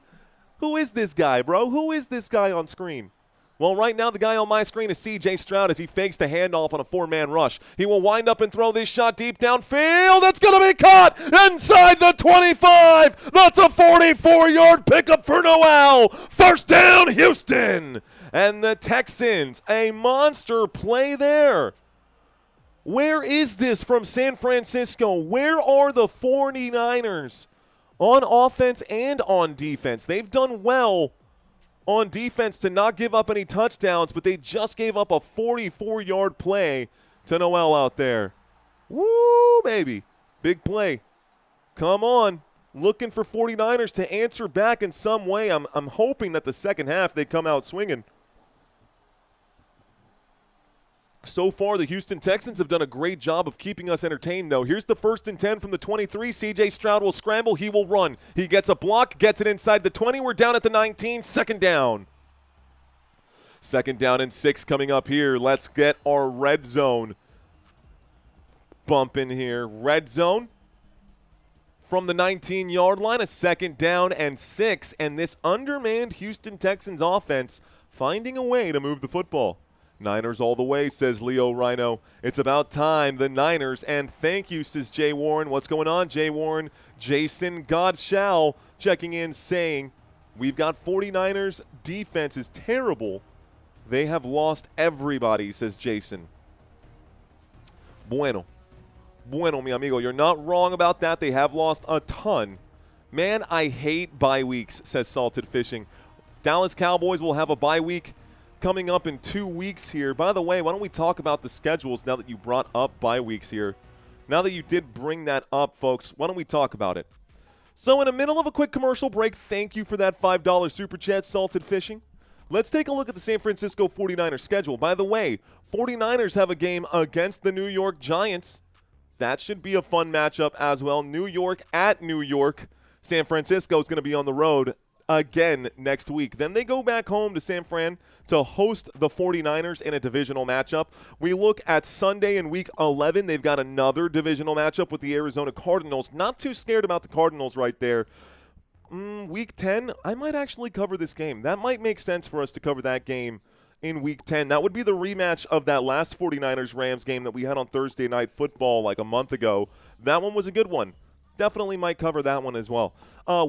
who is this guy, bro? Who is this guy on screen? Well, right now the guy on my screen is C.J. Stroud as he fakes the handoff on a 4-man rush. He will wind up and throw this shot deep downfield. It's going to be caught inside the 25. That's a 44-yard pickup for Noel. 1st down, Houston. And the Texans, a monster play there. Where is this from San Francisco? Where are the 49ers on offense and on defense? They've done well on defense to not give up any touchdowns, but they just gave up a 44-yard play to Noel out there. Woo, baby. Big play. Come on. Looking for 49ers to answer back in some way. I'm hoping that the second half they come out swinging. So far, the Houston Texans have done a great job of keeping us entertained, though. Here's the 1st and 10 from the 23. C.J. Stroud will scramble. He will run. He gets a block, gets it inside the 20. We're down at the 19. 2nd down. 2nd down and 6 coming up here. Let's get our red zone bump in here. Red zone from the 19-yard line. A 2nd down and 6. And this undermanned Houston Texans offense finding a way to move the football. Niners all the way, says Leo Rhino. It's about time, the Niners. And thank you, says Jay Warren. What's going on, Jay Warren? Jason Godshall checking in saying, we've got 49ers. Defense is terrible. They have lost everybody, says Jason. Bueno, mi amigo. You're not wrong about that. They have lost a ton. Man, I hate bye weeks, says Salted Fishing. Dallas Cowboys will have a bye week coming up in 2 weeks here. By the way, why don't we talk about the schedules now that you brought up bye weeks here? Now that you did bring that up, folks, why don't we talk about it? So in the middle of a quick commercial break, thank you for that $5 Super Chat, Salted Fishing. Let's take a look at the San Francisco 49ers schedule. By the way, 49ers have a game against the New York Giants. That should be a fun matchup as well. New York at New York. San Francisco is going to be on the road again next week. Then they go back home to San Fran to host the 49ers in a divisional matchup. We look at Sunday in Week 11. They've got another divisional matchup with the Arizona Cardinals. Not too scared about the Cardinals right there. Week 10, I might actually cover this game. That might make sense for us to cover that game in Week 10. That would be the rematch of that last 49ers-Rams game that we had on Thursday Night Football like a month ago. That one was a good one. Definitely might cover that one as well.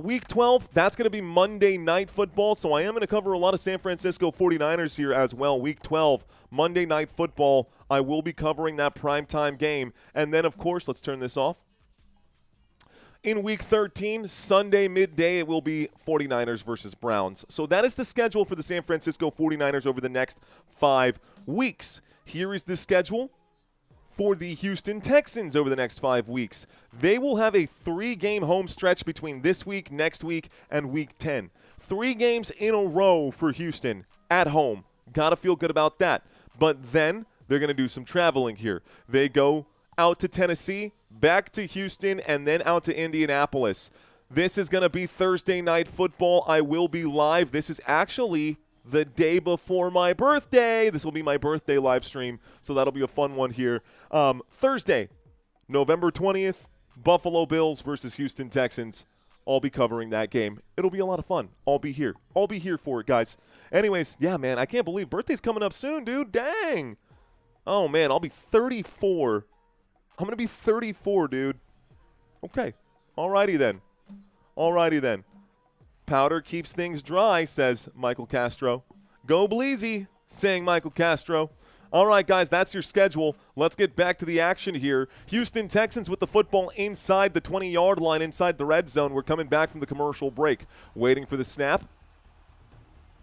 Week 12, that's going to be Monday Night Football, so I am going to cover a lot of San Francisco 49ers here as well. Week 12, Monday Night Football, I will be covering that primetime game. And then, of course, let's turn this off. In Week 13, Sunday midday, it will be 49ers versus Browns. So that is the schedule for the San Francisco 49ers over the next 5 weeks. Here is the schedule for the Houston Texans over the next 5 weeks. They will have a 3-game home stretch between this week, next week, and Week 10. 3 games in a row for Houston at home. Got to feel good about that. But then they're going to do some traveling here. They go out to Tennessee, back to Houston, and then out to Indianapolis. This is going to be Thursday Night Football. I will be live. This is actually the day before my birthday. This will be my birthday live stream, so that'll be a fun one here. Thursday, November 20th, Buffalo Bills versus Houston Texans. I'll be covering that game. It'll be a lot of fun. I'll be here. I'll be here for it, guys. Anyways, yeah, man, I can't believe birthday's coming up soon, dude. Dang. Oh, man, I'll be 34. I'm going to be 34, dude. Okay. Alrighty then. Alrighty then. Powder keeps things dry, says Michael Castro. Go Bleezy, saying Michael Castro. All right, guys, that's your schedule. Let's get back to the action here. Houston Texans with the football inside the 20-yard line, inside the red zone. We're coming back from the commercial break. Waiting for the snap.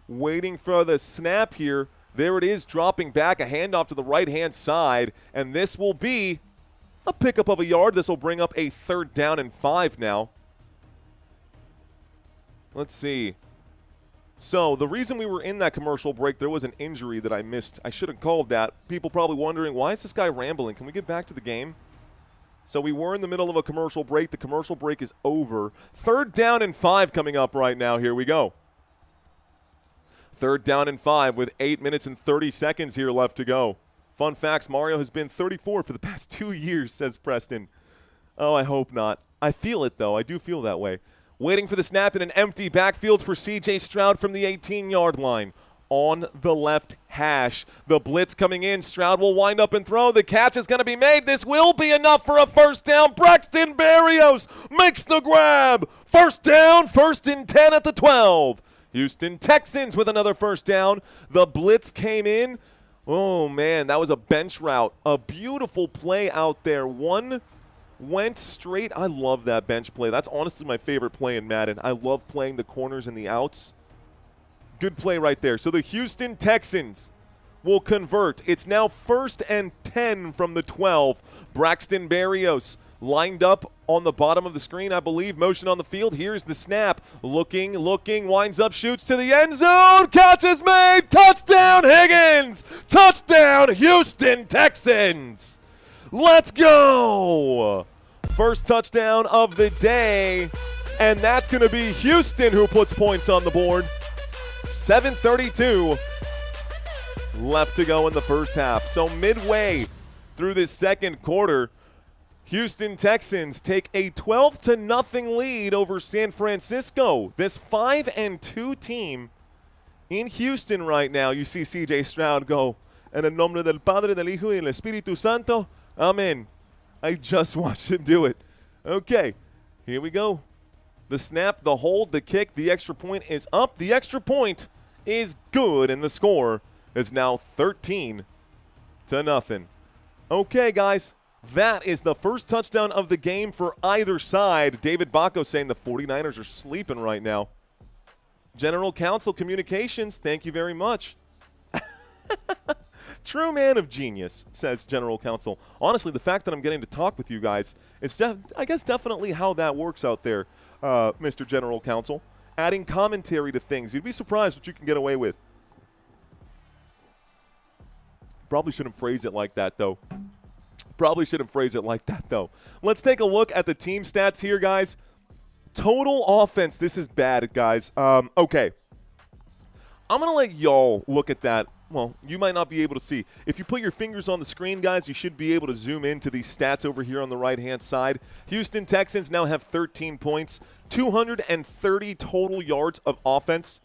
Waiting for the snap here. There it is, dropping back, a handoff to the right-hand side, and this will be a pickup of a yard. This will bring up a 3rd down and 5 now. Let's see. So the reason we were in that commercial break, there was an injury that I missed. I should have called that. People probably wondering, why is this guy rambling? Can we get back to the game? So we were in the middle of a commercial break. The commercial break is over. 3rd down and 5 coming up right now. Here we go. 3rd down and 5 with 8 minutes and 30 seconds here left to go. Fun facts, Mario has been 34 for the past 2 years, says Preston. Oh, I hope not. I feel it, though. I do feel that way. Waiting for the snap in an empty backfield for C.J. Stroud from the 18-yard line. On the left hash. The blitz coming in. Stroud will wind up and throw. The catch is going to be made. This will be enough for a 1st down. Braxton Berrios makes the grab. 1st down, 1st and 10 at the 12. Houston Texans with another 1st down. The blitz came in. Oh, man, that was a bench route. A beautiful play out there. One went straight. I love that bench play. That's honestly my favorite play in Madden. I love playing the corners and the outs. Good play right there. So the Houston Texans will convert. It's now 1st and 10 from the 12. Braxton Berrios lined up on the bottom of the screen, I believe. Motion on the field. Here's the snap. Looking, winds up, shoots to the end zone. Catch is made. Touchdown, Higgins. Touchdown, Houston Texans. Let's go. First touchdown of the day, and that's going to be Houston who puts points on the board. 7:32 left to go in the first half. So midway through this second quarter, Houston Texans take a 12-0 lead over San Francisco. This 5-2 team in Houston right now. You see C.J. Stroud go, en el nombre del Padre, del Hijo y del Espíritu Santo. Amen. I just watched him do it. Okay, here we go. The snap, the hold, the kick, the extra point is up. The extra point is good, and the score is now 13-0. Okay, guys, that is the first touchdown of the game for either side. David Bacco saying the 49ers are sleeping right now. General Counsel Communications, thank you very much. True man of genius, says General Counsel. Honestly, the fact that I'm getting to talk with you guys is, I guess, definitely how that works out there, Mr. General Counsel. Adding commentary to things. You'd be surprised what you can get away with. Probably shouldn't phrase it like that, though. Let's take a look at the team stats here, guys. Total offense. This is bad, guys. Okay. I'm going to let y'all look at that. Well, you might not be able to see. If you put your fingers on the screen, guys, you should be able to zoom into these stats over here on the right-hand side. Houston Texans now have 13 points, 230 total yards of offense,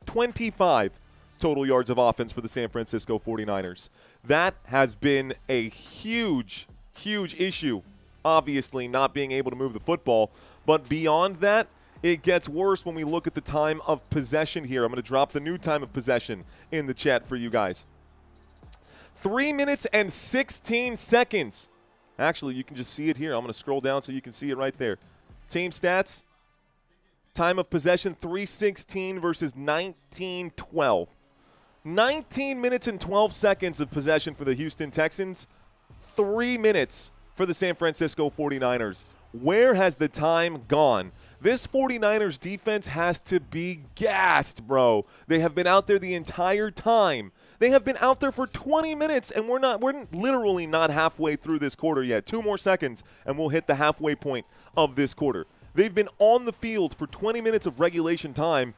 25 total yards of offense for the San Francisco 49ers. That has been a huge, huge issue, obviously, not being able to move the football. But beyond that, it gets worse when we look at the time of possession here. I'm going to drop the new time of possession in the chat for you guys. 3 minutes and 16 seconds. Actually, you can just see it here. I'm going to scroll down so you can see it right there. Team stats, time of possession, 3:16 versus 19:12. 19 minutes and 12 seconds of possession for the Houston Texans. 3 minutes for the San Francisco 49ers. Where has the time gone? This 49ers defense has to be gassed, bro. They have been out there the entire time. They have been out there for 20 minutes, and we're literally not halfway through this quarter yet. 2 more seconds, and we'll hit the halfway point of this quarter. They've been on the field for 20 minutes of regulation time.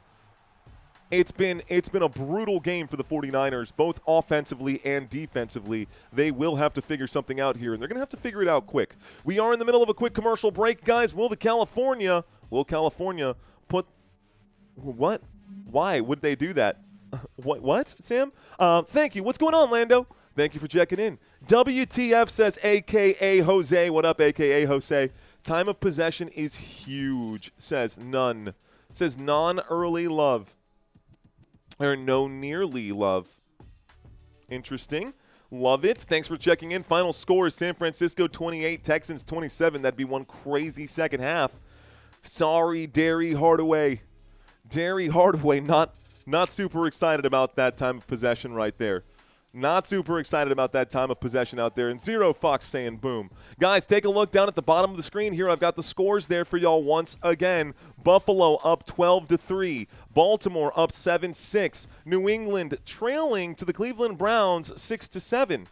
It's been a brutal game for the 49ers, both offensively and defensively. They will have to figure something out here, and they're going to have to figure it out quick. We are in the middle of a quick commercial break, guys. Will California put – what? Why would they do that? What, Sam? Thank you. What's going on, Lando? Thank you for checking in. WTF says a.k.a. Jose. What up, a.k.a. Jose? Time of possession is huge, says none. Says non-early love. Or no nearly love. Interesting. Love it. Thanks for checking in. Final score is San Francisco 28, Texans 27. That'd be one crazy second half. Sorry, Derry Hardaway. Derry Hardaway, not super excited about that time of possession right there. Not super excited about that time of possession out there. And Zero Fox saying boom. Guys, take a look down at the bottom of the screen here. I've got the scores there for y'all once again. Buffalo up 12-3. Baltimore up 7-6. New England trailing to the Cleveland Browns 6-7.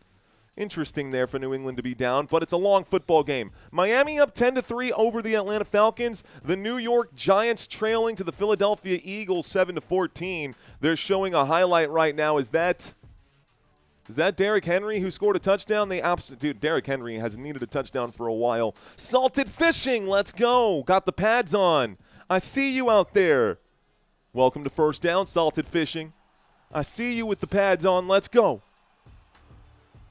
Interesting there for New England to be down, but it's a long football game. Miami up 10-3 over the Atlanta Falcons. The New York Giants trailing to the Philadelphia Eagles 7-14. They're showing a highlight right now. Is that Derrick Henry who scored a touchdown? Dude, Derrick Henry has needed a touchdown for a while. Salted Fishing, let's go. Got the pads on. I see you out there. Welcome to First Down, Salted Fishing. I see you with the pads on. Let's go.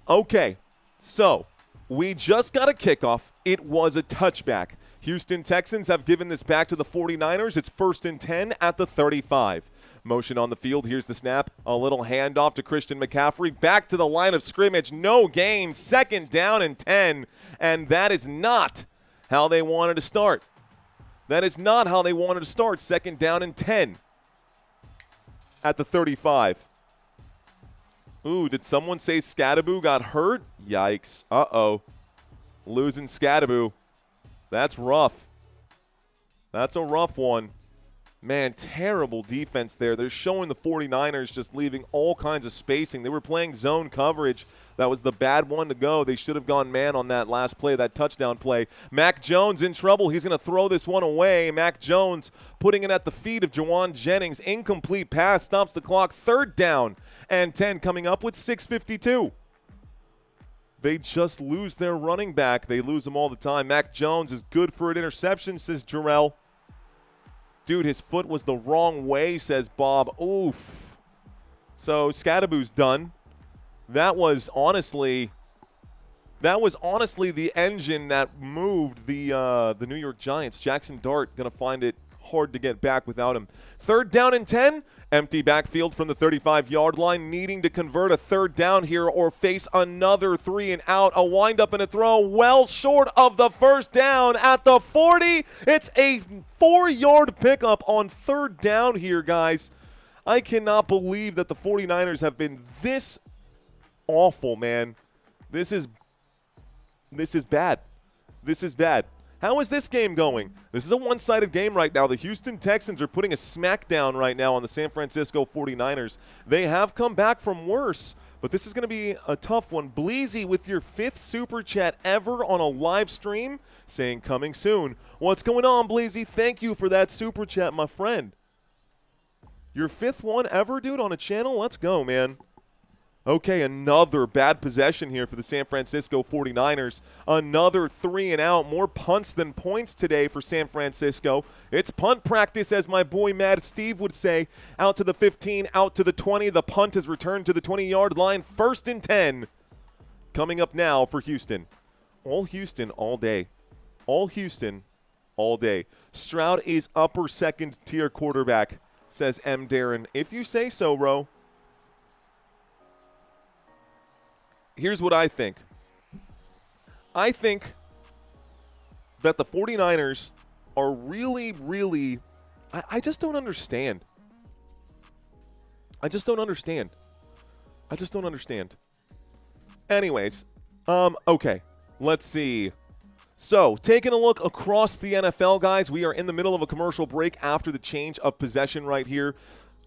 Okay, so we just got a kickoff. It was a touchback. Houston Texans have given this back to the 49ers. It's 1st and 10 at the 35. Motion on the field. Here's the snap. A little handoff to Christian McCaffrey. Back to the line of scrimmage. No gain. 2nd down and 10. And that is not how they wanted to start. That is not how they wanted to start. 2nd down and 10 at the 35. Ooh, did someone say Scadaboo got hurt? Yikes. Uh-oh. Losing Scadaboo. That's rough. That's a rough one. Man, terrible defense there. They're showing the 49ers just leaving all kinds of spacing. They were playing zone coverage. That was the bad one to go. They should have gone man on that last play, that touchdown play. Mac Jones in trouble. He's going to throw this one away. Mac Jones putting it at the feet of Jawan Jennings. Incomplete pass. Stops the clock. 3rd down and 10 coming up with 6:52. They just lose their running back. They lose them all the time. Mac Jones is good for an interception, says Jarrell. Dude, his foot was the wrong way, says Bob. Oof. So Scadaboo's done. That was honestly the engine that moved the New York Giants. Jackson Dart going to find it hard to get back without him. 3rd down and 10. Empty backfield from the 35-yard line, needing to convert a 3rd down here or face another 3 and out. A windup and a throw well short of the 1st down at the 40. It's a 4-yard pickup on 3rd down here, guys. I cannot believe that the 49ers have been this awful, man. This is bad. This is bad. How is this game going? This is a one-sided game right now. The Houston Texans are putting a smackdown right now on the San Francisco 49ers. They have come back from worse, but this is going to be a tough one. Bleezy with your 5th super chat ever on a live stream, saying coming soon. What's going on, Bleezy? Thank you for that super chat, my friend. Your 5th one ever, dude, on a channel? Let's go, man. Okay, another bad possession here for the San Francisco 49ers. Another 3 and out. More punts than points today for San Francisco. It's punt practice, as my boy Mad Steve would say. Out to the 15, out to the 20. The punt is returned to the 20-yard line. 1st and 10. Coming up now for Houston. All Houston all day. All Houston all day. Stroud is upper 2nd tier quarterback, says M. Darren. If you say so, bro. Here's what I think. I think that the 49ers are really I just don't understand. I just don't understand. Anyways, okay. Let's see. So, taking a look across the NFL, guys, we are in the middle of a commercial break after the change of possession right here.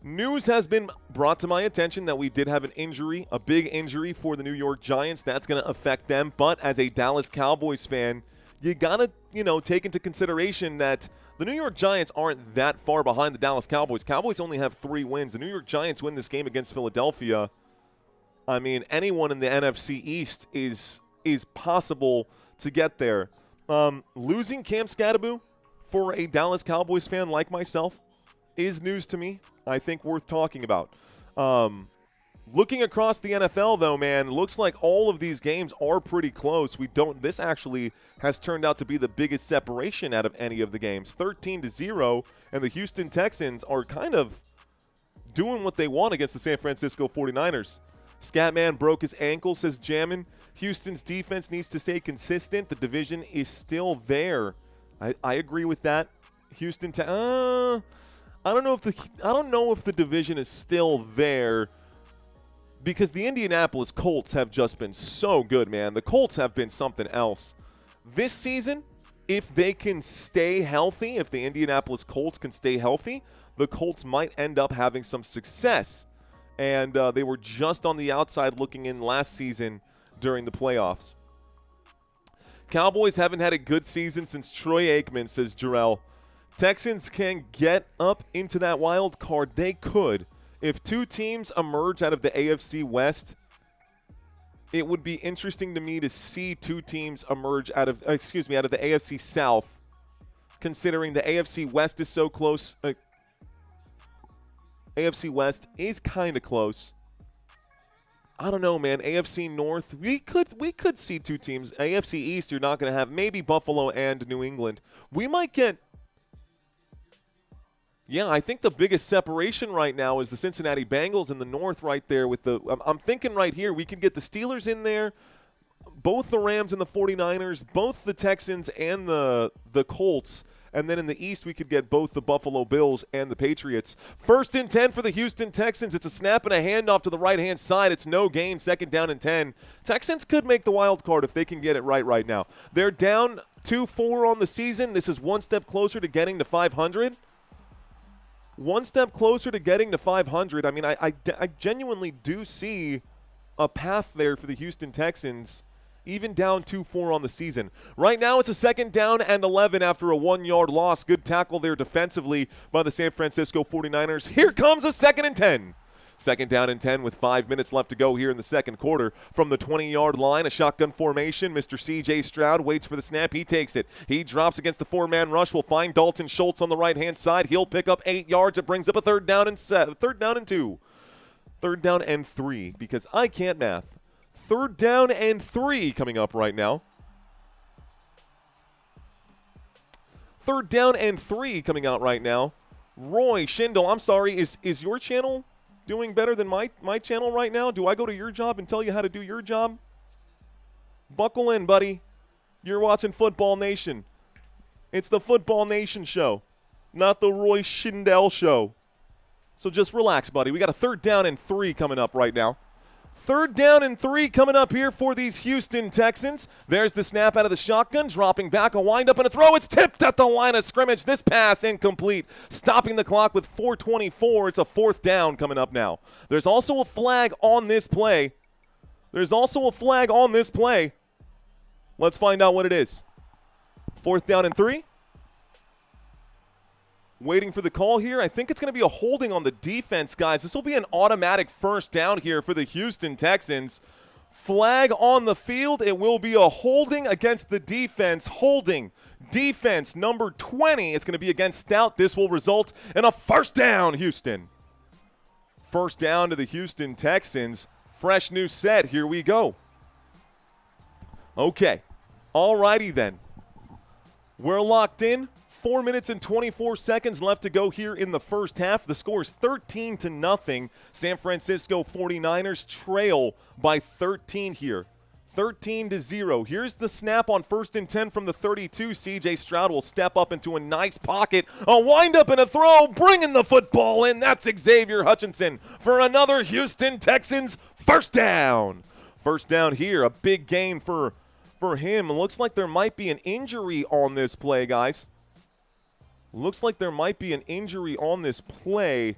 News has been brought to my attention that we did have an injury, a big injury for the New York Giants. That's going to affect them. But as a Dallas Cowboys fan, you got to, take into consideration that the New York Giants aren't that far behind the Dallas Cowboys. Cowboys only have 3 wins. The New York Giants win this game against Philadelphia. I mean, anyone in the NFC East is possible to get there. Losing Cam Scadaboo for a Dallas Cowboys fan like myself is news to me. I think worth talking about. Looking across the NFL, though, man, looks like all of these games are pretty close. This actually has turned out to be the biggest separation out of any of the games. 13-0, and the Houston Texans are kind of doing what they want against the San Francisco 49ers. Scatman broke his ankle, says Jammin. Houston's defense needs to stay consistent. The division is still there. I agree with that. Houston, I don't know if the division is still there, because the Indianapolis Colts have just been so good, man. The Colts have been something else. This season, if they can stay healthy, if the Indianapolis Colts can stay healthy, the Colts might end up having some success. And they were just on the outside looking in last season during the playoffs. Cowboys haven't had a good season since Troy Aikman, says Jarrell. Texans can get up into that wild card. They could. If two teams emerge out of the AFC West, it would be interesting to me to see two teams emerge out of the AFC South, considering the AFC West is so close. AFC West is kind of close. I don't know, man. AFC North, we could see two teams. AFC East, you're not going to have maybe Buffalo and New England. We might get. Yeah, I think the biggest separation right now is the Cincinnati Bengals in the North right there with the I'm thinking right here we could get the Steelers in there, both the Rams and the 49ers, both the Texans and the Colts, and then in the East we could get both the Buffalo Bills and the Patriots. 1st and 10 for the Houston Texans. It's a snap and a handoff to the right-hand side. It's no gain, 2nd down and 10. Texans could make the wild card if they can get it right now. They're down 2-4 on the season. This is one step closer to getting to 500. One step closer to getting to 500. I mean, I genuinely do see a path there for the Houston Texans, even down 2-4 on the season. Right now, it's a 2nd down and 11 after a 1-yard loss. Good tackle there defensively by the San Francisco 49ers. Here comes a 2nd and 10. 2nd down and 10 with 5 minutes left to go here in the second quarter. From the 20-yard line, a shotgun formation. Mr. C.J. Stroud waits for the snap. He takes it. He drops against the 4-man rush. We'll find Dalton Schultz on the right-hand side. He'll pick up 8 yards. It brings up a 3rd down and 2. 3rd down and 3, because I can't math. 3rd down and 3 coming up right now. 3rd down and 3 coming out right now. Roy Schindel, I'm sorry, is your channel doing better than my channel right now? Do I go to your job and tell you how to do your job? Buckle in, buddy. You're watching Football Nation. It's the Football Nation show, not the Roy Schindel show. So just relax, buddy. We got a 3rd down and 3 coming up right now. 3rd down and 3 coming up here for these Houston Texans. There's the snap out of the shotgun, dropping back, a windup and a throw. It's tipped at the line of scrimmage. This pass incomplete, stopping the clock with 4:24. It's a 4th down coming up now. There's also a flag on this play. Let's find out what it is. 4th down and 3. Waiting for the call here. I think it's going to be a holding on the defense, guys. This will be an automatic 1st down here for the Houston Texans. Flag on the field. It will be a holding against the defense. Holding. Defense number 20. It's going to be against Stout. This will result in a 1st down, Houston. 1st down to the Houston Texans. Fresh new set. Here we go. Okay. Alrighty then. We're locked in. 4 minutes and 24 seconds left to go here in the first half. The score is 13-0. San Francisco 49ers trail by 13 here. 13-0. Here's the snap on 1st and 10 from the 32. C.J. Stroud will step up into a nice pocket. A windup and a throw, bringing the football in. That's Xavier Hutchinson for another Houston Texans 1st down. 1st down here, a big gain for him. It looks like there might be an injury on this play, guys. Looks like there might be an injury on this play.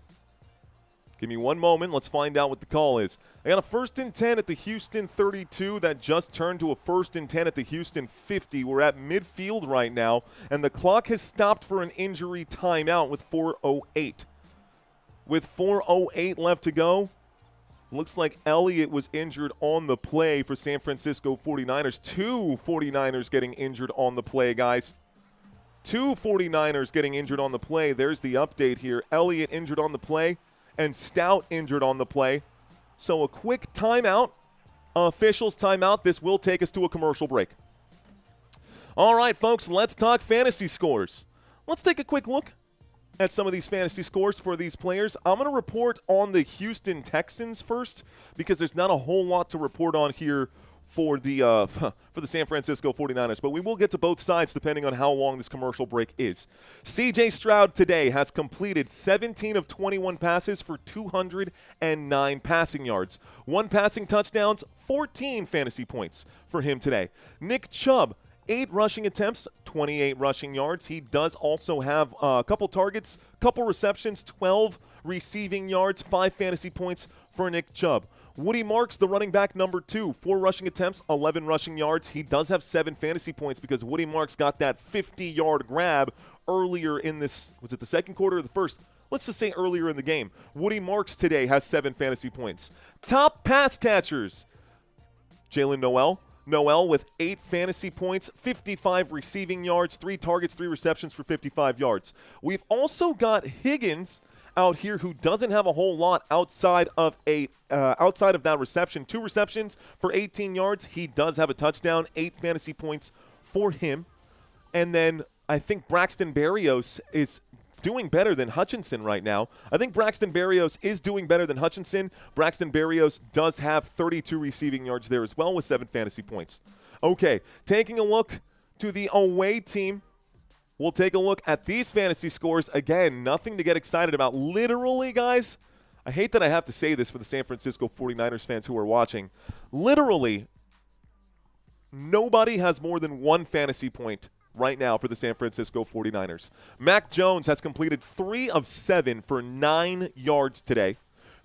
Give me one moment. Let's find out what the call is. I got a 1st and 10 at the Houston 32 that just turned to a 1st and 10 at the Houston 50. We're at midfield right now, and the clock has stopped for an injury timeout with 4:08. With 4:08 left to go, looks like Elliott was injured on the play for San Francisco 49ers. 2 49ers getting injured on the play, guys. 2 49ers getting injured on the play. There's the update here. Elliott injured on the play and Stout injured on the play. So a quick timeout. Officials timeout. This will take us to a commercial break. All right, folks, let's talk fantasy scores. Let's take a quick look at some of these fantasy scores for these players. I'm going to report on the Houston Texans first because there's not a whole lot to report on here for the San Francisco 49ers. But we will get to both sides depending on how long this commercial break is. C.J. Stroud today has completed 17 of 21 passes for 209 passing yards. 1 passing touchdowns, 14 fantasy points for him today. Nick Chubb, 8 rushing attempts, 28 rushing yards. He does also have a couple targets, couple receptions, 12 receiving yards, 5 fantasy points for Nick Chubb. Woody Marks, the running back number 2, 4 rushing attempts, 11 rushing yards. He does have 7 fantasy points because Woody Marks got that 50-yard grab earlier in this, was it the second quarter or the first? Let's just say earlier in the game. Woody Marks today has 7 fantasy points. Top pass catchers, Jalen Noel with 8 fantasy points, 55 receiving yards, 3 targets, 3 receptions for 55 yards. We've also got Higgins out here who doesn't have a whole lot outside of that reception. 2 receptions for 18 yards. He does have a touchdown, 8 fantasy points for him. And then I think Braxton Berrios is doing better than Hutchinson right now. I think Braxton Berrios is doing better than Hutchinson. Braxton Berrios does have 32 receiving yards there as well with 7 fantasy points. Okay, taking a look to the away team. We'll take a look at these fantasy scores. Again, nothing to get excited about. Literally, guys, I hate that I have to say this for the San Francisco 49ers fans who are watching. Literally, nobody has more than 1 fantasy point right now for the San Francisco 49ers. Mac Jones has completed 3 of 7 for 9 yards today.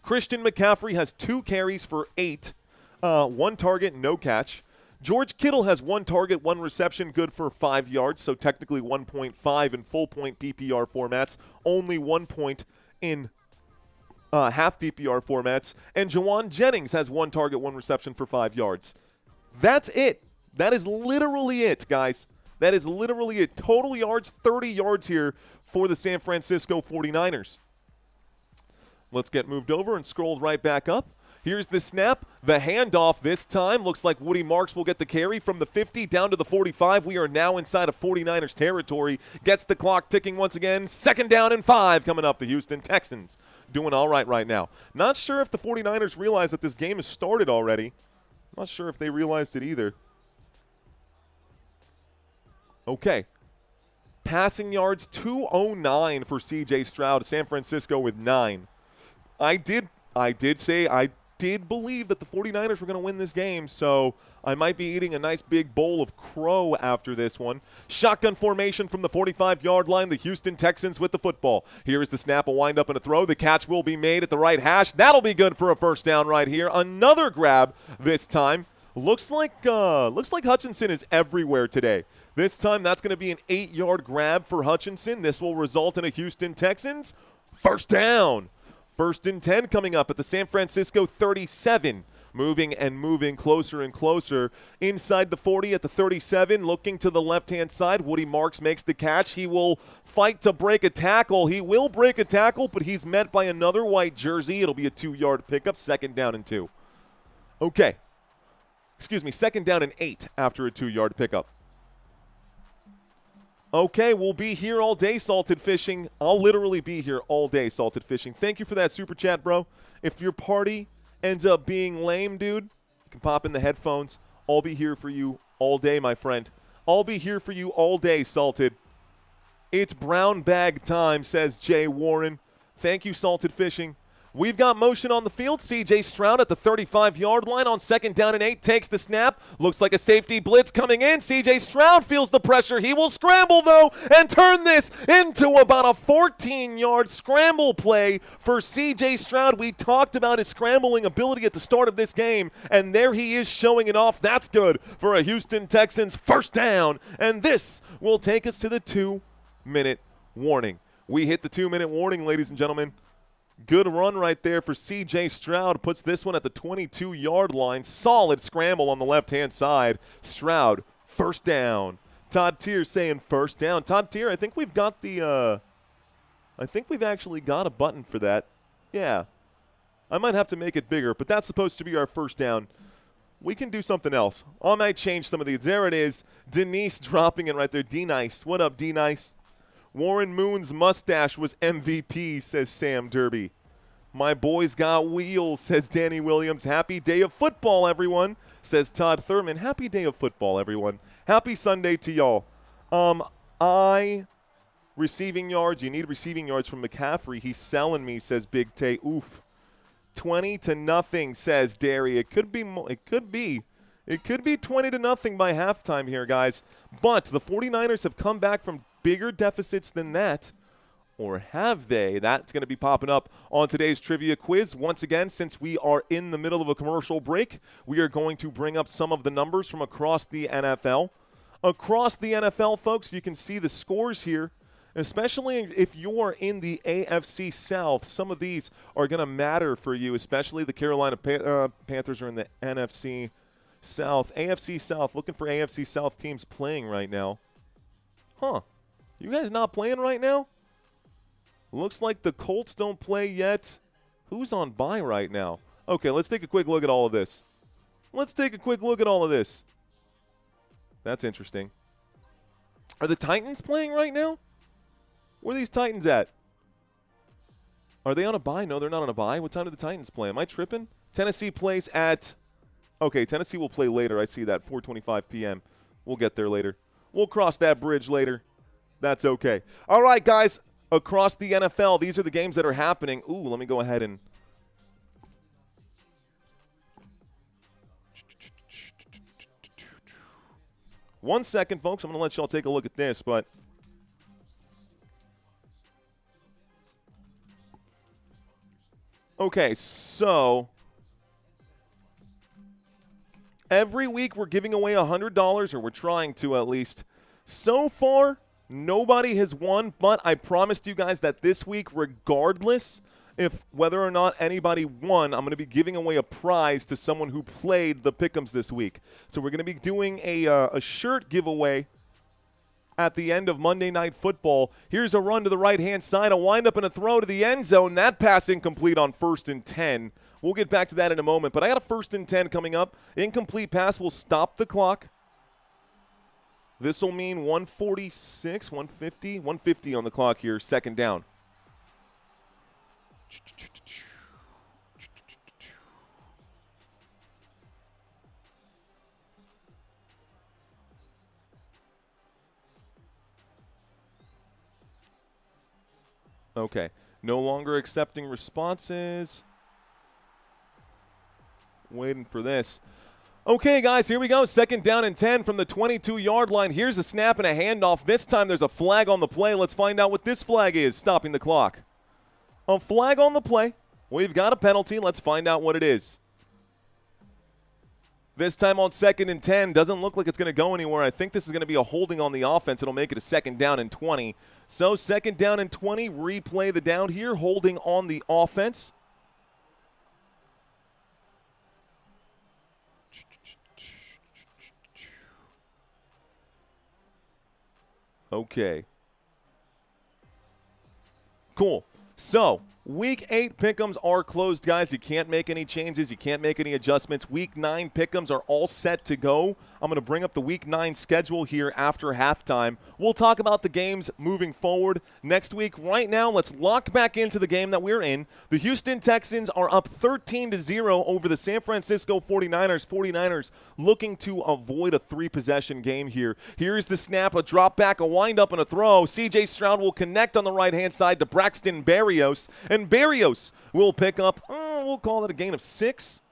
Christian McCaffrey has 2 carries for 8, 1 target, no catch. George Kittle has 1 target, 1 reception, good for 5 yards, so technically 1.5 in full point PPR formats, only 1 point in half PPR formats. And Jawan Jennings has 1 target, 1 reception for 5 yards. That's it. That is literally it, guys. That is literally it. Total yards, 30 yards here for the San Francisco 49ers. Let's get moved over and scrolled right back up. Here's the snap, the handoff this time. Looks like Woody Marks will get the carry from the 50 down to the 45. We are now inside of 49ers territory. Gets the clock ticking once again. 2nd down and 5 coming up. The Houston Texans doing all right now. Not sure if the 49ers realize that this game has started already. Not sure if they realized it either. Okay. Passing yards, 209 for C.J. Stroud. San Francisco with 9. I did believe that the 49ers were going to win this game, so I might be eating a nice big bowl of crow after this one. Shotgun formation from the 45-yard line. The Houston Texans with the football. Here is the snap, a wind-up and a throw. The catch will be made at the right hash. That'll be good for a first down right here. Another grab this time. Looks like Hutchinson is everywhere today. This time, that's going to be an 8-yard grab for Hutchinson. This will result in a Houston Texans first down. 1st and 10 coming up at the San Francisco 37. Moving closer and closer. Inside the 40 at the 37, looking to the left-hand side. Woody Marks makes the catch. He will fight to break a tackle. He will break a tackle, but he's met by another white jersey. It'll be a 2-yard pickup, 2nd down and 2. Okay. 2nd down and 8 after a 2-yard pickup. Okay, we'll be here all day, Salted Fishing. I'll literally be here all day, Salted Fishing. Thank you for that super chat, bro. If your party ends up being lame, dude, you can pop in the headphones. I'll be here for you all day, my friend. I'll be here for you all day, Salted. It's brown bag time, says Jay Warren. Thank you, Salted Fishing. We've got motion on the field. C.J. Stroud at the 35-yard line on 2nd down and 8. Takes the snap. Looks like a safety blitz coming in. C.J. Stroud feels the pressure. He will scramble, though, and turn this into about a 14-yard scramble play for C.J. Stroud. We talked about his scrambling ability at the start of this game, and there he is showing it off. That's good for a Houston Texans first down. And this will take us to the 2-minute warning. We hit the 2-minute warning, ladies and gentlemen. Good run right there for C.J. Stroud. Puts this one at the 22-yard line. Solid scramble on the left-hand side. Stroud, first down. Todd Tier saying first down. Todd Tier, I think we've got the I think we've actually got a button for that. Yeah. I might have to make it bigger, but that's supposed to be our first down. We can do something else. I might change some of these. There it is. Denise dropping it right there. D-Nice. What up, D-Nice? Warren Moon's mustache was MVP, says Sam Derby. My boys got wheels, says Danny Williams. Happy day of football, everyone, says Todd Thurman. Happy day of football, everyone. Happy Sunday to y'all. Receiving yards. You need receiving yards from McCaffrey. He's selling me, says Big Tay. Oof. 20-0, says Derry. It could be more. It could be 20-0 by halftime here, guys. But the 49ers have come back from bigger deficits than that. Or have they? That's going to be popping up on today's trivia quiz. Once again, since we are in the middle of a commercial break, we are going to bring up some of the numbers from across the NFL. Across the NFL, folks, you can see the scores here, especially if you're in the AFC South. Some of these are going to matter for you, especially the Carolina Panthers are in the NFC South. AFC South, looking for AFC South teams playing right now. Huh. You guys not playing right now? Looks like the Colts don't play yet. Who's on bye right now? Okay, let's take a quick look at all of this. That's interesting. Are the Titans playing right now? Where are these Titans at? Are they on a bye? No, they're not on a bye. What time do the Titans play? Am I tripping? Tennessee plays at... Okay, Tennessee will play later. I see that, 4:25 p.m. We'll get there later. We'll cross that bridge later. That's okay. All right, guys. Across the NFL, these are the games that are happening. Ooh, let me go ahead and... One second, folks. I'm going to let y'all take a look at this, but... Okay, so... Every week we're giving away $100, or we're trying to at least. So far, nobody has won, but I promised you guys that this week, regardless if whether or not anybody won, I'm going to be giving away a prize to someone who played the Pick'ems this week. So we're going to be doing a shirt giveaway at the end of Monday Night Football. Here's a run to the right-hand side, a wind-up and a throw to the end zone. That pass incomplete on 1st and 10. We'll get back to that in a moment, but I got a 1st and 10 coming up. Incomplete pass will stop the clock. This will mean 146, 150 on the clock here, 2nd down. Okay, no longer accepting responses. Waiting for this. Okay, guys, here we go. 2nd down and 10 from the 22-yard line. Here's a snap and a handoff. This time there's a flag on the play. Let's find out what this flag is, stopping the clock. A flag on the play. We've got a penalty. Let's find out what it is. This time on 2nd and 10. Doesn't look like it's going to go anywhere. I think this is going to be a holding on the offense. It'll make it a 2nd down and 20. So 2nd down and 20. Replay the down here. Holding on the offense. Okay. Cool. So, Week 8 pick'ems are closed, guys. You can't make any changes. You can't make any adjustments. Week 9 pick'ems are all set to go. I'm going to bring up the Week 9 schedule here after halftime. We'll talk about the games moving forward next week. Right now, let's lock back into the game that we're in. The Houston Texans are up 13-0 over the San Francisco 49ers. 49ers looking to avoid a 3-possession game here. Here's the snap, a drop back, a wind up, and a throw. C.J. Stroud will connect on the right-hand side to Braxton Berrios. And Berrios will pick up, we'll call it a gain of 6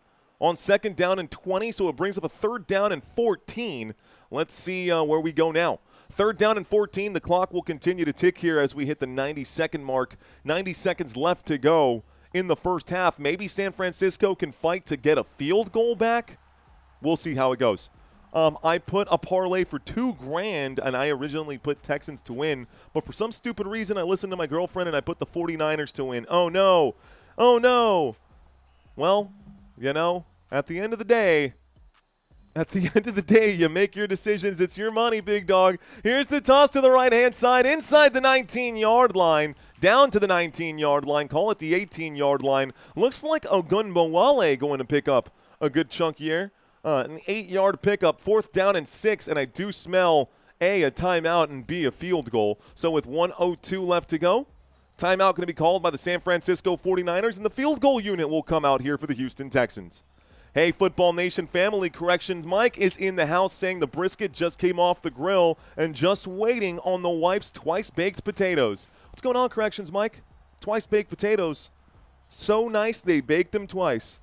on 2nd down and 20, so it brings up a 3rd down and 14. Let's see where we go now. 3rd down and 14, the clock will continue to tick here as we hit the 90-second mark. 90 seconds left to go in the first half. Maybe San Francisco can fight to get a field goal back. We'll see how it goes. I put a parlay for $2,000, and I originally put Texans to win. But for some stupid reason, I listened to my girlfriend, and I put the 49ers to win. Oh, no. Oh, no. Well, you know, at the end of the day, you make your decisions. It's your money, big dog. Here's the toss to the right-hand side, inside the 19-yard line, down to the 19-yard line. Call it the 18-yard line. Looks like Ogunbowale going to pick up a good chunk here. An 8-yard pickup, 4th down and 6, and I do smell A timeout, and B, a field goal. So with 1:02 left to go, timeout going to be called by the San Francisco 49ers, and the field goal unit will come out here for the Houston Texans. Hey, Football Nation family, correction, Mike is in the house saying the brisket just came off the grill and just waiting on the wife's twice-baked potatoes. What's going on, corrections, Mike? Twice-baked potatoes. So nice they baked them twice.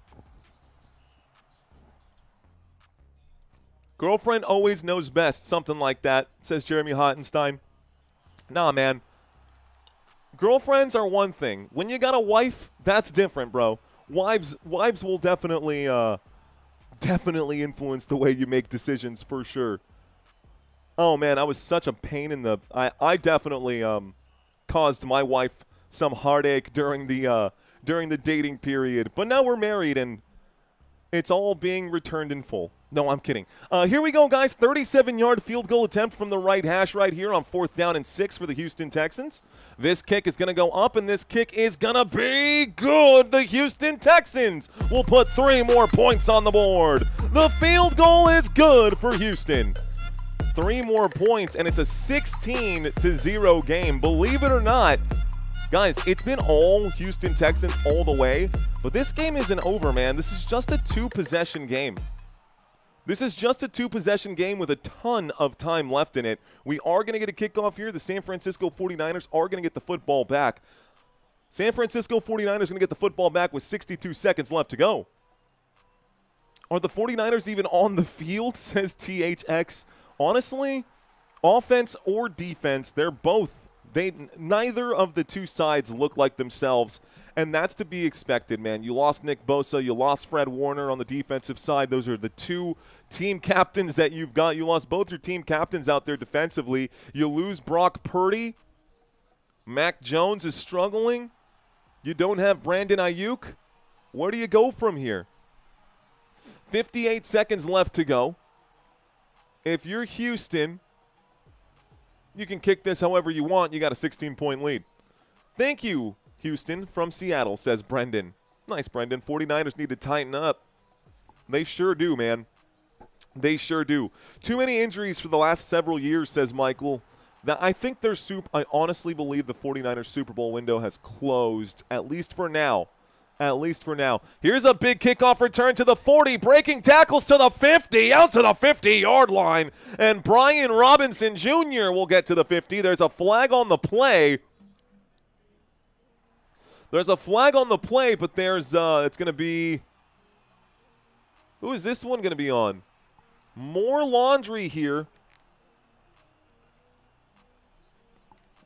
Girlfriend always knows best, something like that, says Jeremy Hottenstein. Nah, man. Girlfriends are one thing. When you got a wife, that's different, bro. Wives will definitely influence the way you make decisions for sure. Oh man, I was such a pain in the. I definitely caused my wife some heartache during the dating period. But now we're married and it's all being returned in full. No, I'm kidding. Here we go, guys. 37-yard field goal attempt from the right hash right here on 4th down and 6 for the Houston Texans. This kick is going to go up, and this kick is going to be good. The Houston Texans will put 3 more points on the board. The field goal is good for Houston. 3 more points, and it's a 16-0 game. Believe it or not, guys, it's been all Houston Texans all the way, but this game isn't over, man. This is just a 2-possession game. This is just a 2-possession game with a ton of time left in it. We are going to get a kickoff here. The San Francisco 49ers are going to get the football back. San Francisco 49ers going to get the football back with 62 seconds left to go. Are the 49ers even on the field, says THX. Honestly, offense or defense, they're both. Neither of the two sides look like themselves, and that's to be expected, man. You lost Nick Bosa, you lost Fred Warner on the defensive side. Those are the 2 team captains that you've got. You lost both your team captains out there defensively. You lose Brock Purdy. Mac Jones is struggling. You don't have Brandon Ayuk. Where do you go from here? 58 seconds left to go. If you're Houston, you can kick this however you want. You got a 16-point lead. Thank you, Houston, from Seattle, says Brendan. Nice, Brendan. 49ers need to tighten up. They sure do, man. They sure do. Too many injuries for the last several years, says Michael. I think I honestly believe the 49ers Super Bowl window has closed, at least for now. At least for now. Here's a big kickoff return to the 40, breaking tackles to the 50, out to the 50-yard line. And Brian Robinson Jr. will get to the 50. There's a flag on the play. There's a flag on the play, but it's going to be, who is this one going to be on? More laundry here.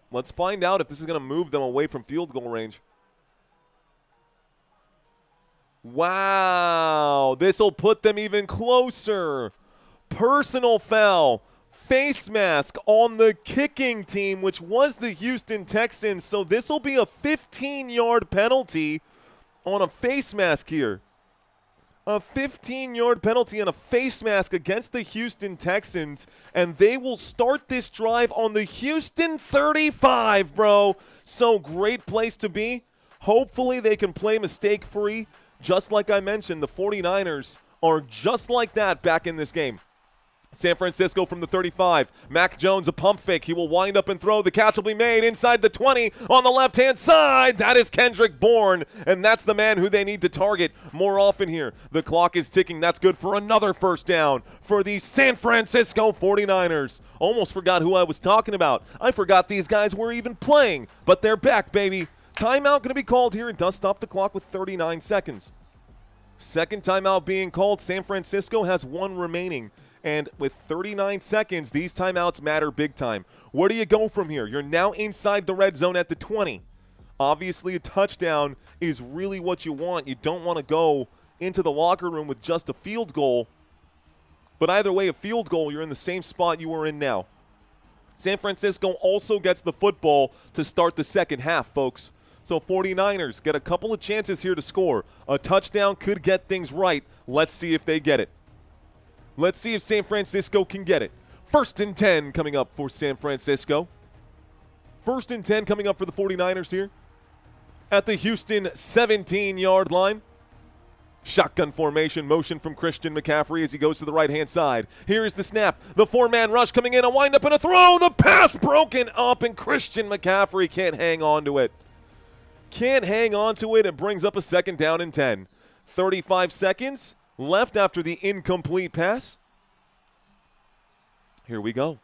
Let's find out if this is going to move them away from field goal range. Wow, this will put them even closer. Personal foul, face mask on the kicking team, which was the Houston Texans. So this will be a 15-yard penalty on a face mask here. A 15-yard penalty on a face mask against the Houston Texans, and they will start this drive on the Houston 35, bro. So great place to be. Hopefully they can play mistake-free. Just like I mentioned, the 49ers are just like that back in this game. San Francisco from the 35. Mac Jones, a pump fake. He will wind up and throw. The catch will be made inside the 20 on the left-hand side. That is Kendrick Bourne, and that's the man who they need to target more often here. The clock is ticking. That's good for another first down for the San Francisco 49ers. Almost forgot who I was talking about. I forgot these guys were even playing, but they're back, baby. Timeout going to be called here. It does stop the clock with 39 seconds. Second timeout being called. San Francisco has 1 remaining. And with 39 seconds, these timeouts matter big time. Where do you go from here? You're now inside the red zone at the 20. Obviously, a touchdown is really what you want. You don't want to go into the locker room with just a field goal. But either way, a field goal, you're in the same spot you are in now. San Francisco also gets the football to start the second half, folks. So 49ers get a couple of chances here to score. A touchdown could get things right. Let's see if they get it. Let's see if San Francisco can get it. 1st and 10 coming up for San Francisco. 1st and 10 coming up for the 49ers here at the Houston 17-yard line. Shotgun formation, motion from Christian McCaffrey as he goes to the right-hand side. Here is the snap. The four-man rush coming in, a wind-up and a throw. The pass broken up, and Christian McCaffrey can't hang on to it. Can't hang on to it. It brings up a 2nd down and 10. 35 seconds left after the incomplete pass. Here we go.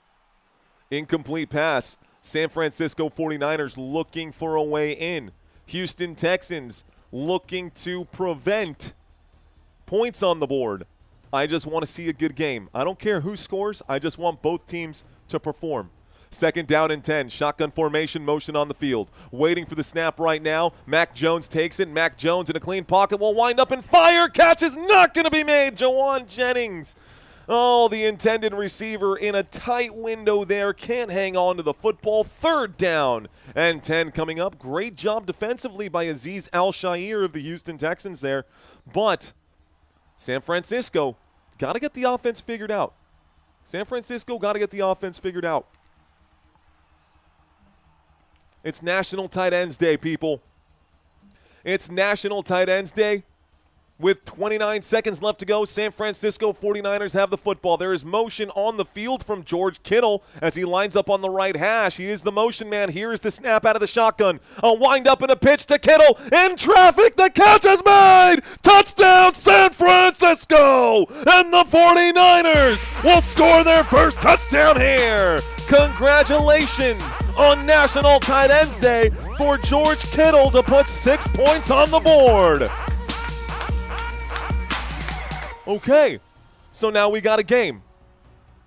Incomplete pass. San Francisco 49ers looking for a way in. Houston Texans looking to prevent points on the board. I just want to see a good game. I don't care who scores. I just want both teams to perform. 2nd down and 10. Shotgun formation, motion on the field. Waiting for the snap right now. Mac Jones takes it. Mac Jones in a clean pocket will wind up and fire. Catch is not going to be made. Jawan Jennings. Oh, the intended receiver in a tight window there. Can't hang on to the football. 3rd down and 10 coming up. Great job defensively by Azeez Al-Shaair of the Houston Texans there. But San Francisco got to get the offense figured out. San Francisco got to get the offense figured out. It's National Tight Ends Day, people. It's National Tight Ends Day. With 29 seconds left to go, San Francisco 49ers have the football. There is motion on the field from George Kittle as he lines up on the right hash. He is the motion man. Here is the snap out of the shotgun. A wind-up and a pitch to Kittle. In traffic, the catch is made! Touchdown, San Francisco! And the 49ers will score their first touchdown here! Congratulations on National Tight Ends Day for George Kittle to put 6 points on the board. Okay, so now we got a game.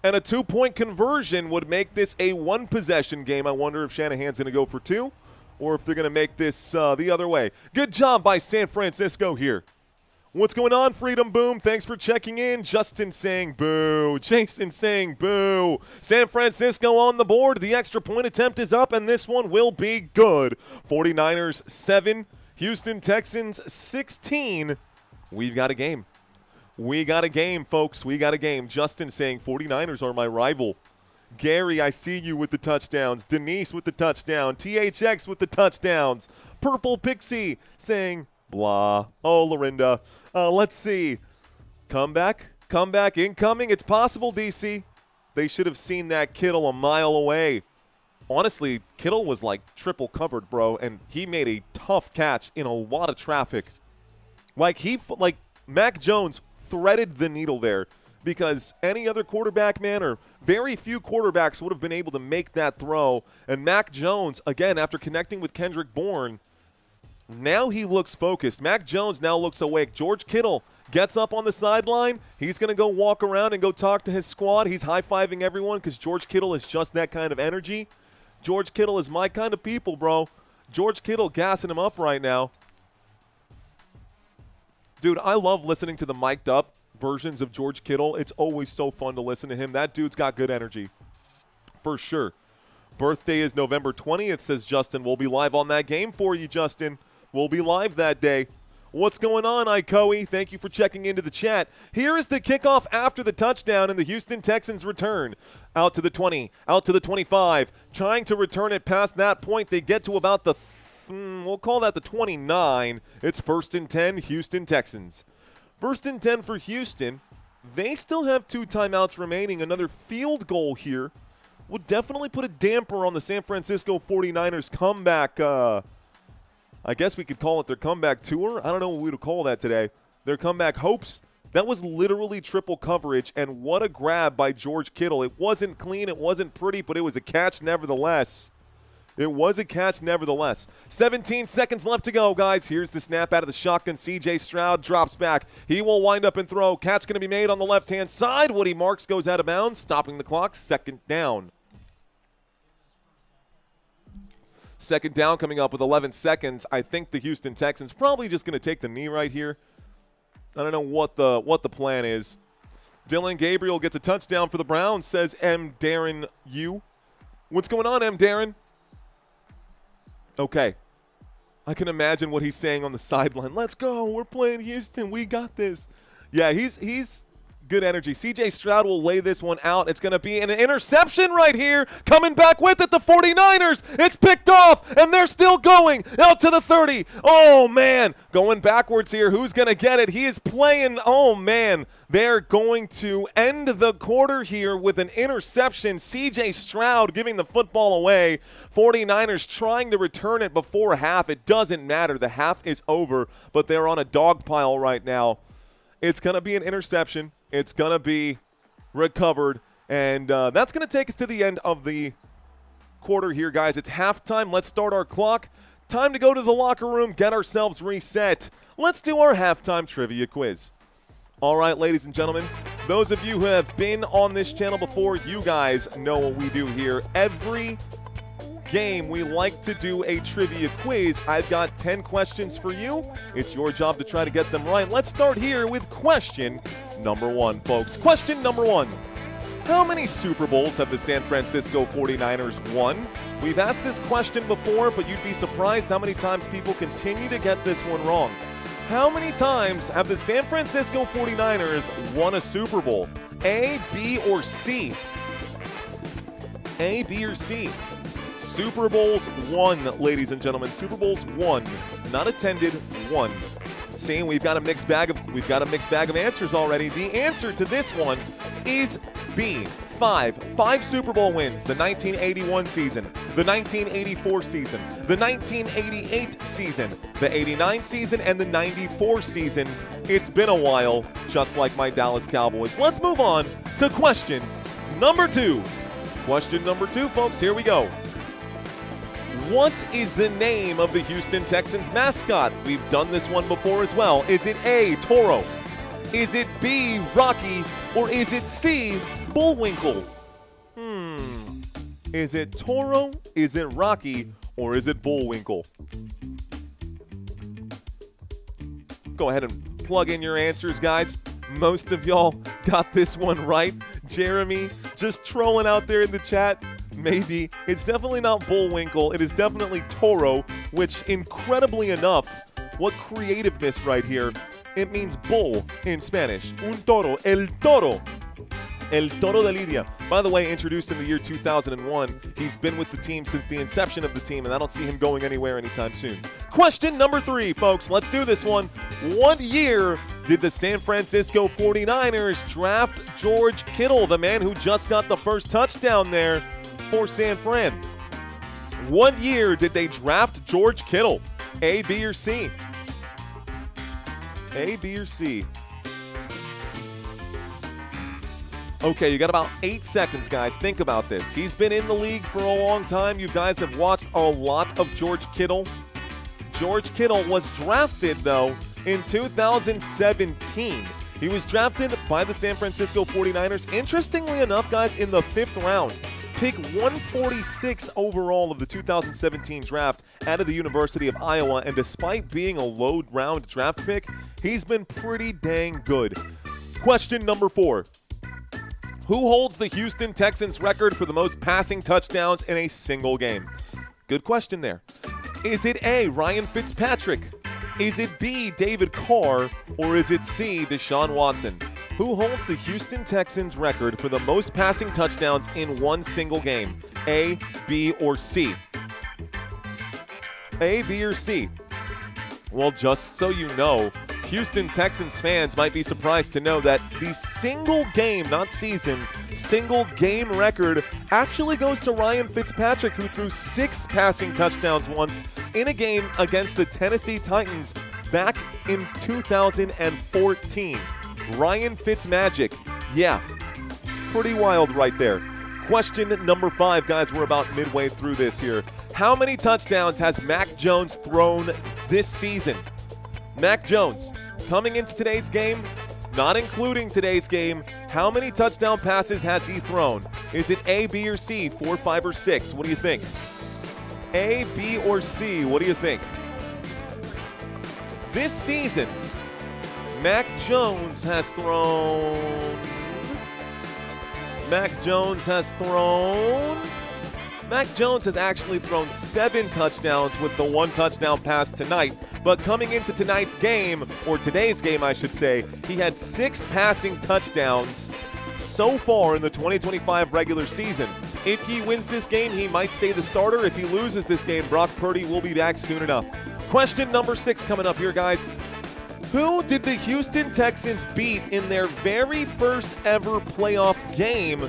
And a 2-point conversion would make this a 1-possession game. I wonder if Shanahan's going to go for 2 or if they're going to make this the other way. Good job by San Francisco here. What's going on, Freedom Boom? Thanks for checking in. Justin saying boo. Jason saying boo. San Francisco on the board. The extra point attempt is up, and this one will be good. 49ers 7, Houston Texans 16. We've got a game. We got a game, folks. We got a game. Justin saying 49ers are my rival. Gary, I see you with the touchdowns. Denise with the touchdown. THX with the touchdowns. Purple Pixie saying blah. Oh, Lorinda. Let's see. Comeback incoming. It's possible, DC. They should have seen that Kittle a mile away. Honestly, Kittle was like triple covered, bro, and he made a tough catch in a lot of traffic. Like Mac Jones threaded the needle there because any other quarterback, man, or very few quarterbacks would have been able to make that throw. And Mac Jones, again, after connecting with Kendrick Bourne, now he looks focused. Mac Jones now looks awake. George Kittle gets up on the sideline. He's going to go walk around and go talk to his squad. He's high-fiving everyone because George Kittle is just that kind of energy. George Kittle is my kind of people, bro. George Kittle gassing him up right now. Dude, I love listening to the mic'd up versions of George Kittle. It's always so fun to listen to him. That dude's got good energy, for sure. Birthday is November 20th, says Justin. We'll be live on that game for you, Justin. We'll be live that day. What's going on, Ikoe? Thank you for checking into the chat. Here is the kickoff after the touchdown, and the Houston Texans return. Out to the 20, out to the 25. Trying to return it past that point. They get to about the we'll call that the 29. It's 1st and 10, Houston Texans. 1st and 10 for Houston. They still have 2 timeouts remaining. Another field goal here would definitely put a damper on the San Francisco 49ers comeback. I guess we could call it their comeback tour. I don't know what we would call that today. Their comeback hopes. That was literally triple coverage, and what a grab by George Kittle. It wasn't clean, it wasn't pretty, but it was a catch nevertheless. It was a catch nevertheless. 17 seconds left to go, guys. Here's the snap out of the shotgun. C.J. Stroud drops back. He will wind up and throw. Catch going to be made on the left-hand side. Woody Marks goes out of bounds, stopping the clock. 2nd down. 2nd down coming up with 11 seconds. I think the Houston Texans probably just going to take the knee right here. I don't know what the plan is. Dylan Gabriel gets a touchdown for the Browns, says M. Darren U. What's going on, M. Darren? Okay. I can imagine what he's saying on the sideline. Let's go. We're playing Houston. We got this. Yeah, he's Good energy. C.J. Stroud will lay this one out. It's going to be an interception right here. Coming back with it, the 49ers. It's picked off, and they're still going out to the 30. Oh, man. Going backwards here. Who's going to get it? He is playing. Oh, man. They're going to end the quarter here with an interception. C.J. Stroud giving the football away. 49ers trying to return it before half. It doesn't matter. The half is over, but they're on a dog pile right now. It's going to be an interception. It's going to be recovered, and that's going to take us to the end of the quarter here, guys. It's halftime. Let's start our clock. Time to go to the locker room, get ourselves reset. Let's do our halftime trivia quiz. All right, ladies and gentlemen, those of you who have been on this channel before, you guys know what we do here. Every game we like to do a trivia quiz. I've got 10 questions for you. It's your job to try to get them right. Let's start here with question number 1, folks. Question number 1. How many Super Bowls have the San Francisco 49ers won? We've asked this question before, but you'd be surprised how many times people continue to get this one wrong. How many times have the San Francisco 49ers won a Super Bowl? A, B, or C? A, B, or C? Super Bowls won, ladies and gentlemen. Super Bowls won, not attended, won. See, we've got a mixed bag of answers already. The answer to this one is B. 5 Super Bowl wins. The 1981 season, the 1984 season, the 1988 season, the 89 season, and the 94 season. It's been a while, just like my Dallas Cowboys. Let's move on to question number 2. Question number 2, folks. Here we go. What is the name of the Houston Texans mascot? We've done this one before as well. Is it A, Toro? Is it B, Rocky? Or is it C, Bullwinkle? Is it Toro? Is it Rocky? Or is it Bullwinkle? Go ahead and plug in your answers, guys. Most of y'all got this one right. Jeremy just trolling out there in the chat. Maybe. It's definitely not Bullwinkle. It is definitely Toro, which, incredibly enough, what creativeness right here. It means bull in Spanish. Un toro. El toro. El Toro de Lidia. By the way, introduced in the year 2001. He's been with the team since the inception of the team, and I don't see him going anywhere anytime soon. Question number 3, folks. Let's do this one. What year did the San Francisco 49ers draft George Kittle, the man who just got the first touchdown there for San Fran? What year did they draft George Kittle? A, B, or C? A, B, or C? Okay, you got about 8 seconds, guys. Think about this. He's been in the league for a long time. You guys have watched a lot of George Kittle. George Kittle was drafted, though, in 2017. He was drafted by the San Francisco 49ers. Interestingly enough, guys, in the 5th round. Pick 146 overall of the 2017 draft out of the University of Iowa, and despite being a low-round draft pick, he's been pretty dang good. Question number 4. Who holds the Houston Texans record for the most passing touchdowns in a single game? Good question there. Is it A, Ryan Fitzpatrick? Is it B, David Carr? Or is it C, Deshaun Watson? Who holds the Houston Texans record for the most passing touchdowns in one single game? A, B, or C? A, B, or C? Well, just so you know, Houston Texans fans might be surprised to know that the single game, not season, single game record actually goes to Ryan Fitzpatrick, who threw 6 passing touchdowns once in a game against the Tennessee Titans back in 2014. Ryan Fitzmagic. Yeah, pretty wild right there. Question number 5, guys. We're about midway through this here. How many touchdowns has Mac Jones thrown this season? Mac Jones, coming into today's game, not including today's game, how many touchdown passes has he thrown? Is it A, B, or C, 4, 5, or 6? What do you think? A, B, or C? What do you think? This season, Mac Jones has thrown Mac Jones has actually thrown 7 touchdowns with the 1 touchdown pass tonight. But coming into tonight's game, or today's game I should say, he had 6 passing touchdowns so far in the 2025 regular season. If he wins this game, he might stay the starter. If he loses this game, Brock Purdy will be back soon enough. Question number 6 coming up here, guys. Who did the Houston Texans beat in their very first ever playoff game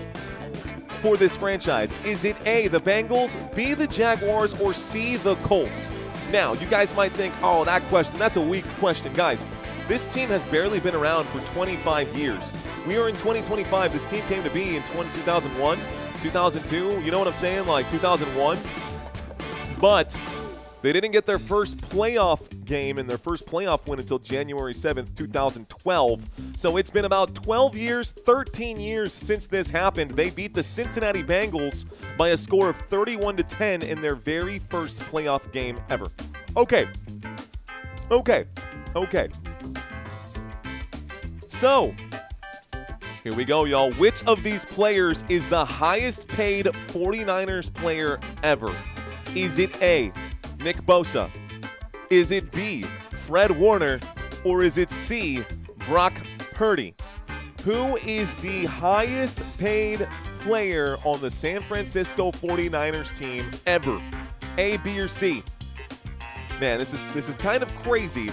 for this franchise? Is it A, the Bengals, B, the Jaguars, or C, the Colts? Now, you guys might think, oh, that's a weak question. Guys, this team has barely been around for 25 years. We are in 2025. This team came to be in 2001, 2002, you know what I'm saying, like 2001. But they didn't get their first playoff game and their first playoff win until January 7th, 2012. So it's been about 12 years, 13 years since this happened. They beat the Cincinnati Bengals by a score of 31-10 in their very first playoff game ever. Okay. So, here we go, y'all. Which of these players is the highest paid 49ers player ever? Is it A, Nick Bosa? Is it B, Fred Warner? Or is it C, Brock Purdy? Who is the highest paid player on the San Francisco 49ers team ever? A, B, or C? Man, this is kind of crazy.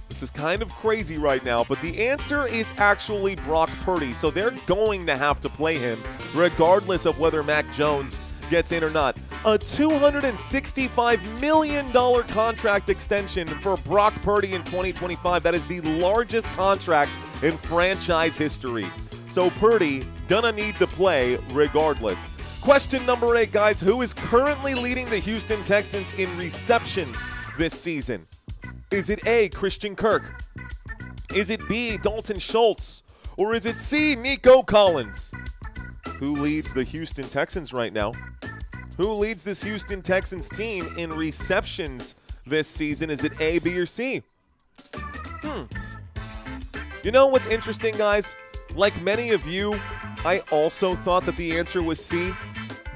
This is kind of crazy right now, but the answer is actually Brock Purdy. So they're going to have to play him regardless of whether Mac Jones gets in or not. A $265 million contract extension for Brock Purdy in 2025. That is the largest contract in franchise history. So Purdy gonna need to play regardless. Question number 8, guys. Who is currently leading the Houston Texans in receptions this season? Is it A, Christian Kirk? Is it B, Dalton Schultz? Or is it C, Nico Collins? Who leads the Houston Texans right now? Who leads this Houston Texans team in receptions this season? Is it A, B, or C? You know what's interesting, guys? Like many of you, I also thought that the answer was C,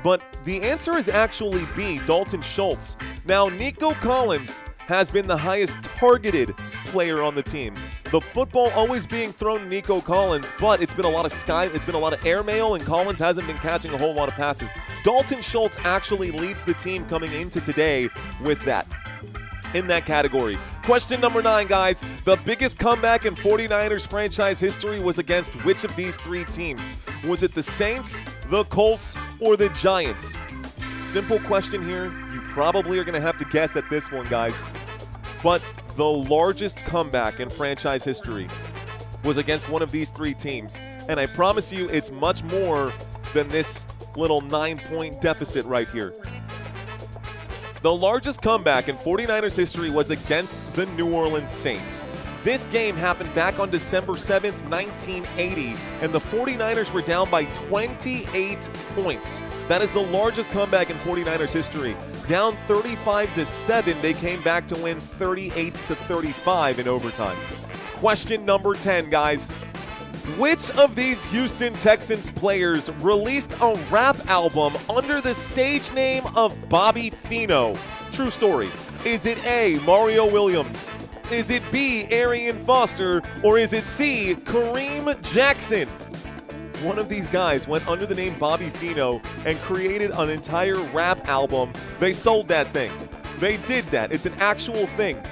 but the answer is actually B, Dalton Schultz. Now, Nico Collins has been the highest targeted player on the team. The football always being thrown to Nico Collins, but it's been a lot of airmail, and Collins hasn't been catching a whole lot of passes. Dalton Schultz actually leads the team coming into today with that, in that category. Question number 9, guys. The biggest comeback in 49ers franchise history was against which of these 3 teams? Was it the Saints, the Colts, or the Giants? Simple question here. You probably are going to have to guess at this one, guys. But the largest comeback in franchise history was against one of these 3 teams. And I promise you, it's much more than this little 9-point deficit right here. The largest comeback in 49ers history was against the New Orleans Saints. This game happened back on December 7th, 1980, and the 49ers were down by 28 points. That is the largest comeback in 49ers history. Down 35-7, they came back to win 38-35 in overtime. Question number 10, guys. Which of these Houston Texans players released a rap album under the stage name of Bobby Fino? True story. Is it A, Mario Williams? Is it B, Arian Foster? Or is it C, Kareem Jackson? One of these guys went under the name Bobby Fino and created an entire rap album. They sold that thing. They did that. It's an actual thing.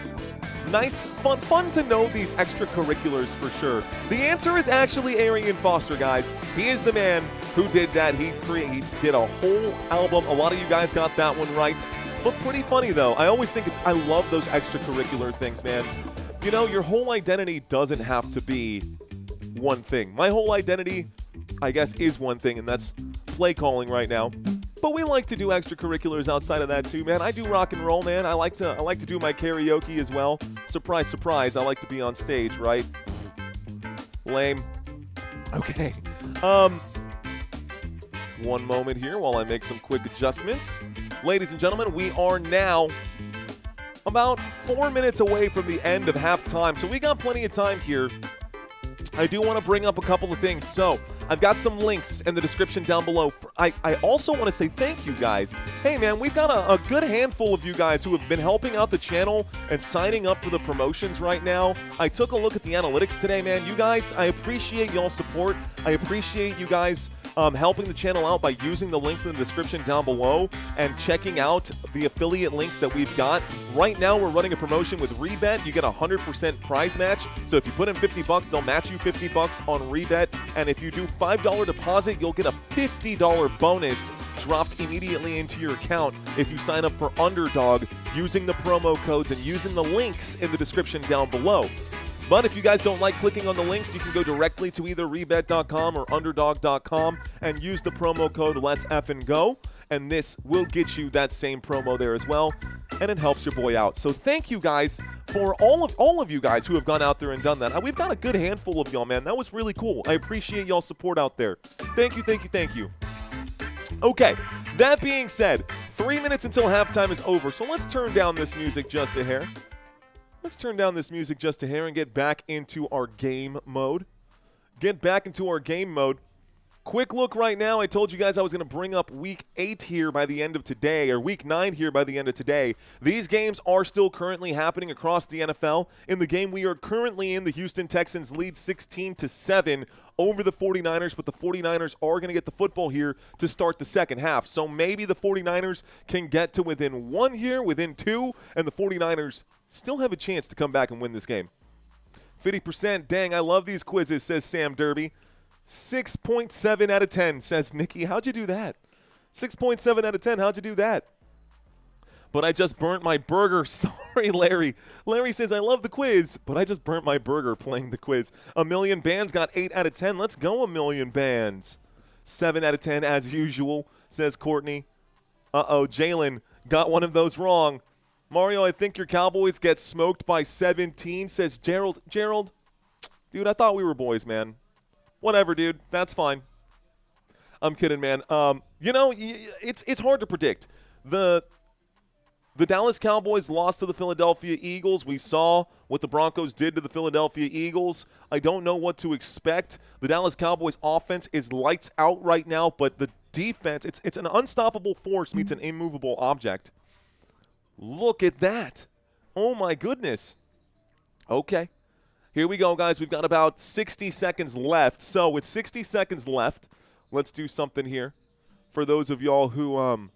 Nice, fun to know these extracurriculars for sure. The answer is actually Arian Foster, guys. He is the man who did that. He did a whole album. A lot of you guys got that one right. But pretty funny, though. I always think I love those extracurricular things, man. You know, your whole identity doesn't have to be one thing. My whole identity, I guess, is one thing, and that's play calling right now. But we like to do extracurriculars outside of that too, man. I do rock and roll, man. I like to do my karaoke as well. Surprise, surprise. I like to be on stage, right? Lame. Okay. One moment here while I make some quick adjustments. Ladies and gentlemen, we are now about 4 minutes away from the end of halftime, so we got plenty of time here. I do want to bring up a couple of things. So I've got some links in the description down below. I also want to say thank you guys. Hey, man, we've got a good handful of you guys who have been helping out the channel and signing up for the promotions right now. I took a look at the analytics today, man. You guys, I appreciate y'all's support. I appreciate you guys helping the channel out by using the links in the description down below and checking out the affiliate links that we've got. Right now, we're running a promotion with Rebet. You get a 100% prize match. So if you put in $50, they'll match you $50 on Rebet. And if you do $5 deposit, you'll get a $50 bonus dropped immediately into your account if you sign up for Underdog using the promo codes and using the links in the description down below. But if you guys don't like clicking on the links, you can go directly to either rebet.com or underdog.com and use the promo code Let's Effin' Go, and this will get you that same promo there as well, and it helps your boy out. So thank you guys for all of you guys who have gone out there and done that. We've got a good handful of y'all, man. That was really cool. I appreciate y'all's support out there. Thank you, thank you, thank you. Okay, that being said, 3 minutes until halftime is over, so let's turn down this music just a hair. Let's turn down this music just a hair and get back into our game mode. Get back into our game mode. Quick look right now. I told you guys I was going to bring up Week 8 here by the end of today, or Week 9 here by the end of today. These games are still currently happening across the NFL. In the game we are currently in, the Houston Texans lead 16-7 over the 49ers, but the 49ers are going to get the football here to start the second half. So maybe the 49ers can get to within 1 here, within 2, and the 49ers still have a chance to come back and win this game. 50%. Dang, I love these quizzes, says Sam Derby. 6.7 out of 10, says Nikki. How'd you do that? 6.7 out of 10. How'd you do that? But I just burnt my burger. Sorry, Larry. Larry says, I love the quiz, but I just burnt my burger playing the quiz. A Million Bands got 8 out of 10. Let's go, A Million Bands. 7 out of 10, as usual, says Courtney. Uh-oh, Jalen got one of those wrong. Mario, I think your Cowboys get smoked by 17, says Gerald. Gerald, dude, I thought we were boys, man. Whatever, dude. That's fine. I'm kidding, man. You know, it's hard to predict. The Dallas Cowboys lost to the Philadelphia Eagles. We saw what the Broncos did to the Philadelphia Eagles. I don't know what to expect. The Dallas Cowboys offense is lights out right now, but the defense, it's an unstoppable force meets an immovable object. Look at that. Oh, my goodness. Okay. Here we go, guys. We've got about 60 seconds left. So with 60 seconds left, let's do something here. For those of y'all who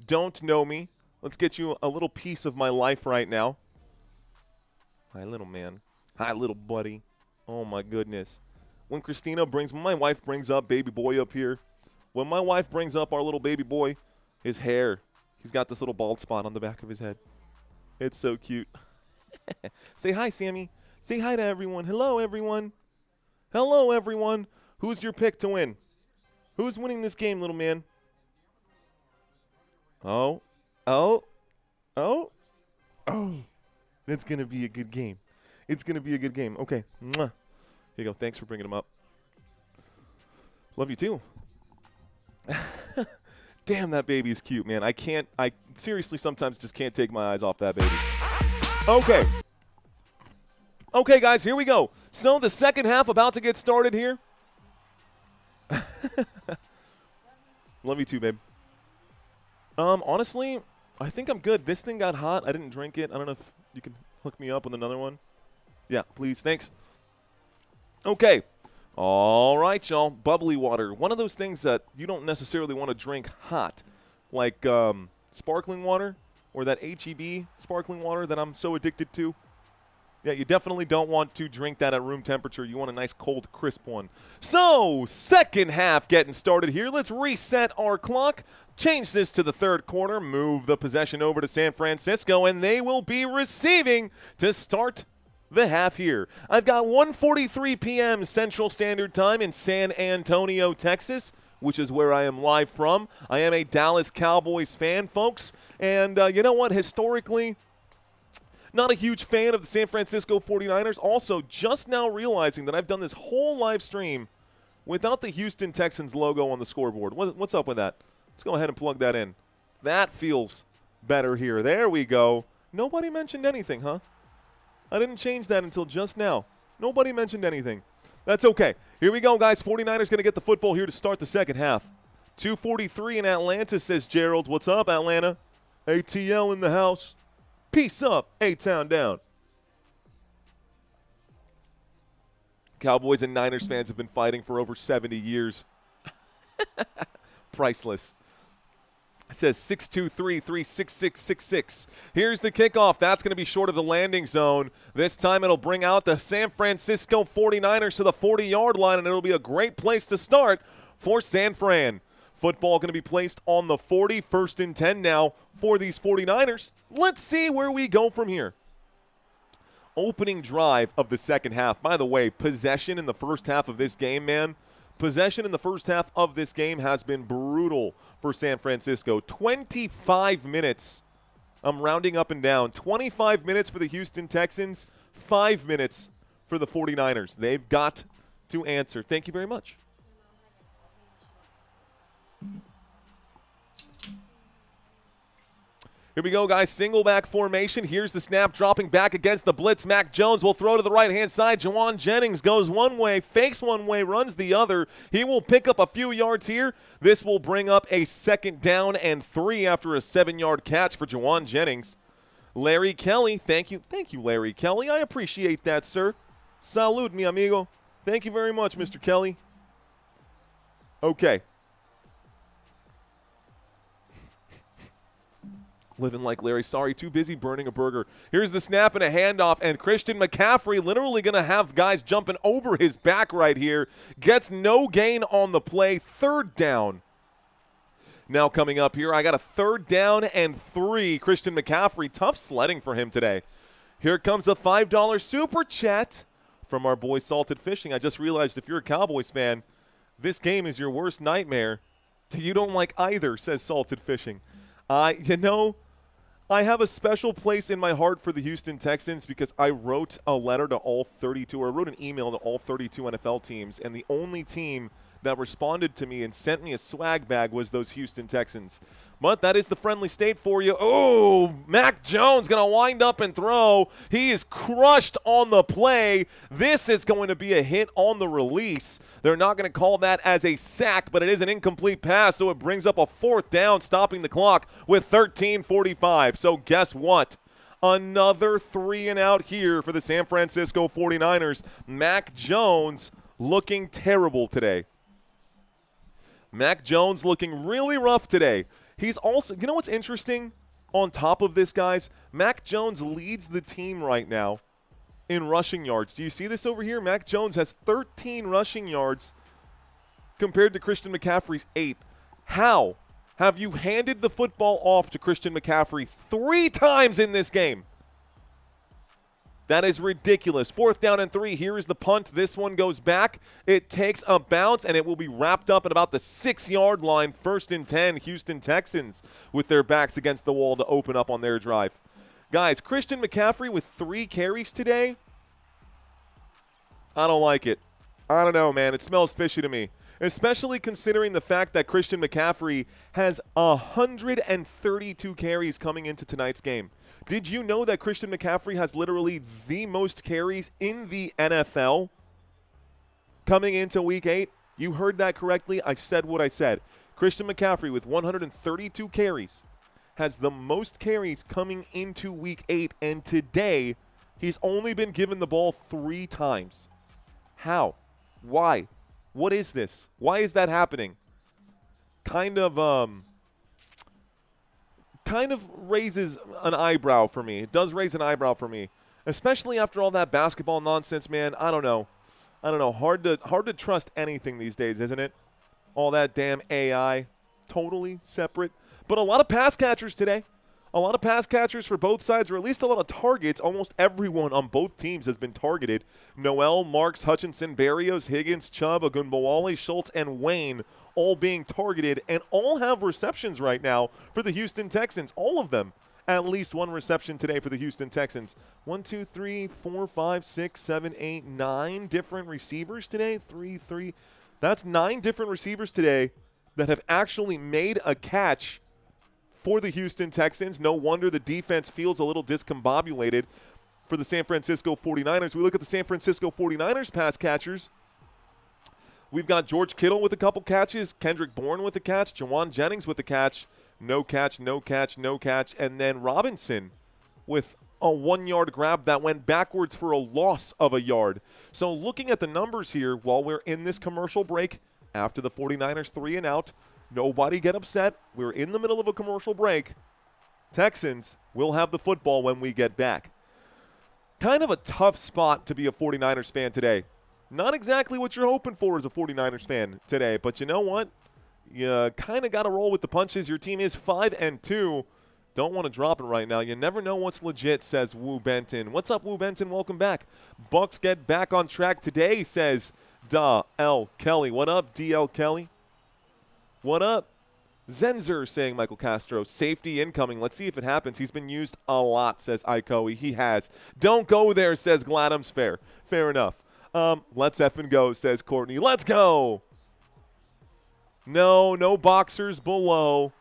don't know me, let's get you a little piece of my life right now. Hi, little man. Hi, little buddy. Oh, my goodness. When my wife brings up baby boy up here, when my wife brings up our little baby boy, his hair, he's got this little bald spot on the back of his head. It's so cute. Say hi, Sammy. Say hi to everyone. Hello, everyone. Hello, everyone. Who's your pick to win? Who's winning this game, little man? Oh. It's going to be a good game. It's going to be a good game. Okay. Mwah. Here you go. Thanks for bringing him up. Love you, too. Damn, that baby is cute, man. I seriously sometimes just can't take my eyes off that baby. Okay. Okay, guys, here we go. So the second half about to get started here. Love you too, babe. Honestly, I think I'm good. This thing got hot. I didn't drink it. I don't know if you can hook me up with another one. Yeah, please. Thanks. Okay. All right, y'all. Bubbly water. One of those things that you don't necessarily want to drink hot, like sparkling water or that H-E-B sparkling water that I'm so addicted to. Yeah, you definitely don't want to drink that at room temperature. You want a nice, cold, crisp one. So, second half getting started here. Let's reset our clock, change this to the third quarter, move the possession over to San Francisco, and they will be receiving to start the half here. I've got 1:43 p.m. Central Standard Time in San Antonio, Texas, which is where I am live from. I am a Dallas Cowboys fan, folks, and you know what? Historically, not a huge fan of the San Francisco 49ers. Also, just now realizing that I've done this whole live stream without the Houston Texans logo on the scoreboard. What's up with that? Let's go ahead and plug that in. That feels better here. There we go. Nobody mentioned anything, huh? I didn't change that until just now. Nobody mentioned anything. That's okay. Here we go, guys. 49ers going to get the football here to start the second half. 2:43 in Atlanta, says Gerald. What's up, Atlanta? ATL in the house. Peace up, A-Town down. Cowboys and Niners fans have been fighting for over 70 years. Priceless. It says 623-36666. Here's the kickoff. That's going to be short of the landing zone. This time it'll bring out the San Francisco 49ers to the 40-yard line, and it'll be a great place to start for San Fran. Football going to be placed on the 40, 1st and 10 now for these 49ers. Let's see where we go from here. Opening drive of the second half. By the way, possession in the first half of this game, man. Possession in the first half of this game has been brutal for San Francisco. 25 minutes. I'm rounding up and down. 25 minutes for the Houston Texans, 5 minutes for the 49ers. They've got to answer. Thank you very much. Here we go, guys. Single back formation. Here's the snap dropping back against the blitz. Mac Jones will throw to the right-hand side. Juwan Jennings goes one way, fakes one way, runs the other. He will pick up a few yards here. This will bring up a 2nd down and 3 after a 7-yard catch for Juwan Jennings. Larry Kelly, thank you. Thank you, Larry Kelly. I appreciate that, sir. Salud, mi amigo. Thank you very much, Mr. Kelly. Okay. Living like Larry. Sorry, too busy burning a burger. Here's the snap and a handoff, and Christian McCaffrey literally going to have guys jumping over his back right here. Gets no gain on the play. 3rd down. Now coming up here, I got a 3rd down and 3. Christian McCaffrey, tough sledding for him today. Here comes a $5 super chat from our boy Salted Fishing. I just realized if you're a Cowboys fan, this game is your worst nightmare. You don't like either, says Salted Fishing. I have a special place in my heart for the Houston Texans because I wrote a letter to all 32, or I wrote an email to all 32 NFL teams, and the only team that responded to me and sent me a swag bag was those Houston Texans. But that is the friendly state for you. Oh, Mac Jones going to wind up and throw. He is crushed on the play. This is going to be a hit on the release. They're not going to call that as a sack, but it is an incomplete pass, so it brings up a 4th down, stopping the clock with 13:45. So guess what? Another 3 and out here for the San Francisco 49ers. Mac Jones looking terrible today. Mac Jones looking really rough today. He's also, you know what's interesting on top of this, guys? Mac Jones leads the team right now in rushing yards. Do you see this over here? Mac Jones has 13 rushing yards compared to Christian McCaffrey's 8. How have you handed the football off to Christian McCaffrey 3 times in this game? That is ridiculous. 4th down and 3. Here is the punt. This one goes back. It takes a bounce, and it will be wrapped up at about the 6-yard line. 1st and 10, Houston Texans with their backs against the wall to open up on their drive. Guys, Christian McCaffrey with 3 carries today. I don't like it. I don't know, man. It smells fishy to me, especially considering the fact that Christian McCaffrey has 132 carries coming into tonight's game. Did you know that Christian McCaffrey has literally the most carries in the NFL coming into Week 8? You heard that correctly. I said what I said. Christian McCaffrey with 132 carries has the most carries coming into Week 8, and today he's only been given the ball 3 times. How? Why? What is this? Why is that happening? Kind of raises an eyebrow for me. It does raise an eyebrow for me, especially after all that basketball nonsense, man. I don't know. Hard to trust anything these days, isn't it? All that damn AI, totally separate. But a lot of pass catchers today. A lot of pass catchers for both sides, or at least a lot of targets. Almost everyone on both teams has been targeted. Noel, Marks, Hutchinson, Barrios, Higgins, Chubb, Ogunbowale, Schultz, and Wayne all being targeted, and all have receptions right now for the Houston Texans. All of them. At least 1 reception today for the Houston Texans. 1, 2, 3, 4, 5, 6, 7, 8, 9 different receivers today. 3. That's 9 different receivers today that have actually made a catch for the Houston Texans. No wonder the defense feels a little discombobulated for the San Francisco 49ers. We look at the San Francisco 49ers pass catchers. We've got George Kittle with a couple catches, Kendrick Bourne with a catch, Jawan Jennings with a catch, no catch, no catch, no catch, and then Robinson with a 1-yard grab that went backwards for a loss of a yard. So looking at the numbers here while we're in this commercial break after the 49ers 3 and out, nobody get upset. We're in the middle of a commercial break. Texans will have the football when we get back. Kind of a tough spot to be a 49ers fan today. Not exactly what you're hoping for as a 49ers fan today, but you know what? You kind of got to roll with the punches. Your team is 5-2. Don't want to drop it right now. You never know what's legit, says Wu Benton. What's up, Wu Benton? Welcome back. Bucks get back on track today, says Da-L Kelly. What up, D.L. Kelly? What up? Zenzer saying Michael Castro. Safety incoming. Let's see if it happens. He's been used a lot, says Ikoe. He has. Don't go there, says Gladham's fair. Fair enough. Let's effing go, says Courtney. Let's go. No boxers below.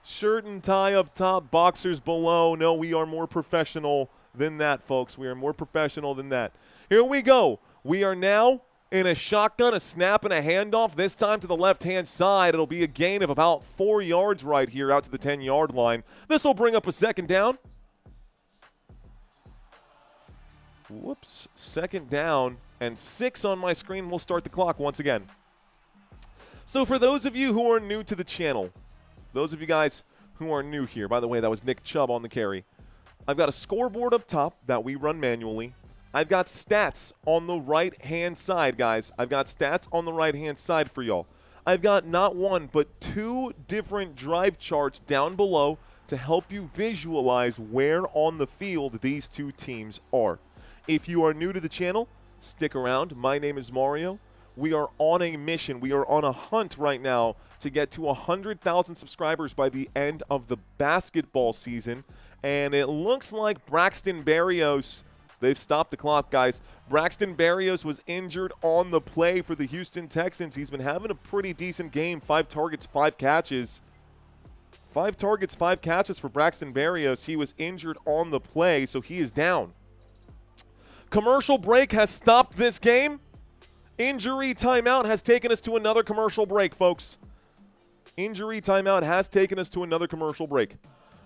Shirt and tie up top, boxers below. No, we are more professional than that, folks. We are more professional than that. Here we go. We are now in a shotgun, a snap, and a handoff, this time to the left-hand side. It'll be a gain of about 4 yards right here out to the 10-yard line. This will bring up a second down. Whoops. Second down and 6 on my screen. We'll start the clock once again. So for those of you who are new to the channel, those of you guys who are new here, by the way, that was Nick Chubb on the carry. I've got a scoreboard up top that we run manually. I've got stats on the right-hand side, guys. I've got stats on the right-hand side for y'all. I've got not one, but 2 different drive charts down below to help you visualize where on the field these 2 teams are. If you are new to the channel, stick around. My name is Mario. We are on a mission. We are on a hunt right now to get to 100,000 subscribers by the end of the basketball season. And it looks like Braxton Berrios, they've stopped the clock, guys. Braxton Berrios was injured on the play for the Houston Texans. He's been having a pretty decent game. 5 targets, 5 catches. 5 targets, 5 catches for Braxton Berrios. He was injured on the play, so he is down. Commercial break has stopped this game. Injury timeout has taken us to another commercial break, folks. Injury timeout has taken us to another commercial break.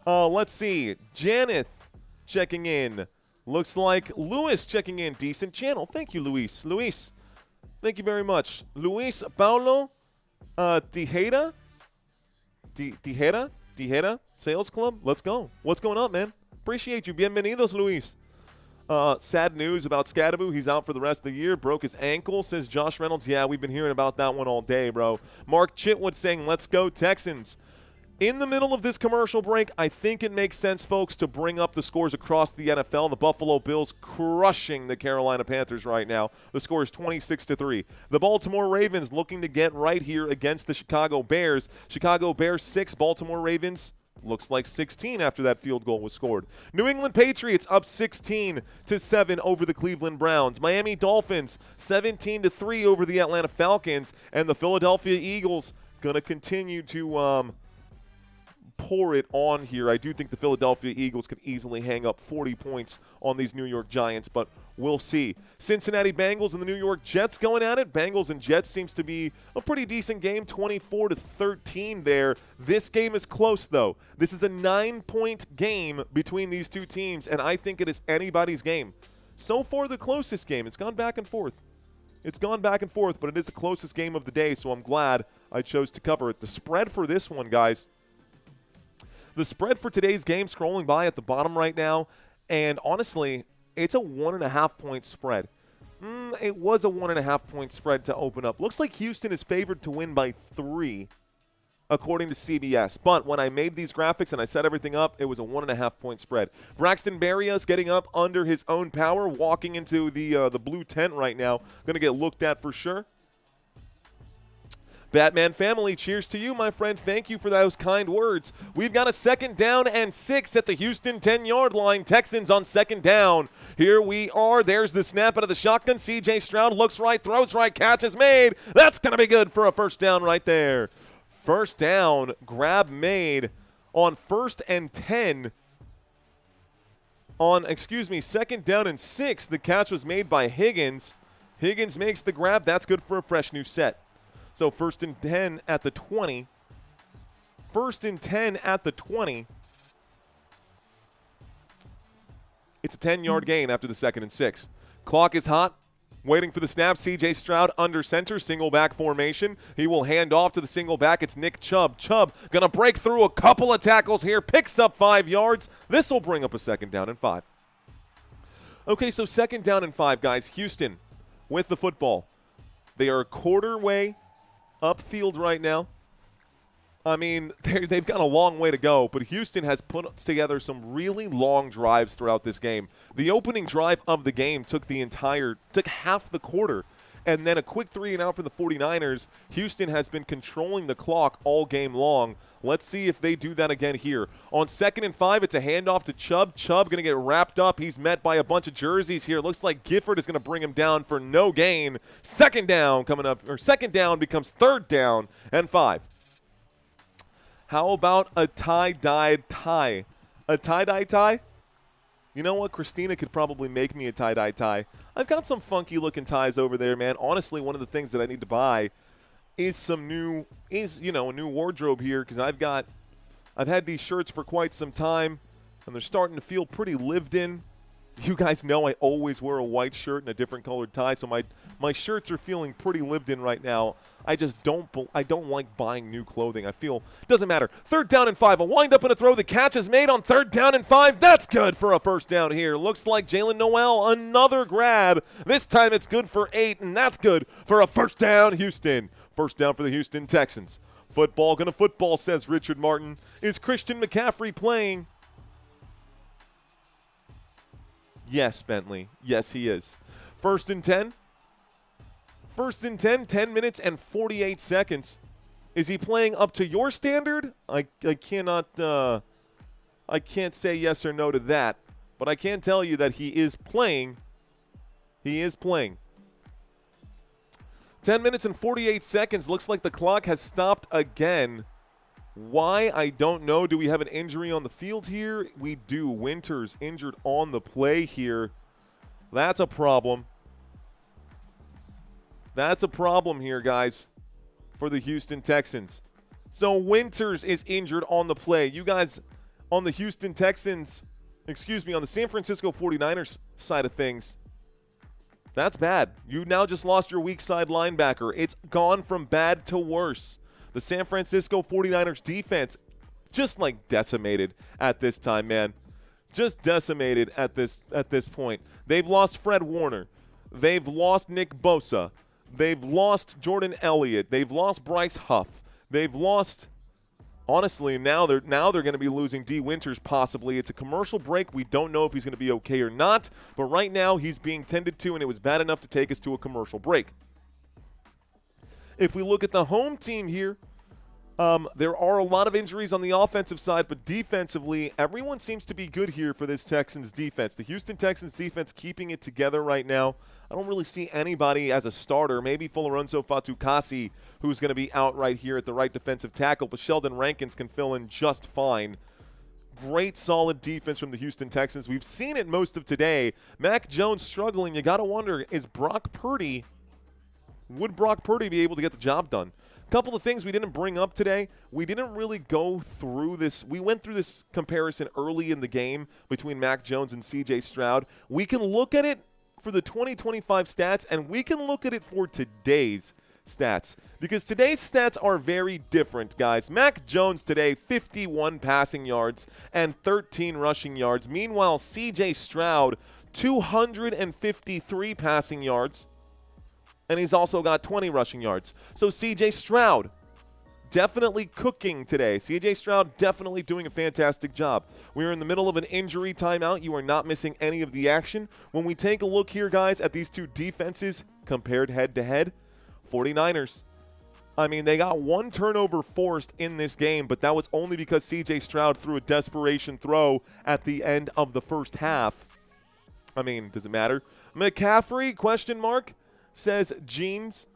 Let's see. Janeth checking in. Looks like Luis checking in. Decent channel. Thank you, Luis. Luis, thank you very much. Luis Paulo Tijera? Tijera Sales Club? Let's go. What's going on, man? Appreciate you. Bienvenidos, Luis. Sad news about Scadaboo. He's out for the rest of the year. Broke his ankle, says Josh Reynolds. Yeah, we've been hearing about that one all day, bro. Mark Chitwood saying, let's go Texans. In the middle of this commercial break, I think it makes sense, folks, to bring up the scores across the NFL. The Buffalo Bills crushing the Carolina Panthers right now. The score is 26-3. The Baltimore Ravens looking to get right here against the Chicago Bears. Chicago Bears 6, Baltimore Ravens looks like 16 after that field goal was scored. New England Patriots up 16-7 over the Cleveland Browns. Miami Dolphins 17-3 over the Atlanta Falcons. And the Philadelphia Eagles going to continue to pour it on here. I do think the Philadelphia Eagles could easily hang up 40 points on these New York Giants, but we'll see. Cincinnati Bengals and the New York Jets going at it. Bengals and Jets seems to be a pretty decent game, 24-13 there. This game is close, though. This is a 9-point game between these 2 teams, and I think it is anybody's game. So far, the closest game. It's gone back and forth. It's gone back and forth, but it is the closest game of the day, so I'm glad I chose to cover it. The spread for this one, guys, the spread for today's game, scrolling by at the bottom right now, and honestly, it's a 1.5-point spread. It was a 1.5-point spread to open up. Looks like Houston is favored to win by 3, according to CBS. But when I made these graphics and I set everything up, it was a 1.5-point spread. Braxton Berrios getting up under his own power, walking into the blue tent right now. Going to get looked at for sure. Batman family, cheers to you, my friend. Thank you for those kind words. We've got a 2nd down and 6 at the Houston 10-yard line. Texans on 2nd down. Here we are. There's the snap out of the shotgun. CJ Stroud looks right, throws right, catch is made. That's going to be good for a 1st down right there. 1st down, grab made on 1st and 10. On, 2nd down and 6, the catch was made by Higgins. Higgins makes the grab. That's good for a fresh new set. So 1st and 10 at the 20. 1st and 10 at the 20. It's a 10-yard gain after the 2nd and 6. Clock is hot. Waiting for the snap. C.J. Stroud under center. Single back formation. He will hand off to the single back. It's Nick Chubb. Chubb going to break through a couple of tackles here. Picks up 5 yards. This will bring up a 2nd down and 5. Okay, so 2nd down and 5, guys. Houston with the football. They are a quarter way upfield right now. I mean, they've got a long way to go, but Houston has put together some really long drives throughout this game. The opening drive of the game took half the quarter, and then a quick 3-and-out for the 49ers. Houston has been controlling the clock all game long. Let's see if they do that again here. On 2nd and 5, it's a handoff to Chubb. Chubb going to get wrapped up. He's met by a bunch of jerseys here. Looks like Gifford is going to bring him down for no gain. 2nd down coming up, or 2nd down becomes 3rd down and 5. How about a tie-dye tie? A tie-dye tie? You know what? Christina could probably make me a tie-dye tie. I've got some funky-looking ties over there, man. Honestly, one of the things that I need to buy is a new wardrobe here, because I've had these shirts for quite some time, and they're starting to feel pretty lived in. You guys know I always wear a white shirt and a different colored tie, so my shirts are feeling pretty lived in right now. I don't like buying new clothing. I feel doesn't matter. 3rd down and 5. A wind up and a throw. The catch is made on 3rd down and 5. That's good for a 1st down here. Looks like Jalen Noel, another grab. This time it's good for 8, and that's good for a 1st down, Houston. 1st down for the Houston Texans. Football gonna football, says Richard Martin. Is Christian McCaffrey playing? Yes, Bentley. Yes, he is. 1st and 10. 1st and 10, 10 minutes and 48 seconds. Is he playing up to your standard? I can't say yes or no to that, but I can tell you that he is playing. He is playing. 10 minutes and 48 seconds. Looks like the clock has stopped again. Why? I don't know. Do we have an injury on the field here? We do. Winters injured on the play here. That's a problem. That's a problem here, guys, for the Houston Texans. So Winters is injured on the play. You guys on the Houston Texans, on the San Francisco 49ers side of things, that's bad. You now just lost your weak side linebacker. It's gone from bad to worse. The San Francisco 49ers defense just like decimated at this time, man. Just decimated at this point. They've lost Fred Warner. They've lost Nick Bosa. They've lost Jordan Elliott. They've lost Bryce Huff. They've lost, honestly, now they're going to be losing D. Winters possibly. It's a commercial break. We don't know if he's going to be okay or not, but right now he's being tended to, and it was bad enough to take us to a commercial break. If we look at the home team here, there are a lot of injuries on the offensive side, but defensively, everyone seems to be good here for this Texans defense. The Houston Texans defense keeping it together right now. I don't really see anybody as a starter. Maybe Folorunso Fatukasi, who's going to be out right here at the right defensive tackle, but Sheldon Rankins can fill in just fine. Great, solid defense from the Houston Texans. We've seen it most of today. Mac Jones struggling. You got to wonder, would Brock Purdy be able to get the job done? A couple of things we didn't bring up today. We didn't really go through this. We went through this comparison early in the game between Mac Jones and C.J. Stroud. We can look at it for the 2025 stats, and we can look at it for today's stats, because today's stats are very different, guys. Mac Jones today, 51 passing yards and 13 rushing yards. Meanwhile, C.J. Stroud, 253 passing yards, and he's also got 20 rushing yards. So C.J. Stroud definitely cooking today. C.J. Stroud definitely doing a fantastic job. We're in the middle of an injury timeout. You are not missing any of the action. When we take a look here, guys, at these two defenses compared head-to-head, 49ers, I mean, they got one turnover forced in this game, but that was only because C.J. Stroud threw a desperation throw at the end of the first half. I mean, does it matter? McCaffrey, question mark? Says Genesis.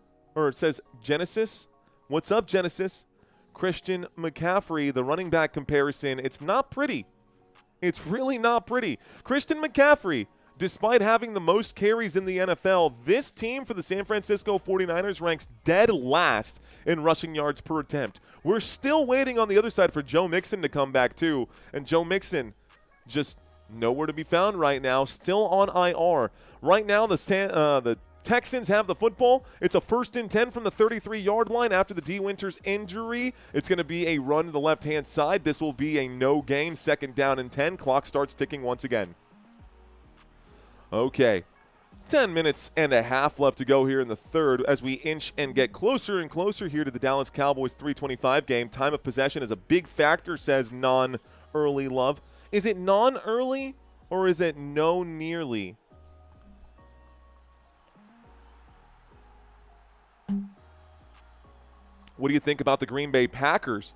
What's up, Genesis? Christian McCaffrey, the running back comparison. It's not pretty. It's really not pretty. Christian McCaffrey Despite having the most carries in the NFL, this team for the San Francisco 49ers ranks dead last in rushing yards per attempt. We're still waiting on the other side for Joe Mixon to come back too, and Joe Mixon just nowhere to be found right now, still on IR. Right now, the Texans have the football. It's a 1st and 10 from the 33-yard line after the D. Winters injury. It's going to be a run to the left-hand side. This will be a no gain, 2nd down and 10. Clock starts ticking once again. Okay, 10 minutes and a half left to go here in the third as we inch and get closer and closer here to the Dallas Cowboys 3:25 game. Time of possession is a big factor, says non-early love. Is it non-early or is it no nearly? What do you think about the Green Bay Packers?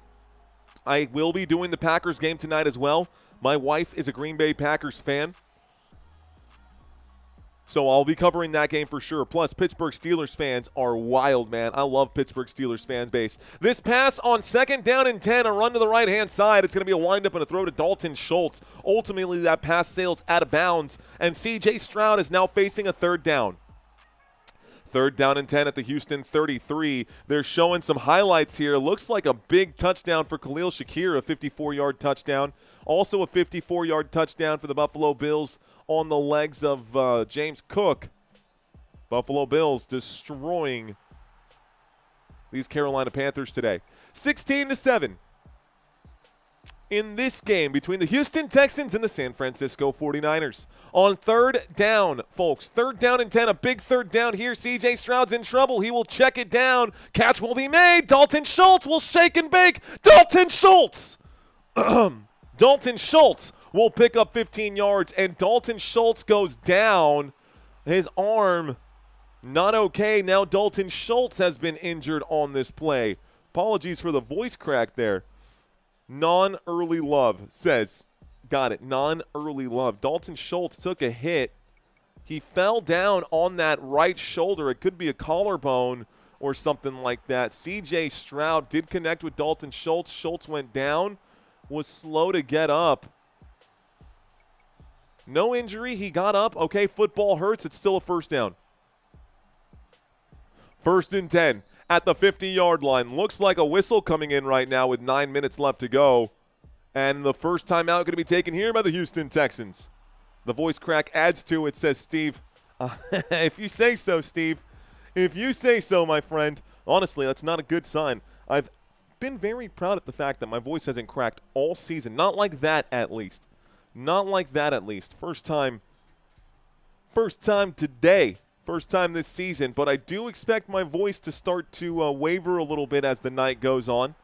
I will be doing the Packers game tonight as well. My wife is a Green Bay Packers fan, so I'll be covering that game for sure. Plus, Pittsburgh Steelers fans are wild, man. I love Pittsburgh Steelers fan base. This pass on 2nd down and 10, a run to the right-hand side. It's going to be a windup and a throw to Dalton Schultz. Ultimately, that pass sails out of bounds, and C.J. Stroud is now facing a 3rd down. 3rd down and 10 at the Houston 33. They're showing some highlights here. Looks like a big touchdown for Khalil Shakir, a 54-yard touchdown. Also a 54-yard touchdown for the Buffalo Bills on the legs of James Cook. Buffalo Bills destroying these Carolina Panthers today. 16-7 in this game between the Houston Texans and the San Francisco 49ers. On 3rd down, folks, 3rd down and 10, a big 3rd down here. C.J. Stroud's in trouble. He will check it down. Catch will be made. Dalton Schultz will shake and bake. Dalton Schultz! Dalton Schultz will pick up 15 yards, and Dalton Schultz goes down. His arm not okay. Now Dalton Schultz has been injured on this play. Apologies for the voice crack there. Non-early love says, got it, non-early love. Dalton Schultz took a hit. He fell down on that right shoulder. It could be a collarbone or something like that. C.J. Stroud did connect with Dalton Schultz. Schultz went down, was slow to get up. No injury. He got up. Okay, football hurts. It's still a 1st down. 1st and 10 at the 50-yard line. Looks like a whistle coming in right now with 9 minutes left to go. And the first timeout going to be taken here by the Houston Texans. The voice crack adds to it, says Steve. If you say so, Steve. If you say so, my friend. Honestly, that's not a good sign. I've been very proud of the fact that my voice hasn't cracked all season. Not like that, at least. Not like that, at least. First time today. First time this season. But I do expect my voice to start to waver a little bit as the night goes on.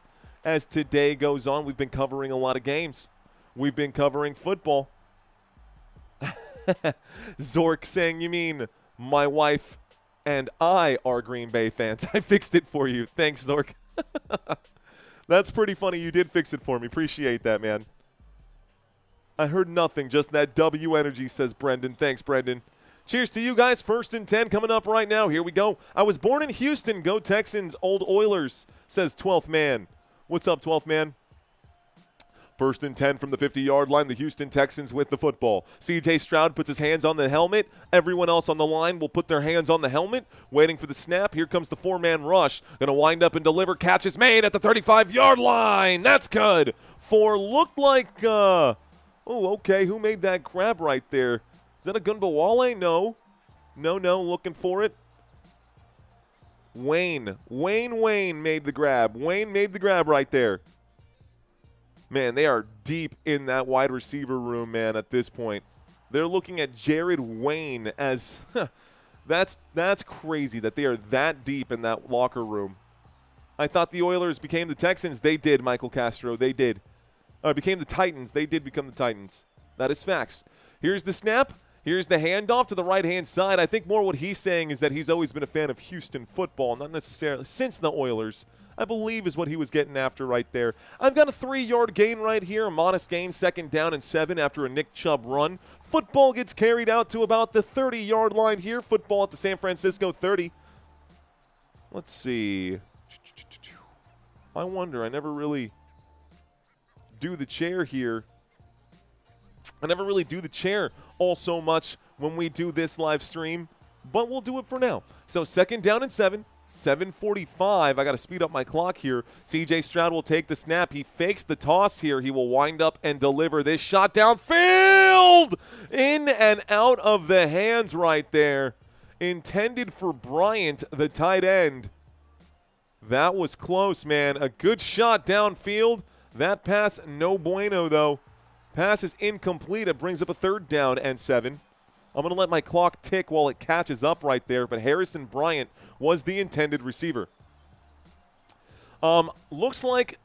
As today goes on, we've been covering a lot of games. We've been covering football. Zork saying, you mean my wife and I are Green Bay fans. I fixed it for you. Thanks, Zork. That's pretty funny. You did fix it for me. Appreciate that, man. I heard nothing. Just that W energy, says Brendan. Thanks, Brendan. Cheers to you guys. 1st and 10 coming up right now. Here we go. I was born in Houston. Go Texans. Old Oilers, says 12th man. What's up, 12th man? 1st and 10 from the 50-yard line. The Houston Texans with the football. C.J. Stroud puts his hands on the helmet. Everyone else on the line will put their hands on the helmet, waiting for the snap. Here comes the 4-man rush. Going to wind up and deliver. Catch is made at the 35-yard line. That's good. Looked like, oh, okay. Who made that grab right there? Is that a Gunbawale? No. No. Looking for it. Wayne made the grab. Wayne made the grab right there. Man, they are deep in that wide receiver room, man, at this point. They're looking at Jared Wayne as that's crazy that they are that deep in that locker room. I thought the Oilers became the Texans. They did, Michael Castro. They did. Became the Titans. They did become the Titans. That is facts. Here's the snap. Here's the handoff to the right-hand side. I think more what he's saying is that he's always been a fan of Houston football, not necessarily since the Oilers, I believe is what he was getting after right there. I've got a 3-yard gain right here, a modest gain, 2nd down and 7 after a Nick Chubb run. Football gets carried out to about the 30-yard line here. Football at the San Francisco 30. Let's see. I wonder. I never really do the chair here. I never really do the chair all so much when we do this live stream, but we'll do it for now. So 2nd down and 7. 7:45. I got to speed up my clock here. CJ Stroud will take the snap. He fakes the toss here. He will wind up and deliver this shot downfield. In and out of the hands right there. Intended for Bryant, the tight end. That was close, man. A good shot downfield. That pass, no bueno, though. Pass is incomplete. It brings up a 3rd down and 7. I'm going to let my clock tick while it catches up right there, but Harrison Bryant was the intended receiver. Looks like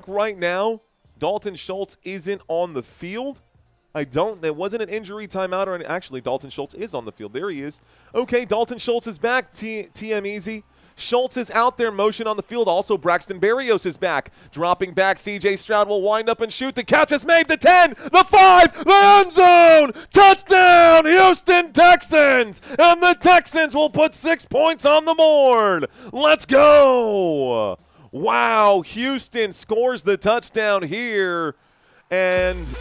right now Dalton Schultz isn't on the field. There wasn't an injury timeout or actually Dalton Schultz is on the field. There he is. Okay, Dalton Schultz is back, TM Easy. Schultz is out there, motion on the field. Also, Braxton Berrios is back. Dropping back, C.J. Stroud will wind up and shoot. The catch is made. The 10, the 5, the end zone. Touchdown, Houston Texans. And the Texans will put 6 points on the board. Let's go. Wow, Houston scores the touchdown here. And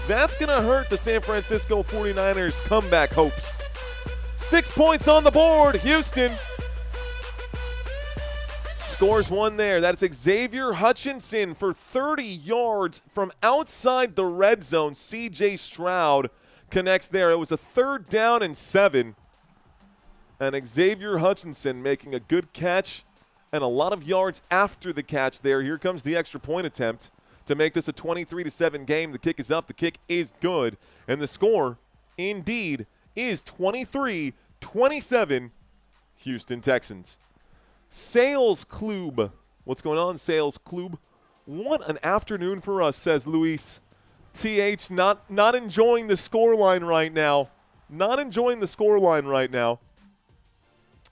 that's going to hurt the San Francisco 49ers comeback hopes. 6 points on the board, Houston. Scores one there. That's Xavier Hutchinson for 30 yards from outside the red zone. C.J. Stroud connects there. It was a 3rd down and 7. And Xavier Hutchinson making a good catch and a lot of yards after the catch there. Here comes the extra point attempt to make this a 23-7 game. The kick is up. The kick is good. And the score, indeed, is 23-27 Houston Texans. Sales Club. What's going on, Sales Club? What an afternoon for us, says Luis. TH not enjoying the scoreline right now. Not enjoying the scoreline right now.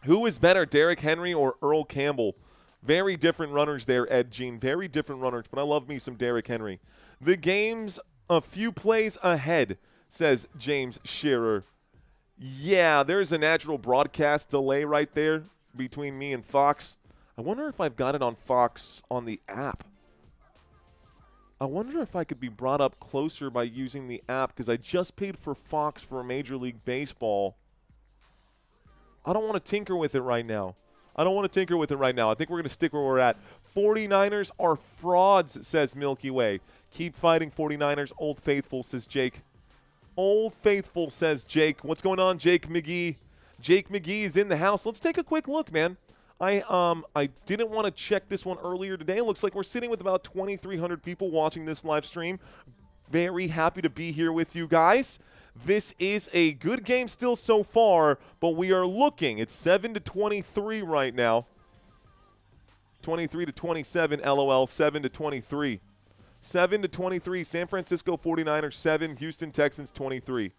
Who is better, Derrick Henry or Earl Campbell? Very different runners there, Ed Jean. Very different runners, but I love me some Derrick Henry. The game's a few plays ahead, says James Shearer. Yeah, there's a natural broadcast delay right there between me and Fox. I wonder if I've got it on Fox on the app. I wonder if I could be brought up closer by using the app because I just paid for Fox for Major League Baseball. I don't want to tinker with it right now. I think we're going to stick where we're at. 49ers are frauds, says Milky Way. Keep fighting, 49ers. Old Faithful, says Jake. Old Faithful, says Jake. What's going on, Jake McGee? Jake McGee is in the house. Let's take a quick look, man. I didn't want to check this one earlier today. It looks like we're sitting with about 2,300 people watching this live stream. Very happy to be here with you guys. This is a good game still so far, but we are looking. It's 7-23 right now. 23-27, LOL, 7-23. 7-23, San Francisco 49ers 7, Houston Texans 23.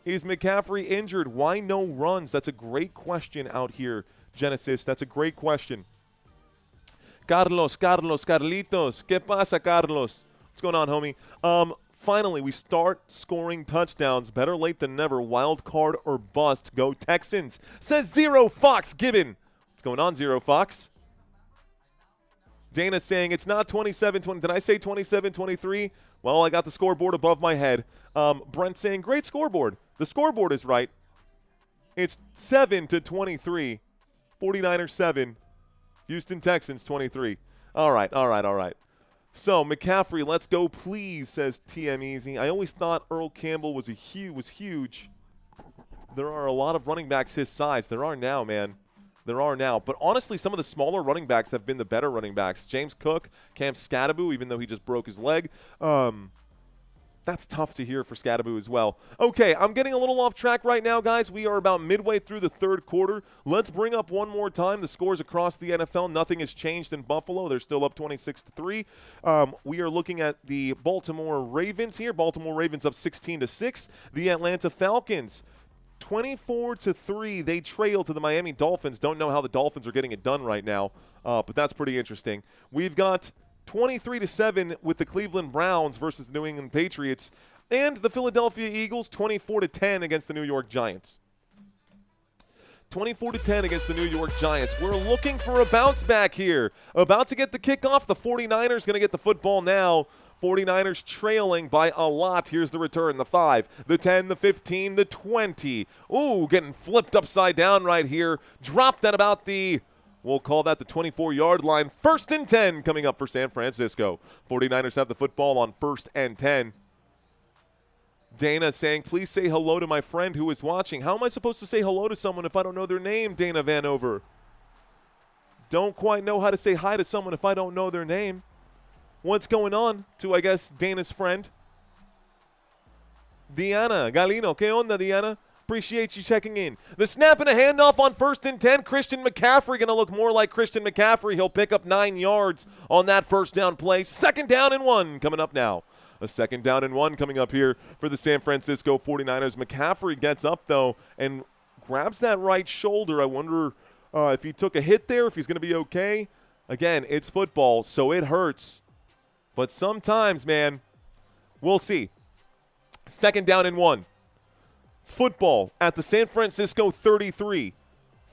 Is McCaffrey injured? Why no runs? That's a great question out here, Genesis. That's a great question. Carlitos. ¿Qué pasa, Carlos? What's going on, homie? Finally, we start scoring touchdowns. Better late than never. Wild card or bust. Go Texans. Says Zero Fox Gibbon. What's going on, Zero Fox? Dana saying it's not 27-20. Did I say 27-23? Well, I got the scoreboard above my head. Brent saying great scoreboard. The scoreboard is right. It's 7-23. 49ers 7. Huge Texans 23. All right. So, McCaffrey, let's go, please, says TM Easy. I always thought Earl Campbell was huge. There are a lot of running backs his size. There are now, man. There are now. But honestly, some of the smaller running backs have been the better running backs. James Cook, Cam Scatterbu, even though he just broke his leg. That's tough to hear for Scatterbu as well. Okay, I'm getting a little off track right now, guys. We are about midway through the third quarter. Let's bring up one more time the scores across the NFL. Nothing has changed in Buffalo. They're still up 26-3. We are looking at the Baltimore Ravens here. Baltimore Ravens up 16-6. The Atlanta Falcons 24-3. They trail to the Miami Dolphins. Don't know how the Dolphins are getting it done right now, but that's pretty interesting. We've got 23-7 with the Cleveland Browns versus the New England Patriots, and the Philadelphia Eagles 24-10 against the New York Giants. 24-10 against the New York Giants. We're looking for a bounce back here. About to get the kickoff. The 49ers going to get the football now. 49ers trailing by a lot. Here's the return, the 5, the 10, the 15, the 20. Ooh, getting flipped upside down right here. Dropped at about the, we'll call that the 24-yard line. 1st and 10 coming up for San Francisco. 49ers have the football on 1st and 10. Dana saying, please say hello to my friend who is watching. How am I supposed to say hello to someone if I don't know their name, Dana Vanover? Don't quite know how to say hi to someone if I don't know their name. What's going on to, I guess, Dana's friend? Diana Galino. ¿Qué onda, Diana? Appreciate you checking in. The snap and a handoff on 1st and 10. Christian McCaffrey going to look more like Christian McCaffrey. He'll pick up 9 yards on that 1st down play. 2nd down and 1 coming up now. A 2nd down and 1 coming up here for the San Francisco 49ers. McCaffrey gets up, though, and grabs that right shoulder. I wonder if he took a hit there, if he's going to be okay. Again, it's football, so it hurts. But sometimes, man, we'll see. 2nd down and 1. Football at the San Francisco 33.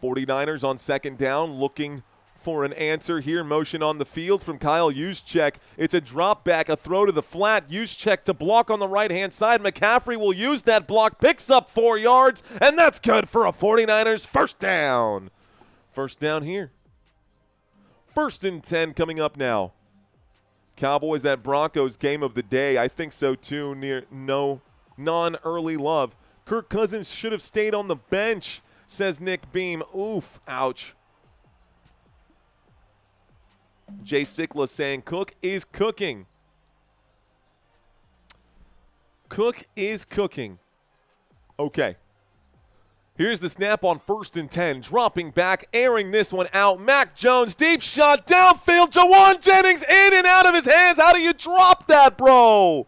49ers on 2nd down looking for an answer here. Motion on the field from Kyle Juszczyk. It's a drop back, a throw to the flat. Juszczyk to block on the right-hand side. McCaffrey will use that block, picks up 4 yards, and that's good for a 49ers 1st down. 1st down here. 1st and 10 coming up now. Cowboys at Broncos, game of the day. I think so too. Near no non-early love. Kirk Cousins should have stayed on the bench, says Nick Beam. Oof, ouch. Jay Sikla saying Cook is cooking. Cook is cooking. Okay. Here's the snap on 1st and 10. Dropping back, airing this one out. Mac Jones, deep shot, downfield. Jawan Jennings in and out of his hands. How do you drop that, bro?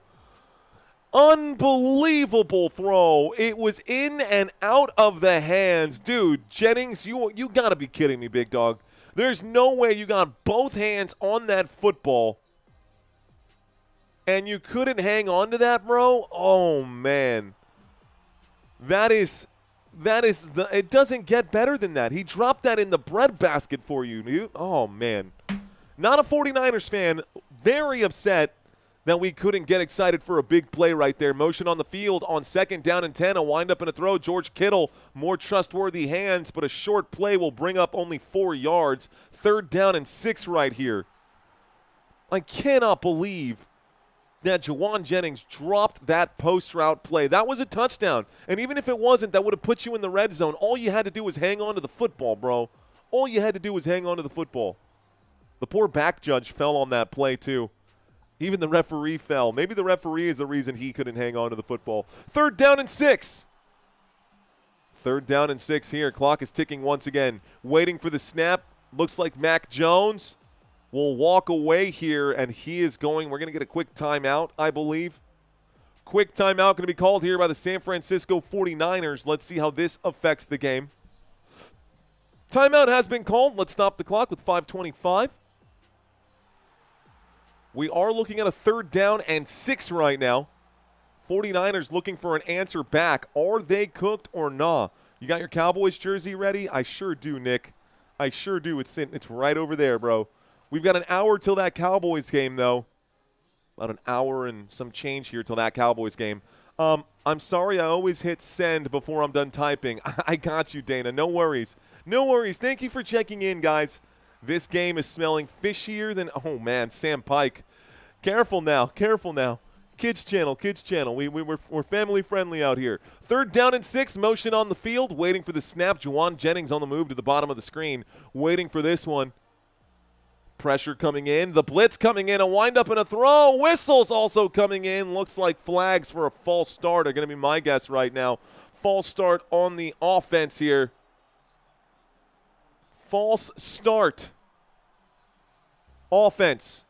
Unbelievable throw. It was in and out of the hands. Dude, Jennings, you got to be kidding me, big dog. There's no way you got both hands on that football and you couldn't hang on to that, bro. Oh, man. It doesn't get better than that. He dropped that in the breadbasket for you, dude. Oh, man. Not a 49ers fan. Very upset that we couldn't get excited for a big play right there. Motion on the field on 2nd down and 10. A wind-up and a throw. George Kittle, more trustworthy hands, but a short play will bring up only 4 yards. 3rd down and 6 right here. I cannot believe that Jawan Jennings dropped that post route play. That was a touchdown. And even if it wasn't, that would have put you in the red zone. All you had to do was hang on to the football, bro. All you had to do was hang on to the football. The poor back judge fell on that play, too. Even the referee fell. Maybe the referee is the reason he couldn't hang on to the football. 3rd down and 6. 3rd down and 6 here. Clock is ticking once again. Waiting for the snap. Looks like Mac Jones will walk away here, and he is going. We're going to get a quick timeout, I believe. Quick timeout going to be called here by the San Francisco 49ers. Let's see how this affects the game. Timeout has been called. Let's stop the clock with 5:25. We are looking at a 3rd down and 6 right now. 49ers looking for an answer back. Are they cooked or not? You got your Cowboys jersey ready? I sure do, Nick. I sure do. It's right over there, bro. We've got an hour till that Cowboys game, though. About an hour and some change here till that Cowboys game. I'm sorry I always hit send before I'm done typing. I got you, Dana. No worries. No worries. Thank you for checking in, guys. This game is smelling fishier than, oh, man, Sam Pike. Careful now. Careful now. Kids channel, kids channel. We're family friendly out here. 3rd down and 6, motion on the field, waiting for the snap. Jawan Jennings on the move to the bottom of the screen, waiting for this one. Pressure coming in, the blitz coming in, a wind-up and a throw. Whistles also coming in. Looks like flags for a false start are going to be my guess right now. False start on the offense here. False start. Offense.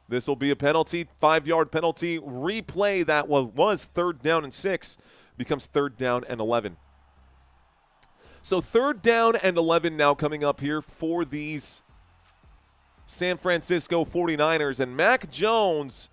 This will be a penalty, 5-yard penalty. Replay that was 3rd down and 6 becomes 3rd down and 11. So 3rd down and 11 now coming up here for these San Francisco 49ers. And Mac Jones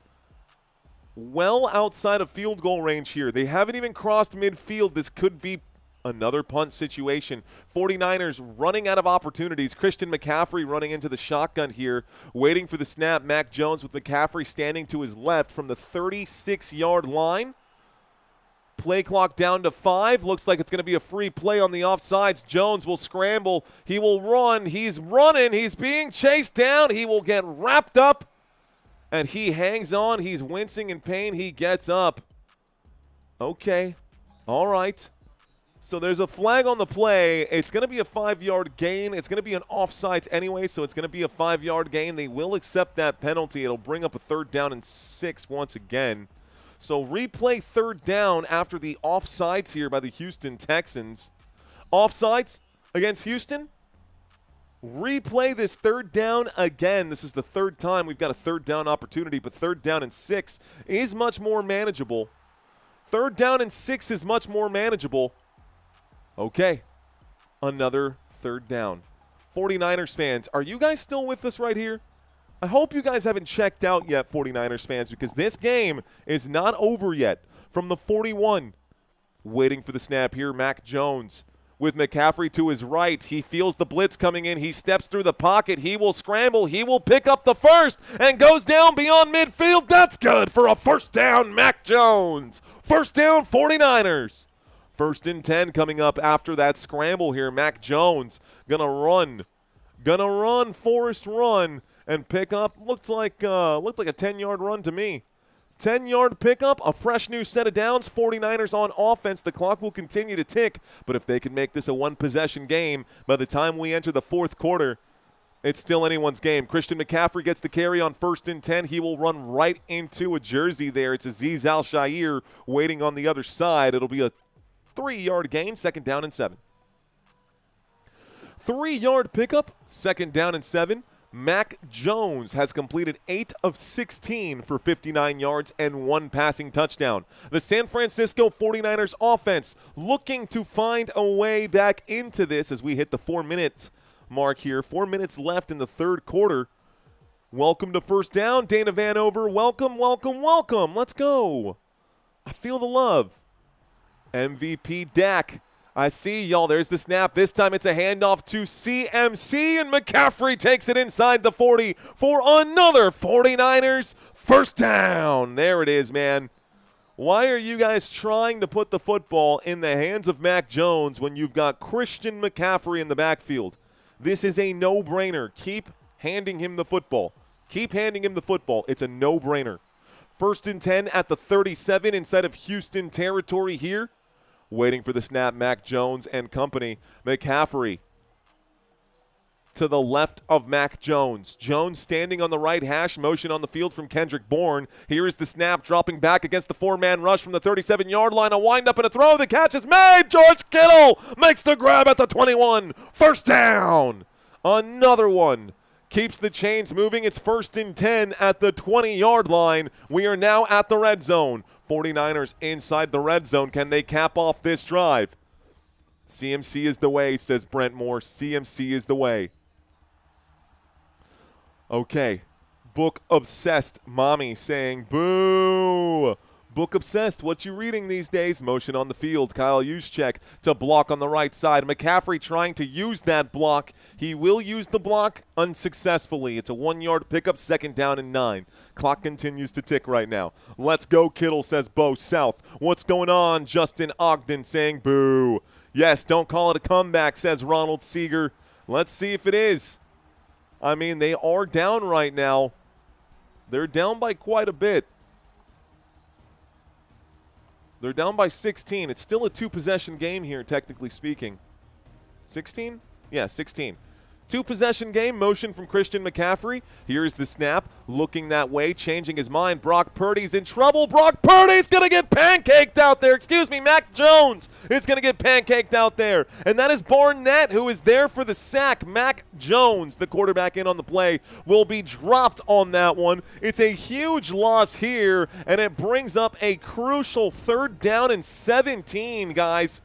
well outside of field goal range here. They haven't even crossed midfield. This could be Another punt situation. 49ers running out of opportunities. Christian McCaffrey running into the shotgun here, waiting for the snap. Mac Jones with McCaffrey standing to his left from the 36-yard line. Play clock down to 5. Looks like it's going to be a free play on the offsides. Jones will scramble. He will run. He's running. He's being chased down. He will get wrapped up. And he hangs on. He's wincing in pain. He gets up. Okay. All right. So there's a flag on the play. It's going to be a 5-yard gain. It's going to be an offsides anyway, so it's going to be a 5-yard gain. They will accept that penalty. It'll bring up a 3rd down and 6 once again. So replay 3rd down after the offsides here by the Houston Texans. Offsides against Houston. Replay this 3rd down again. This is the 3rd time we've got a 3rd down opportunity, but 3rd down and 6 is much more manageable. 3rd down and 6 is much more manageable. Okay, another 3rd down. 49ers fans, are you guys still with us right here? I hope you guys haven't checked out yet, 49ers fans, because this game is not over yet. From the 41, waiting for the snap here, Mac Jones with McCaffrey to his right. He feels the blitz coming in. He steps through the pocket. He will scramble. He will pick up the first and goes down beyond midfield. That's good for a 1st down, Mac Jones. 1st down, 49ers. 1st and 10 coming up after that scramble here. Mac Jones gonna run, forced run, and pick up. Looked like a 10-yard run to me. 10-yard pickup, a fresh new set of downs. 49ers on offense. The clock will continue to tick, but if they can make this a one-possession game, by the time we enter the 4th quarter, it's still anyone's game. Christian McCaffrey gets the carry on 1st and 10. He will run right into a jersey there. It's Azeez Al-Shaair waiting on the other side. It'll be a 3-yard gain, 2nd down and 7. 3-yard pickup, 2nd down and 7. Mac Jones has completed 8 of 16 for 59 yards and 1 passing touchdown. The San Francisco 49ers offense looking to find a way back into this as we hit the 4-minute mark here. 4 minutes left in the 3rd quarter. Welcome to 1st down, Dana Vanover. Welcome, welcome, welcome. Let's go. I feel the love. MVP Dak. I see y'all. There's the snap. This time it's a handoff to CMC, and McCaffrey takes it inside the 40 for another 49ers 1st down. There it is, man. Why are you guys trying to put the football in the hands of Mac Jones when you've got Christian McCaffrey in the backfield? This is a no-brainer. Keep handing him the football. Keep handing him the football. It's a no-brainer. 1st and 10 at the 37 inside of Houston territory here. Waiting for the snap, Mac Jones and company. McCaffrey to the left of Mac Jones. Jones standing on the right hash, motion on the field from Kendrick Bourne. Here is the snap, dropping back against the 4-man rush from the 37-yard line. A wind-up and a throw. The catch is made. George Kittle makes the grab at the 21. 1st down. Another one. Keeps the chains moving. It's 1st and 10 at the 20-yard line. We are now at the red zone. 49ers inside the red zone. Can they cap off this drive? CMC is the way, says Brent Moore. CMC is the way. Okay. Book obsessed mommy saying boo. Book obsessed. What you reading these days? Motion on the field. Kyle Juszczyk to block on the right side. McCaffrey trying to use that block. He will use the block unsuccessfully. It's a 1-yard pickup, 2nd down and 9. Clock continues to tick right now. Let's go, Kittle, says Bo South. What's going on? Justin Ogden saying boo. Yes, don't call it a comeback, says Ronald Seeger. Let's see if it is. I mean, they are down right now. They're down by quite a bit. They're down by 16. It's still a 2-possession game here, technically speaking. 16? Yeah, 16. 2-possession game, motion from Christian McCaffrey. Here's the snap, looking that way, changing his mind. Brock Purdy's in trouble. Brock Purdy's going to get pancaked out there. Excuse me, Mac Jones is going to get pancaked out there. And that is Barnett, who is there for the sack. Mac Jones, the quarterback in on the play, will be dropped on that one. It's a huge loss here, and it brings up a crucial 3rd down and 17, guys.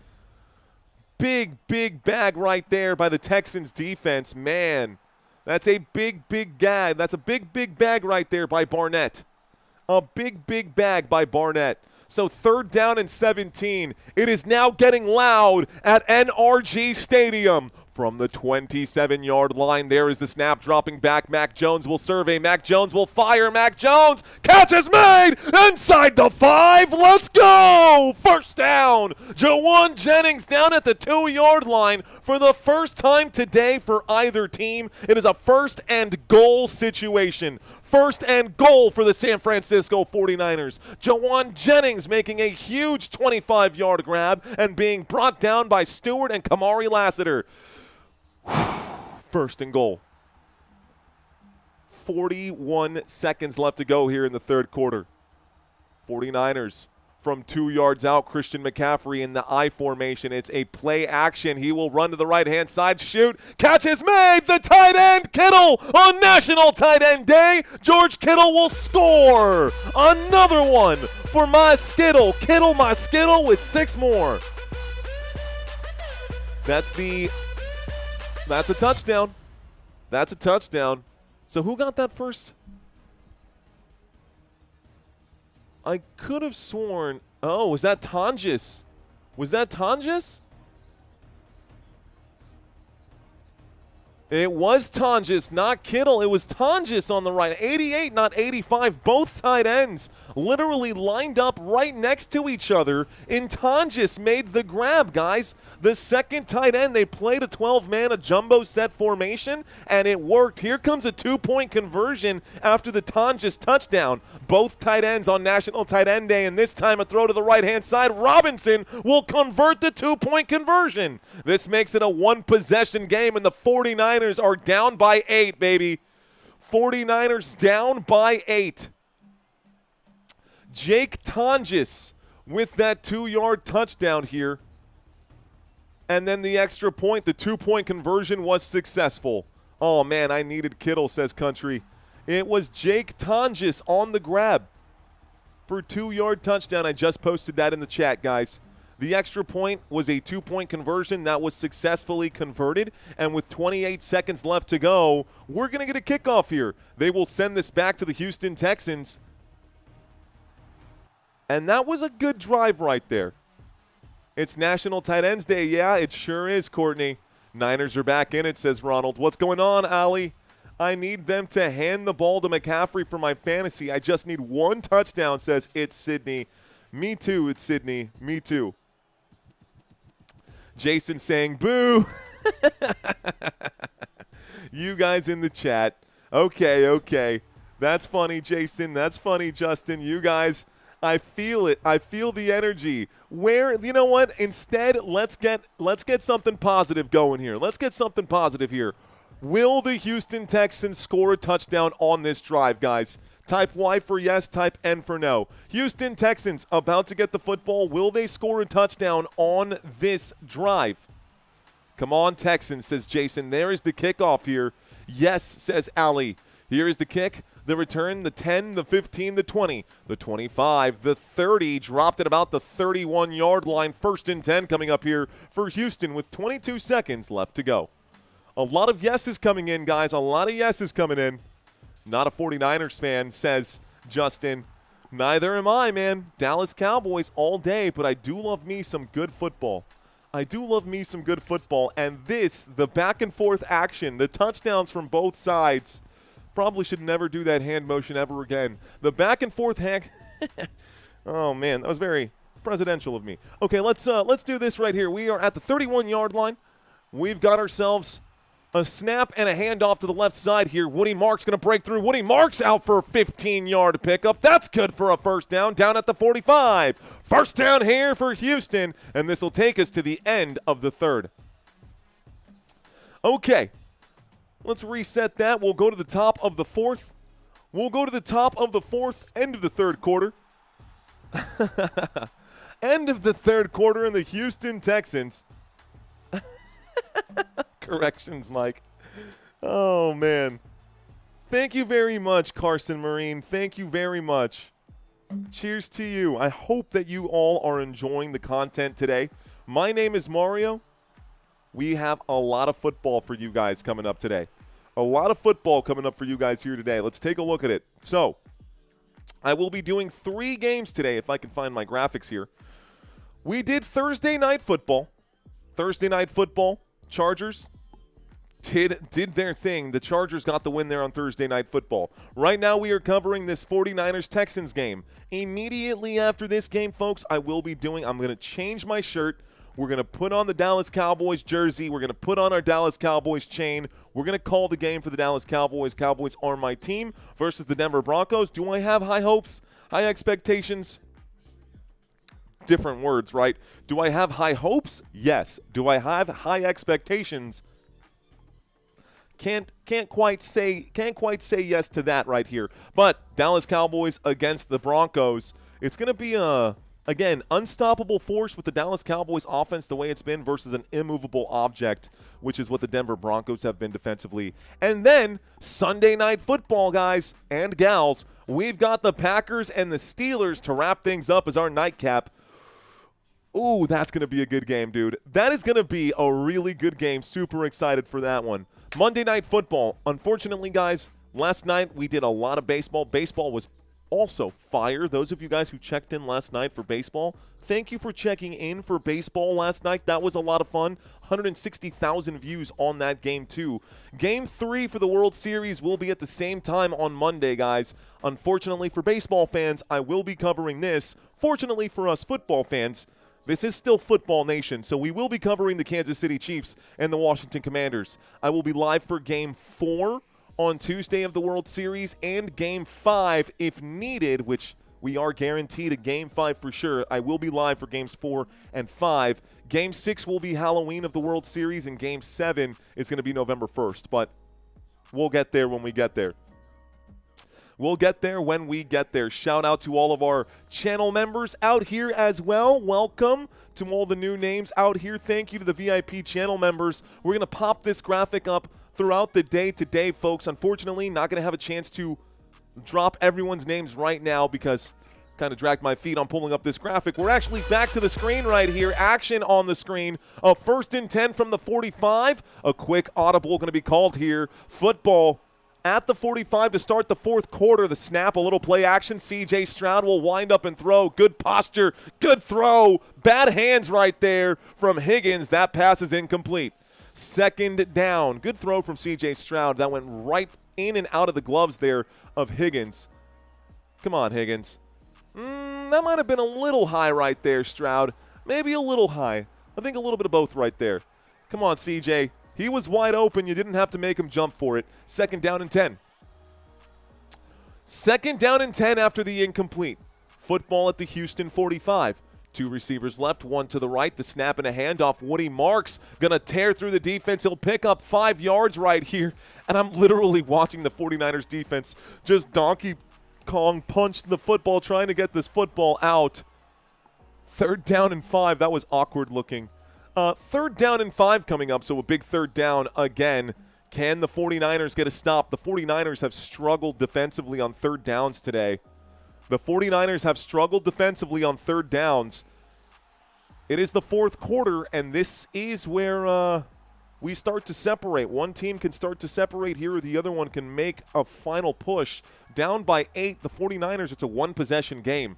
Big bag right there by the Texans defense. Man, that's a big gag. That's a big bag right there by Barnett. A big, big bag by Barnett. So 3rd down and 17. It is now getting loud at NRG Stadium. From the 27-yard line, there is the snap dropping back. Mac Jones will survey. Mac Jones will fire. Mac Jones, catch is made inside the 5. Let's go. 1st down. Jawan Jennings down at the 2-yard line for the first time today for either team. It is a 1st and goal situation. 1st and goal for the San Francisco 49ers. Jawan Jennings making a huge 25-yard grab and being brought down by Stewart and Kamari Lassiter. 1st and goal. 41 seconds left to go here in the 3rd quarter. 49ers from 2 yards out. Christian McCaffrey in the I formation. It's a play action. He will run to the right-hand side, shoot. Catch is made. The tight end, Kittle, on National Tight End Day. George Kittle will score. Another one for my Skittle. Kittle, my Skittle, with 6 more. That's a touchdown. That's a touchdown. So who got that first? I could have sworn. Oh, was that Tonjes? Was that Tonjes? It was Tonjes, not Kittle. It was Tonjes on the right. 88, not 85. Both tight ends literally lined up right next to each other, and Tonjes made the grab, guys. The 2nd tight end, they played a 12-man, a jumbo set formation, and it worked. Here comes a 2-point conversion after the Tonjes touchdown. Both tight ends on National Tight End Day, and this time a throw to the right-hand side. Robinson will convert the 2-point conversion. This makes it a 1-possession game, and the 49ers are down by 8, baby. 49ers down by 8. Jake Tonjes with that 2-yard touchdown here. And then the extra point, the 2-point conversion was successful. Oh, man, I needed Kittle, says Country. It was Jake Tonjes on the grab for a 2-yard touchdown. I just posted that in the chat, guys. The extra point was a 2-point conversion that was successfully converted. And with 28 seconds left to go, we're going to get a kickoff here. They will send this back to the Houston Texans. And that was a good drive right there. It's National Tight Ends Day. Yeah, it sure is, Courtney. Niners are back in it, says Ronald. What's going on, Ali? I need them to hand the ball to McCaffrey for my fantasy. I just need 1 touchdown, says It's Sydney. Me too, It's Sydney. Me too. Jason saying, boo. You guys in the chat. Okay. That's funny, Jason. That's funny, Justin. You guys, I feel it. I feel the energy. You know what? Instead, let's get something positive going here. Let's get something positive here. Will the Houston Texans score a touchdown on this drive, guys? Type Y for yes, type N for no. Houston Texans about to get the football. Will they score a touchdown on this drive? Come on, Texans, says Jason. There is the kickoff here. Yes, says Ali. Here is the kick, the return, the 10, the 15, the 20, the 25, the 30. Dropped at about the 31-yard line. 1st and 10 coming up here for Houston with 22 seconds left to go. A lot of yeses coming in, guys. A lot of yeses coming in. Not a 49ers fan, says Justin. Neither am I, man. Dallas Cowboys all day, but I do love me some good football. I do love me some good football. And this, the back-and-forth action, the touchdowns from both sides, probably should never do that hand motion ever again. The back-and-forth hand. Oh, man, that was very presidential of me. Okay, let's do this right here. We are at the 31-yard line. We've got ourselves a snap and a handoff to the left side here. Woody Marks going to break through. Woody Marks out for a 15-yard pickup. That's good for a 1st down, down at the 45. 1st down here for Houston, and this will take us to the end of the 3rd. Okay, let's reset that. We'll go to the top of the 4th. We'll go to the top of the 4th, end of the 3rd quarter. End of the 3rd quarter, and the Houston Texans. Corrections, Mike. Oh, man. Thank you very much, Carson Marine. Thank you very much. Cheers to you. I hope that you all are enjoying the content today. My name is Mario. We have a lot of football for you guys coming up today. A lot of football coming up for you guys here today. Let's take a look at it. So, I will be doing 3 games today if I can find my graphics here. We did Thursday Night Football. Thursday Night Football, Chargers did their thing. The Chargers got the win there on Thursday Night Football. Right now we are covering this 49ers-Texans game. Immediately after this game, folks, I'm going to change my shirt. We're going to put on the Dallas Cowboys jersey. We're going to put on our Dallas Cowboys chain. We're going to call the game for the Dallas Cowboys. Cowboys are my team versus the Denver Broncos. Do I have high hopes, high expectations? Different words, right? Do I have high hopes? Yes. Do I have high expectations? Can't quite say yes to that right here. But Dallas Cowboys against the Broncos. It's going to be again, unstoppable force with the Dallas Cowboys offense the way it's been versus an immovable object, which is what the Denver Broncos have been defensively. And then Sunday Night Football, guys and gals, we've got the Packers and the Steelers to wrap things up as our nightcap. Ooh, that's going to be a good game, dude. That is going to be a really good game. Super excited for that one. Monday Night Football. Unfortunately, guys, last night we did a lot of baseball. Baseball was also fire. Those of you guys who checked in last night for baseball, thank you for checking in for baseball last night. That was a lot of fun. 160,000 views on that game, too. Game 3 for the World Series will be at the same time on Monday, guys. Unfortunately for baseball fans, I will be covering this. Fortunately for us football fans, this is still Football Nation, so we will be covering the Kansas City Chiefs and the Washington Commanders. I will be live for Game 4 on Tuesday of the World Series and Game 5 if needed, which we are guaranteed a Game 5 for sure. I will be live for Games 4 and 5. Game 6 will be Halloween of the World Series, and Game 7 is going to be November 1st, but we'll get there when we get there. We'll get there when we get there. Shout out to all of our channel members out here as well. Welcome to all the new names out here. Thank you to the VIP channel members. We're going to pop this graphic up throughout the day today, folks. Unfortunately, not going to have a chance to drop everyone's names right now because kind of dragged my feet on pulling up this graphic. We're actually back to the screen right here. Action on the screen. A 1st and 10 from the 45. A quick audible going to be called here. Football at the 45 to start the 4th quarter. The snap, a little play action. C.J. Stroud will wind up and throw. Good posture, good throw. Bad hands right there from Higgins. That pass is incomplete. 2nd down. Good throw from C.J. Stroud. That went right in and out of the gloves there of Higgins. Come on, Higgins. That might have been a little high right there, Stroud. Maybe a little high. I think a little bit of both right there. Come on, C.J. He was wide open. You didn't have to make him jump for it. 2nd down and 10. 2nd down and 10 after the incomplete. Football at the Houston 45. 2 receivers left, 1 to the right. The snap and a handoff. Woody Marks going to tear through the defense. He'll pick up 5 yards right here. And I'm literally watching the 49ers defense just Donkey Kong punch the football, trying to get this football out. 3rd down and 5. That was awkward looking. 3rd down and 5 coming up, so a big 3rd down again. Can the 49ers get a stop? The 49ers have struggled defensively on 3rd downs today. The 49ers have struggled defensively on 3rd downs. It is the 4th quarter, and this is where we start to separate. One team can start to separate here, or the other one can make a final push. Down by 8, the 49ers, it's a 1-possession game.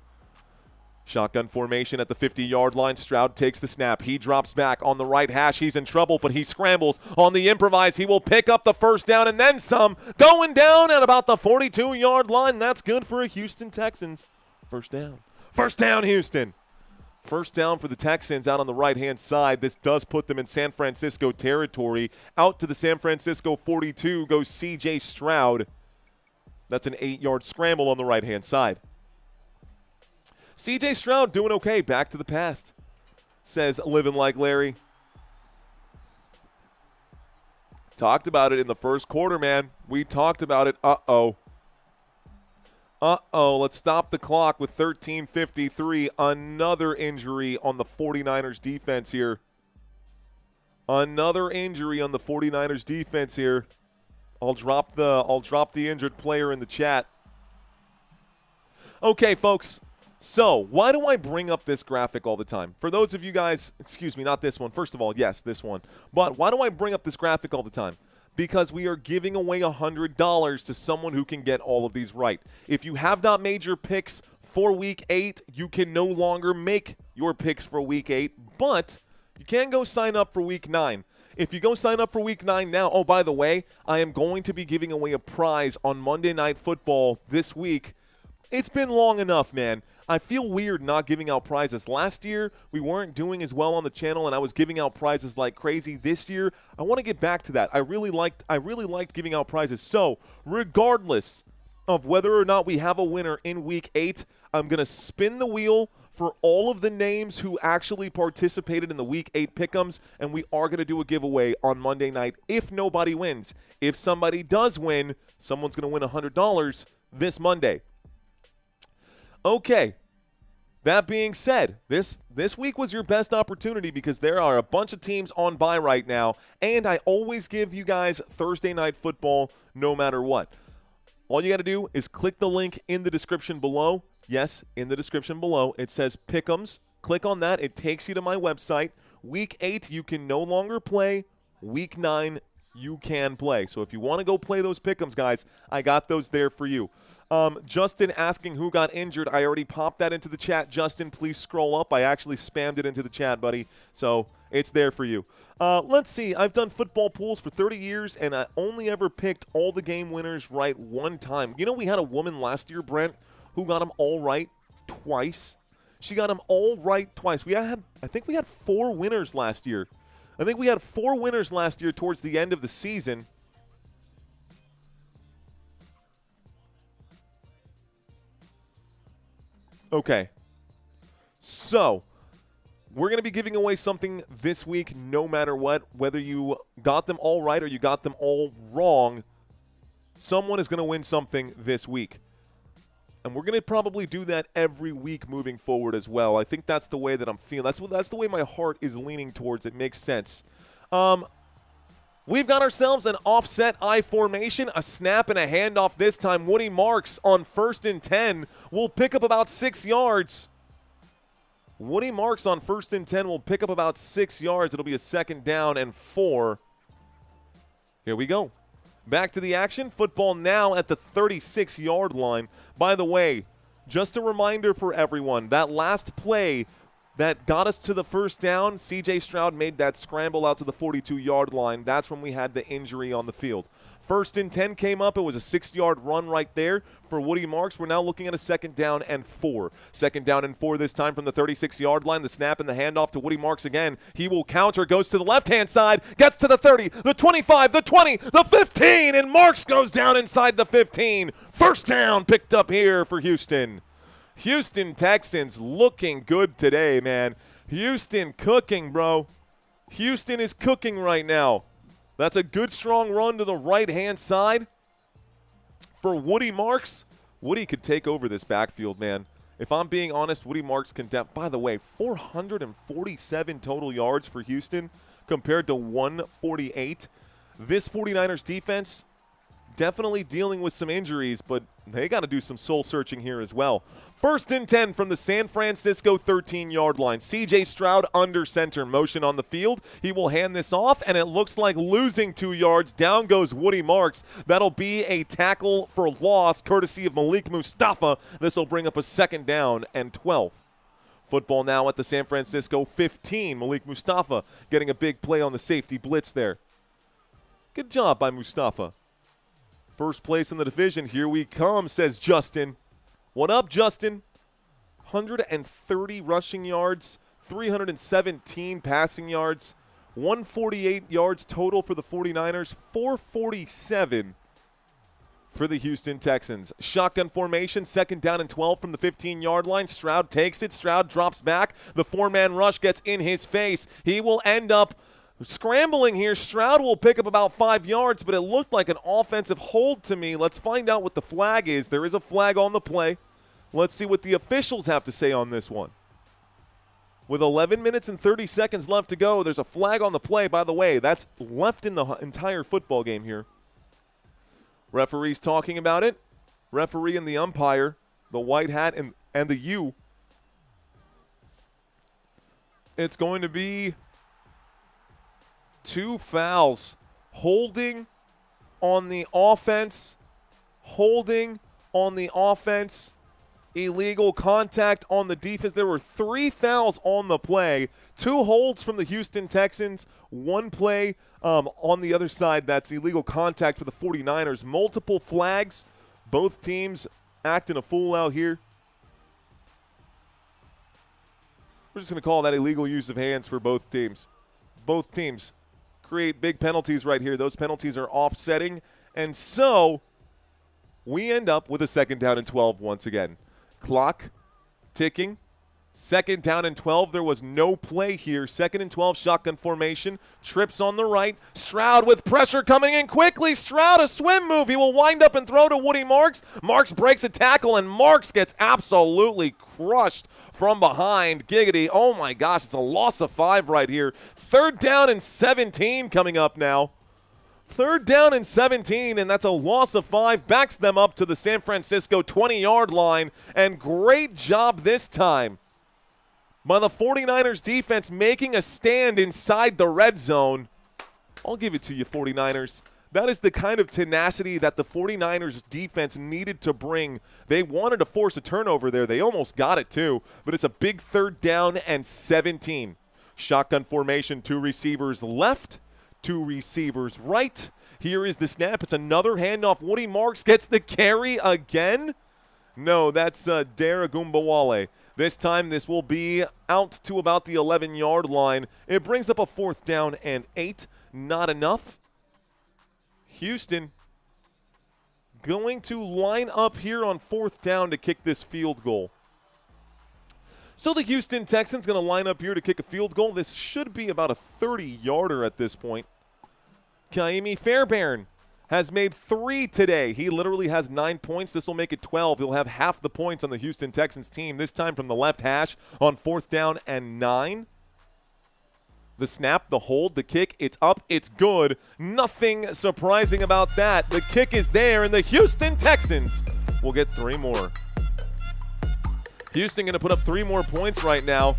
Shotgun formation at the 50-yard line. Stroud takes the snap. He drops back on the right hash. He's in trouble, but he scrambles on the improvise. He will pick up the 1st down and then some. Going down at about the 42-yard line. That's good for a Houston Texans. 1st down. 1st down, Houston. 1st down for the Texans out on the right-hand side. This does put them in San Francisco territory. Out to the San Francisco 42 goes C.J. Stroud. That's an 8-yard scramble on the right-hand side. C.J. Stroud doing okay. Back to the past, says Living Like Larry. Talked about it in the 1st quarter, man. We talked about it. Uh-oh. Let's stop the clock with 13:53. Another injury on the 49ers defense here. Another injury on the 49ers defense here. I'll drop the injured player in the chat. Okay, folks. So, why do I bring up this graphic all the time? For those of you guys, excuse me, not this one. First of all, yes, this one. But why do I bring up this graphic all the time? because we are giving away $100 to someone who can get all of these right. If you have not made your picks for Week 8, you can no longer make your picks for Week 8, but you can go sign up for Week 9. If you go sign up for Week 9 now, oh, by the way, I am going to be giving away a prize on Monday Night Football this week. It's been long enough, man. I feel weird not giving out prizes. Last year, we weren't doing as well on the channel, and I was giving out prizes like crazy. This year, I want to get back to that. I really liked giving out prizes. So, regardless of whether or not we have a winner in Week 8, I'm going to spin the wheel for all of the names who actually participated in the Week 8 pick'ems, and we are going to do a giveaway on Monday night if nobody wins. If somebody does win, someone's going to win $100 this Monday. Okay, that being said, this week was your best opportunity because there are a bunch of teams on bye right now, and I always give you guys Thursday Night Football no matter what. All you got to do is click the link in the description below. Yes, in the description below, it says Pick'ems. Click on that. It takes you to my website. Week 8, you can no longer play. Week 9, you can play. So if you want to go play those Pick'ems, guys, I got those there for you. Justin asking who got injured. I already popped that into the chat. Justin, please scroll up. I actually spammed it into the chat, buddy. So it's there for you. Let's see. I've done football pools for 30 years, and I only ever picked all the game winners right one time. You know, we had a woman last year, Brent, who got them all right twice. She got them all right twice. I think we had 4 winners last year. I think we had 4 winners last year towards the end of the season. Okay, so we're going to be giving away something this week no matter what. Whether you got them all right or you got them all wrong, someone is going to win something this week. And we're going to probably do that every week moving forward as well. I think that's the way that I'm feeling. That's the way my heart is leaning towards. It makes sense. We've got ourselves an offset I formation, a snap and a handoff this time. Woody Marks on 1st and 10 will pick up about 6 yards. Woody Marks on 1st and 10 will pick up about 6 yards. It'll be a 2nd down and 4. Here we go. Back to the action. Football now at the 36-yard line. By the way, just a reminder for everyone, that last play that got us to the 1st down, C.J. Stroud made that scramble out to the 42-yard line. That's when we had the injury on the field. 1st and 10 came up. It was a 6-yard run right there for Woody Marks. We're now looking at a 2nd down and 4. 2nd down and 4 this time from the 36-yard line. The snap and the handoff to Woody Marks again. He will counter, goes to the left-hand side, gets to the 30, the 25, the 20, the 15, and Marks goes down inside the 15. 1st down picked up here for Houston. Houston Texans looking good today, man. Houston cooking, bro. Houston is cooking right now. That's a good, strong run to the right-hand side for Woody Marks. Woody could take over this backfield, man. If I'm being honest, Woody Marks can by the way, 447 total yards for Houston compared to 148. This 49ers defense definitely dealing with some injuries, but they got to do some soul searching here as well. 1st and 10 from the San Francisco 13-yard line. C.J. Stroud under center, motion on the field. He will hand this off, and it looks like losing 2 yards. Down goes Woody Marks. That'll be a tackle for loss, courtesy of Malik Mustafa. This will bring up a 2nd down and 12. Football now at the San Francisco 15. Malik Mustafa getting a big play on the safety blitz there. Good job by Mustafa. First place in the division. Here we come, says Justin. What up, Justin? 130 rushing yards, 317 passing yards, 148 yards total for the 49ers, 447 for the Houston Texans. Shotgun formation, 2nd down and 12 from the 15-yard line. Stroud takes it. Stroud drops back. The 4-man rush gets in his face. He will end up scrambling here. Stroud will pick up about 5 yards, but it looked like an offensive hold to me. Let's find out what the flag is. There is a flag on the play. Let's see what the officials have to say on this one. With 11 minutes and 30 seconds left to go, there's a flag on the play. By the way, that's left in the entire football game here. Referee's talking about it. Referee and the umpire, the white hat and the U. It's going to be 2 fouls, holding on the offense, holding on the offense, illegal contact on the defense. There were 3 fouls on the play, 2 holds from the Houston Texans, 1 play on the other side that's illegal contact for the 49ers. Multiple flags. Both teams acting a fool out here. We're just going to call that illegal use of hands for both teams. Both teams create big penalties right here. Those penalties are offsetting. And so we end up with a 2nd down and 12 once again. Clock ticking. 2nd down and 12. There was no play here. 2nd and 12, shotgun formation. Trips on the right. Stroud with pressure coming in quickly. Stroud, a swim move. He will wind up and throw to Woody Marks. Marks breaks a tackle, and Marks gets absolutely crushed from behind. Giggity. Oh, my gosh. It's a loss of 5 right here. 3rd down and 17 coming up now. 3rd down and 17, and that's a loss of 5. Backs them up to the San Francisco 20-yard line, and great job this time by the 49ers defense making a stand inside the red zone. I'll give it to you, 49ers. That is the kind of tenacity that the 49ers defense needed to bring. They wanted to force a turnover there. They almost got it too, but it's a big 3rd down and 17. Shotgun formation, 2 receivers left, 2 receivers right. Here is the snap. It's another handoff. Woody Marks gets the carry again. No, that's Dara Gumbawale. This time this will be out to about the 11-yard line. It brings up a 4th down and 8. Not enough. Houston going to line up here on 4th down to kick this field goal. So the Houston Texans going to line up here to kick a field goal. This should be about a 30-yarder at this point. Kaimi Fairbairn has made 3 today. He literally has 9 points. This will make it 12. He'll have half the points on the Houston Texans team, this time from the left hash on 4th down and 9. The snap, the hold, the kick, it's up, it's good. Nothing surprising about that. The kick is there, and the Houston Texans will get 3 more. Houston going to put up 3 more points right now.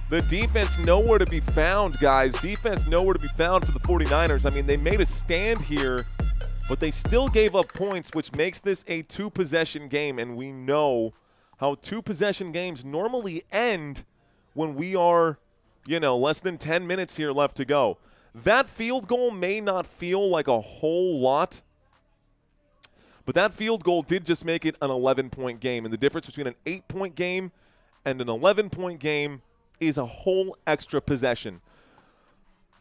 The defense nowhere to be found, guys. Defense nowhere to be found for the 49ers. I mean, they made a stand here, but they still gave up points, which makes this a 2-possession game, and we know how 2-possession games normally end when we are, less than 10 minutes here left to go. That field goal may not feel like a whole lot, but that field goal did just make it an 11-point game, and the difference between an 8-point game and an 11-point game is a whole extra possession.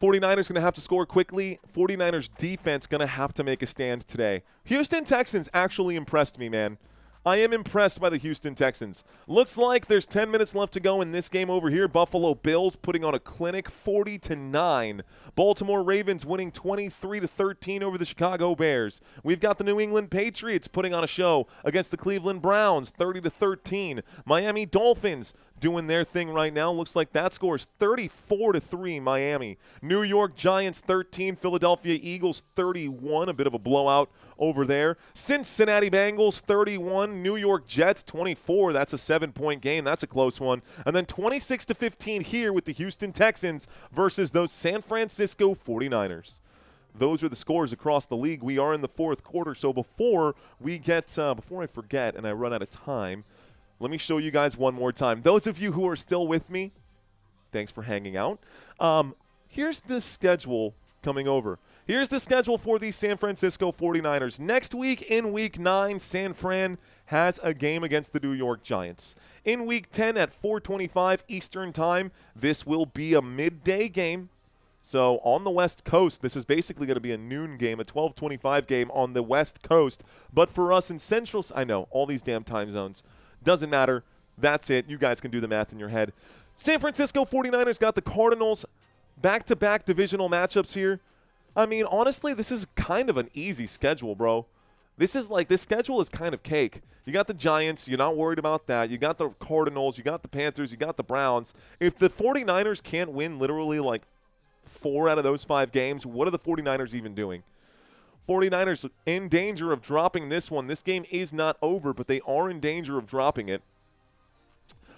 49ers going to have to score quickly. 49ers defense going to have to make a stand today. Houston Texans actually impressed me, man. I am impressed by the Houston Texans. Looks like there's 10 minutes left to go in this game over here. Buffalo Bills putting on a clinic 40-9. Baltimore Ravens winning 23-13 over the Chicago Bears. We've got the New England Patriots putting on a show against the Cleveland Browns 30-13. Miami Dolphins doing their thing right now. Looks like that score is 34-3 Miami. New York Giants 13, Philadelphia Eagles 31, a bit of a blowout over there. Cincinnati Bengals 31, New York Jets 24. That's a 7-point game. That's a close one. And then 26-15 here with the Houston Texans versus those San Francisco 49ers. Those are the scores across the league. We are in the 4th quarter. So before I forget and I run out of time, let me show you guys one more time. Those of you who are still with me, thanks for hanging out. Here's the schedule coming over. Here's the schedule for the San Francisco 49ers. Next week, in Week 9, San Fran has a game against the New York Giants. In Week 10 at 4:25 Eastern Time, this will be a midday game. So on the West Coast, this is basically going to be a noon game, a 12:25 game on the West Coast. But for us in Central, I know, all these damn time zones. Doesn't matter. That's it. You guys can do the math in your head. San Francisco 49ers got the Cardinals. Back-to-back divisional matchups here. I mean, honestly, this is kind of an easy schedule, bro. This schedule is kind of cake. You got the Giants. You're not worried about that. You got the Cardinals. You got the Panthers. You got the Browns. If the 49ers can't win literally like 4 out of those 5 games, what are the 49ers even doing? 49ers in danger of dropping this one. This game is not over, but they are in danger of dropping it.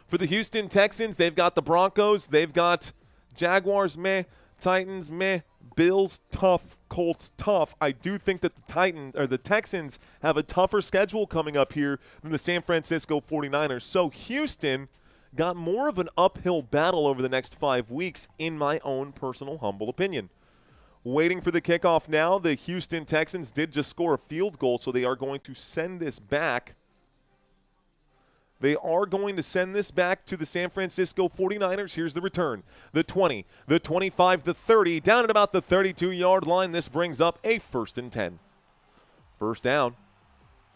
For the Houston Texans, they've got the Broncos. They've got Jaguars, meh. Titans, meh. Bills tough, Colts tough. I do think that the Texans have a tougher schedule coming up here than the San Francisco 49ers. So Houston got more of an uphill battle over the next 5 weeks, in my own personal humble opinion. Waiting for the kickoff now. The Houston Texans did just score a field goal, so they are going to send this back. They are going to send this back to the San Francisco 49ers. Here's the return. The 20, the 25, the 30, down at about the 32-yard line. This brings up a 1st and 10. First down.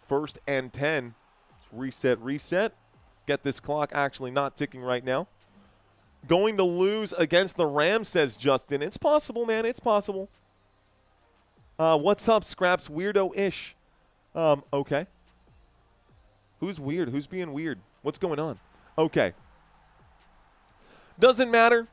1st and 10. Reset. Get this clock actually not ticking right now. Going to lose against the Rams, says Justin. It's possible, man. It's possible. What's up, Scraps? Weirdo-ish. Okay. Who's weird? Who's being weird? What's going on? Okay. Doesn't matter.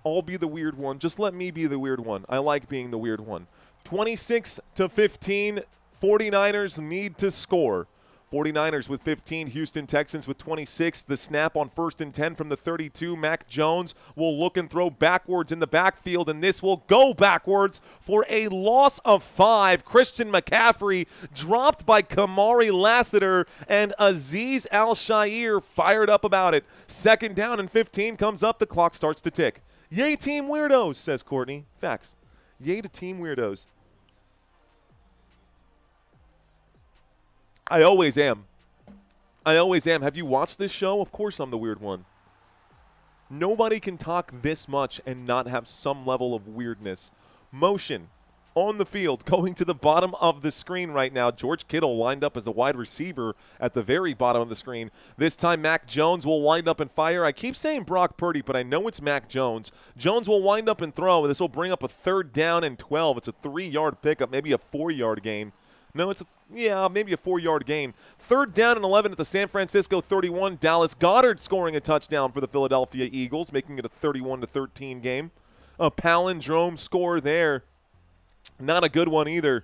I'll be the weird one. Just let me be the weird one. I like being the weird one. 26-15. 49ers need to score. 49ers with 15, Houston Texans with 26. The snap on 1st and 10 from the 32. Mac Jones will look and throw backwards in the backfield, and this will go backwards for a loss of 5. Christian McCaffrey dropped by Kamari Lassiter, and Azeez Al-Shaair fired up about it. 2nd down and 15 comes up. The clock starts to tick. Yay, team weirdos, says Courtney. Facts. Yay to team weirdos. I always am. Have you watched this show? Of course I'm the weird one. Nobody can talk this much and not have some level of weirdness. Motion on the field, going to the bottom of the screen right now. George Kittle lined up as a wide receiver at the very bottom of the screen. This time Mac Jones will wind up and fire. I keep saying Brock Purdy, but I know it's Mac Jones. Jones will wind up and throw. This will bring up a 3rd down and 12. It's a 3-yard pickup, maybe a 4-yard gain. No, maybe a 4-yard gain. 3rd down and 11 at the San Francisco 31. Dallas Goedert scoring a touchdown for the Philadelphia Eagles, making it a 31-13 game. A palindrome score there. Not a good one either.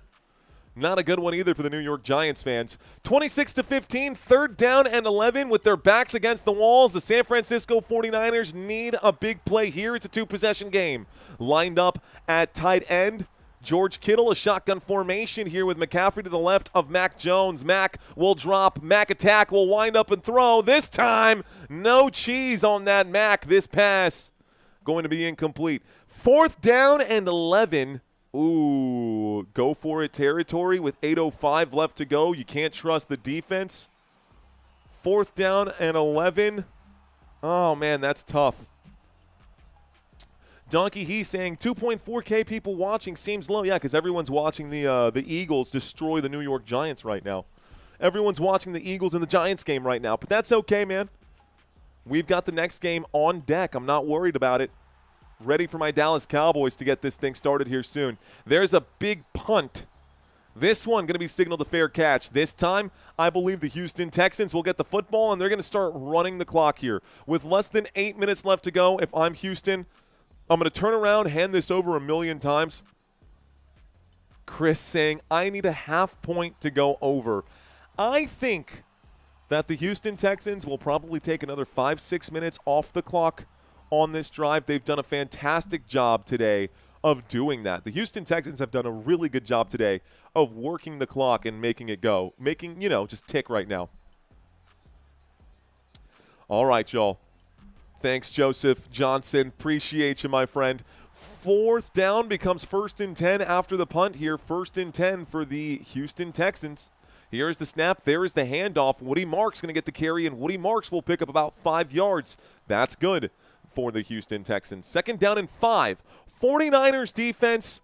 Not a good one either for the New York Giants fans. 26-15, 3rd down and 11 with their backs against the walls. The San Francisco 49ers need a big play here. It's a 2-possession game. Lined up at tight end. George Kittle, a shotgun formation here with McCaffrey to the left of Mac Jones. Mac will drop. Mac attack will wind up and throw. This time, no cheese on that Mac. This pass going to be incomplete. 4th down and 11. Ooh, go for it territory with 8:05 left to go. You can't trust the defense. 4th down and 11. Oh, man, that's tough. Donkey, he's saying 2.4K people watching seems low. Yeah, because everyone's watching the Eagles destroy the New York Giants right now. Everyone's watching the Eagles and the Giants game right now. But that's okay, man. We've got the next game on deck. I'm not worried about it. Ready for my Dallas Cowboys to get this thing started here soon. There's a big punt. This one going to be signaled a fair catch. This time, I believe the Houston Texans will get the football, and they're going to start running the clock here. With less than 8 minutes left to go, if I'm Houston, I'm going to turn around, hand this over 1,000,000 times. Chris saying, I need a half point to go over. I think that the Houston Texans will probably take another 5-6 minutes off the clock on this drive. They've done a fantastic job today of doing that. The Houston Texans have done a really good job today of working the clock and making it go. Making, just tick right now. All right, y'all. Thanks, Joseph Johnson. Appreciate you, my friend. 4th down becomes 1st and 10 after the punt here. 1st and 10 for the Houston Texans. Here's the snap. There is the handoff. Woody Marks going to get the carry, and Woody Marks will pick up about 5 yards. That's good for the Houston Texans. 2nd down and 5. 49ers defense,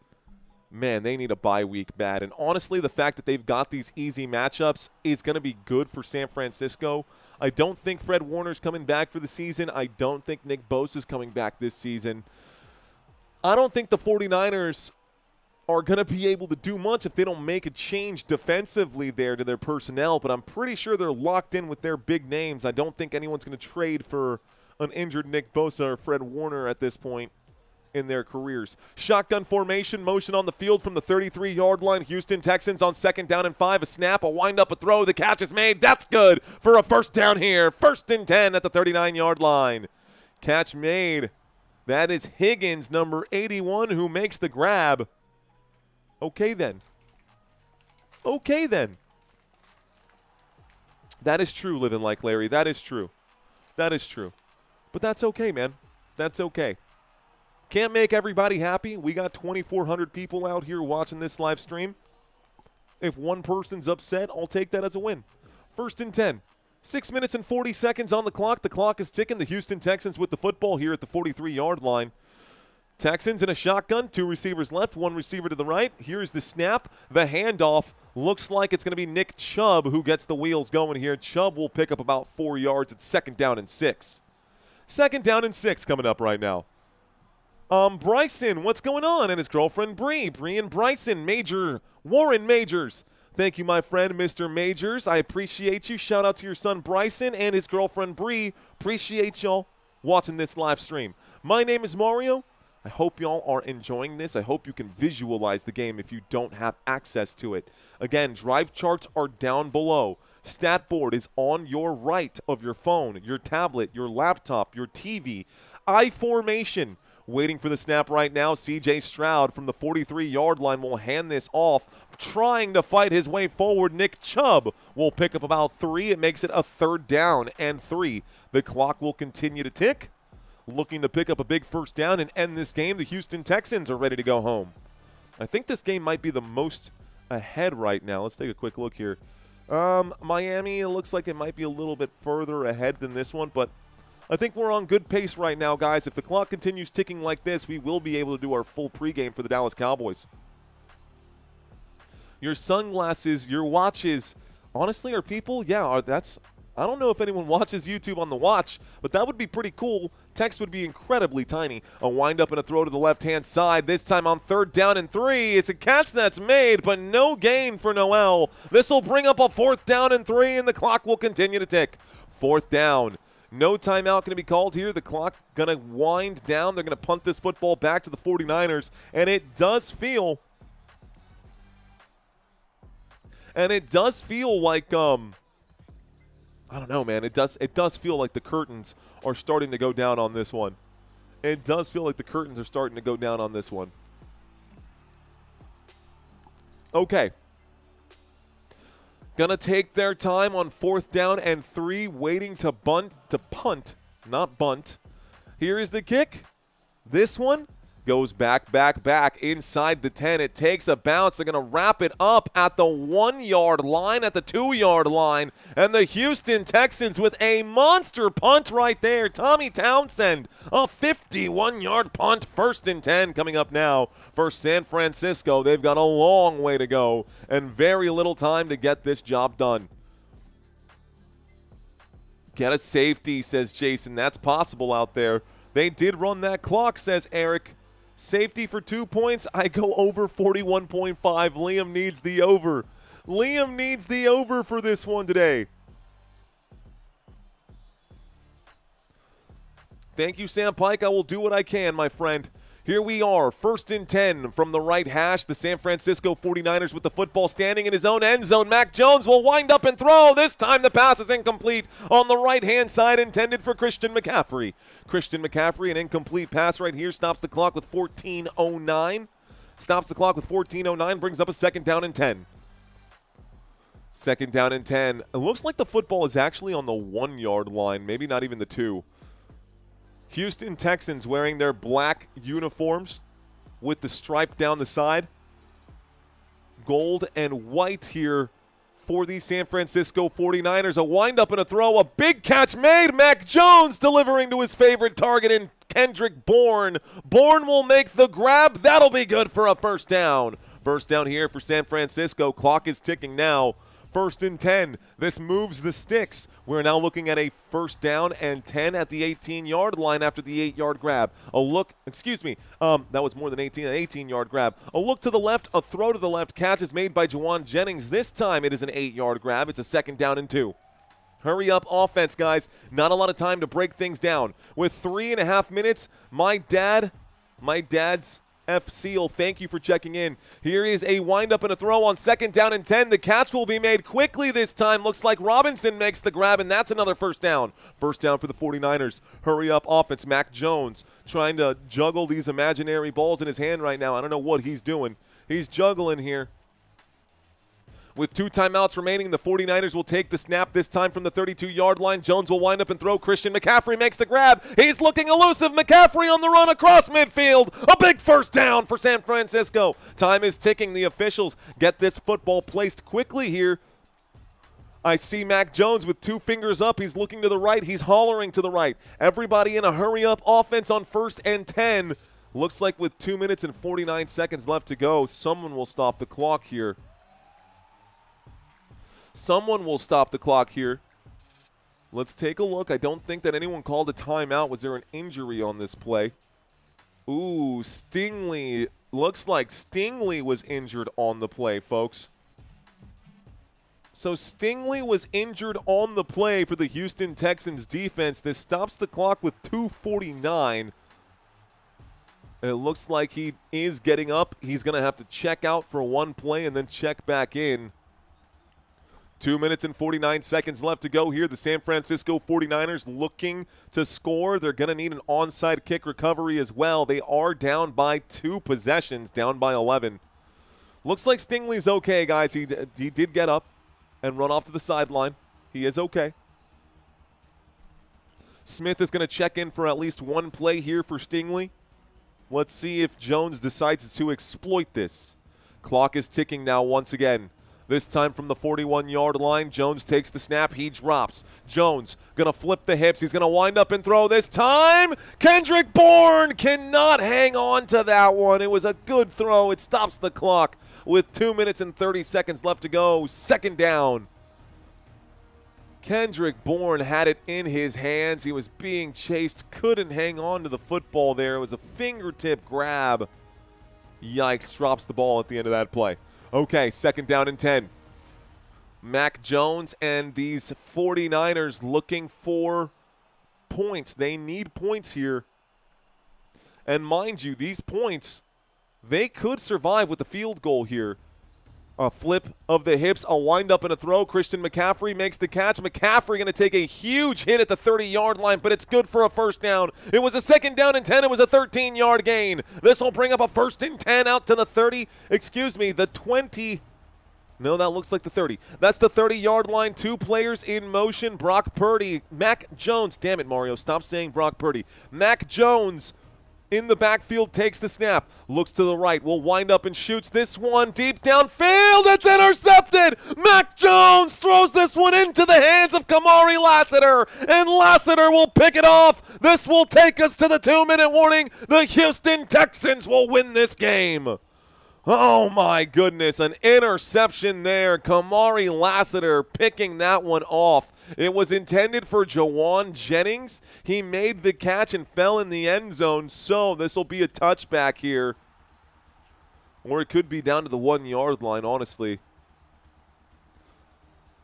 man, they need a bye week bad. And honestly, the fact that they've got these easy matchups is going to be good for San Francisco. I don't think Fred Warner's coming back for the season. I don't think Nick Bosa's coming back this season. I don't think the 49ers are going to be able to do much if they don't make a change defensively there to their personnel, but I'm pretty sure they're locked in with their big names. I don't think anyone's going to trade for an injured Nick Bosa or Fred Warner at this point in their careers. Shotgun formation, motion on the field from the 33-yard line. Houston Texans on 2nd down and 5. A snap, a wind-up, a throw. The catch is made. That's good for a 1st down here. 1st and 10 at the 39-yard line. Catch made. That is Higgins, number 81, who makes the grab. Okay, then. Okay, then. That is true, living like Larry. That is true. That is true. But that's okay, man. That's okay. Can't make everybody happy. We got 2,400 people out here watching this live stream. If one person's upset, I'll take that as a win. 1st and 10. 6 minutes and 40 seconds on the clock. The clock is ticking. The Houston Texans with the football here at the 43-yard line. Texans in a shotgun. 2 receivers left, 1 receiver to the right. Here's the snap. The handoff looks like it's going to be Nick Chubb who gets the wheels going here. Chubb will pick up about 4 yards. It's 2nd down and 6. 2nd down and 6 coming up right now. Bryson, what's going on? And his girlfriend, Bree. Bree and Bryson, Warren Majors. Thank you, my friend, Mr. Majors. I appreciate you. Shout out to your son, Bryson, and his girlfriend, Bree. Appreciate y'all watching this live stream. My name is Mario. I hope y'all are enjoying this. I hope you can visualize the game if you don't have access to it. Again, drive charts are down below. Stat board is on your right of your phone, your tablet, your laptop, your TV. I-formation. Waiting for the snap right now. C.J. Stroud from the 43-yard line will hand this off. Trying to fight his way forward. Nick Chubb will pick up about 3. It makes it a 3rd down and 3. The clock will continue to tick. Looking to pick up a big 1st down and end this game. The Houston Texans are ready to go home. I think this game might be the most ahead right now. Let's take a quick look here. Miami, it looks like it might be a little bit further ahead than this one, but I think we're on good pace right now, guys. If the clock continues ticking like this, we will be able to do our full pregame for the Dallas Cowboys. Your sunglasses, your watches, honestly, are people? Yeah, I don't know if anyone watches YouTube on the watch, but that would be pretty cool. Text would be incredibly tiny. A windup and a throw to the left-hand side. This time on 3rd down and 3. It's a catch that's made, but no gain for Noel. This will bring up a 4th down and 3, and the clock will continue to tick. 4th down. No timeout going to be called here. The clock going to wind down. They're going to punt this football back to the 49ers, and it does feel like I don't know, man. It does feel like the curtains are starting to go down on this one. It does feel like the curtains are starting to go down on this one. Okay. Gonna take their time on 4th down and 3, waiting to punt, not bunt. Here is the kick. This one goes back inside the 10. It takes a bounce. They're going to wrap it up at the 1-yard line, at the 2-yard line. And the Houston Texans with a monster punt right there. Tommy Townsend, a 51-yard punt, 1st and 10 coming up now for San Francisco. They've got a long way to go and very little time to get this job done. Get a safety, says Jason. That's possible out there. They did run that clock, says Eric. Safety for 2 points. I go over 41.5. Liam needs the over. Liam needs the over for this one today. Thank you, Sam Pike. I will do what I can, my friend. Here we are, 1st and 10 from the right hash. The San Francisco 49ers with the football standing in his own end zone. Mac Jones will wind up and throw. This time the pass is incomplete on the right-hand side, intended for Christian McCaffrey. Christian McCaffrey, an incomplete pass right here, stops the clock with 14:09. Stops the clock with 14:09, brings up a 2nd down and 10. 2nd down and 10. It looks like the football is actually on the 1-yard line, maybe not even the 2. Houston Texans wearing their black uniforms with the stripe down the side. Gold and white here for the San Francisco 49ers. A windup and a throw. A big catch made. Mac Jones delivering to his favorite target in Kendrick Bourne. Bourne will make the grab. That'll be good for a 1st down. 1st down here for San Francisco. Clock is ticking now. 1st and 10. This moves the sticks. We're now looking at a 1st down and 10 at the 18-yard line after the 8-yard grab. That was more than 18, an 18-yard grab. A look to the left, a throw to the left. Catch is made by Juwan Jennings. This time it is an 8-yard grab. It's a 2nd down and 2. Hurry up offense, guys. Not a lot of time to break things down. With 3.5 minutes, my dad's F. Seal, thank you for checking in. Here is a windup and a throw on 2nd down and 10. The catch will be made quickly this time. Looks like Robinson makes the grab, and that's another first down. First down for the 49ers. Hurry up offense. Mac Jones trying to juggle these imaginary balls in his hand right now. I don't know what he's doing. He's juggling here. With 2 timeouts remaining, the 49ers will take the snap this time from the 32-yard line. Jones will wind up and throw. Christian McCaffrey makes the grab. He's looking elusive. McCaffrey on the run across midfield. A big first down for San Francisco. Time is ticking. The officials get this football placed quickly here. I see Mac Jones with 2 fingers up. He's looking to the right. He's hollering to the right. Everybody in a hurry-up offense on 1st and 10. Looks like with 2 minutes and 49 seconds left to go, someone will stop the clock here. Someone will stop the clock here. Let's take a look. I don't think that anyone called a timeout. Was there an injury on this play? Ooh, Stingley. Looks like Stingley was injured on the play, folks. So Stingley was injured on the play for the Houston Texans defense. This stops the clock with 2:49. It looks like he is getting up. He's going to have to check out for 1 play and then check back in. 2 minutes and 49 seconds left to go here. The San Francisco 49ers looking to score. They're going to need an onside kick recovery as well. They are down by 2 possessions, down by 11. Looks like Stingley's okay, guys. He did get up and run off to the sideline. He is okay. Smith is going to check in for at least 1 play here for Stingley. Let's see if Jones decides to exploit this. Clock is ticking now once again. This time from the 41-yard line, Jones takes the snap. He drops. Jones going to flip the hips. He's going to wind up and throw this time. Kendrick Bourne cannot hang on to that one. It was a good throw. It stops the clock with 2 minutes and 30 seconds left to go. 2nd down. Kendrick Bourne had it in his hands. He was being chased. Couldn't hang on to the football there. It was a fingertip grab. Yikes. Drops the ball at the end of that play. Okay, 2nd down and 10. Mac Jones and these 49ers looking for points. They need points here. And mind you, these points, they could survive with the field goal here. A flip of the hips, a wind-up and a throw. Christian McCaffrey makes the catch. McCaffrey going to take a huge hit at the 30-yard line, but it's good for a first down. It was a 2nd down and 10. It was a 13-yard gain. This will bring up a 1st and 10 out to the 30. Excuse me, the 20. No, that looks like the 30. That's the 30-yard line. 2 players in motion. Brock Purdy. Mac Jones. Damn it, Mario. Stop saying Brock Purdy. Mac Jones in the backfield, takes the snap, looks to the right, will wind up and shoots this one deep downfield. It's intercepted. Mac Jones throws this one into the hands of Kamari Lassiter, and Lassiter will pick it off. This will take us to the 2-minute warning. The Houston Texans will win this game. Oh, my goodness, an interception there. Kamari Lassiter picking that one off. It was intended for Jawan Jennings. He made the catch and fell in the end zone, so this will be a touchback here. Or it could be down to the 1-yard line, honestly.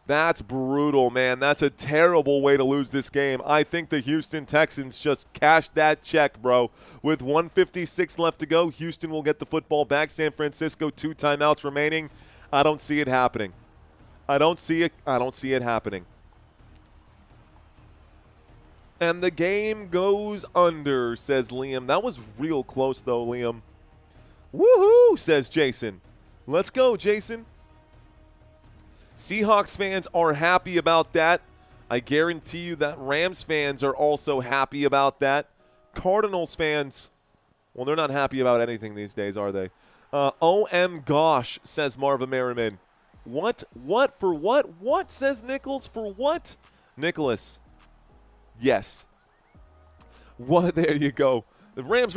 That's brutal, man. That's a terrible way to lose this game. I think the Houston Texans just cashed that check, bro. With 1:56 left to go, Houston will get the football back. San Francisco, 2 timeouts remaining. I don't see it happening. I don't see it happening. And the game goes under, says Liam. That was real close, though, Liam. Woohoo, says Jason. Let's go, Jason. Seahawks fans are happy about that. I guarantee you that Rams fans are also happy about that. Cardinals fans, well, they're not happy about anything these days, are they? OM gosh, says Marva Merriman. What? What? For what? What, says Nichols? For what? Nicholas. Yes. What? There you go. The Rams.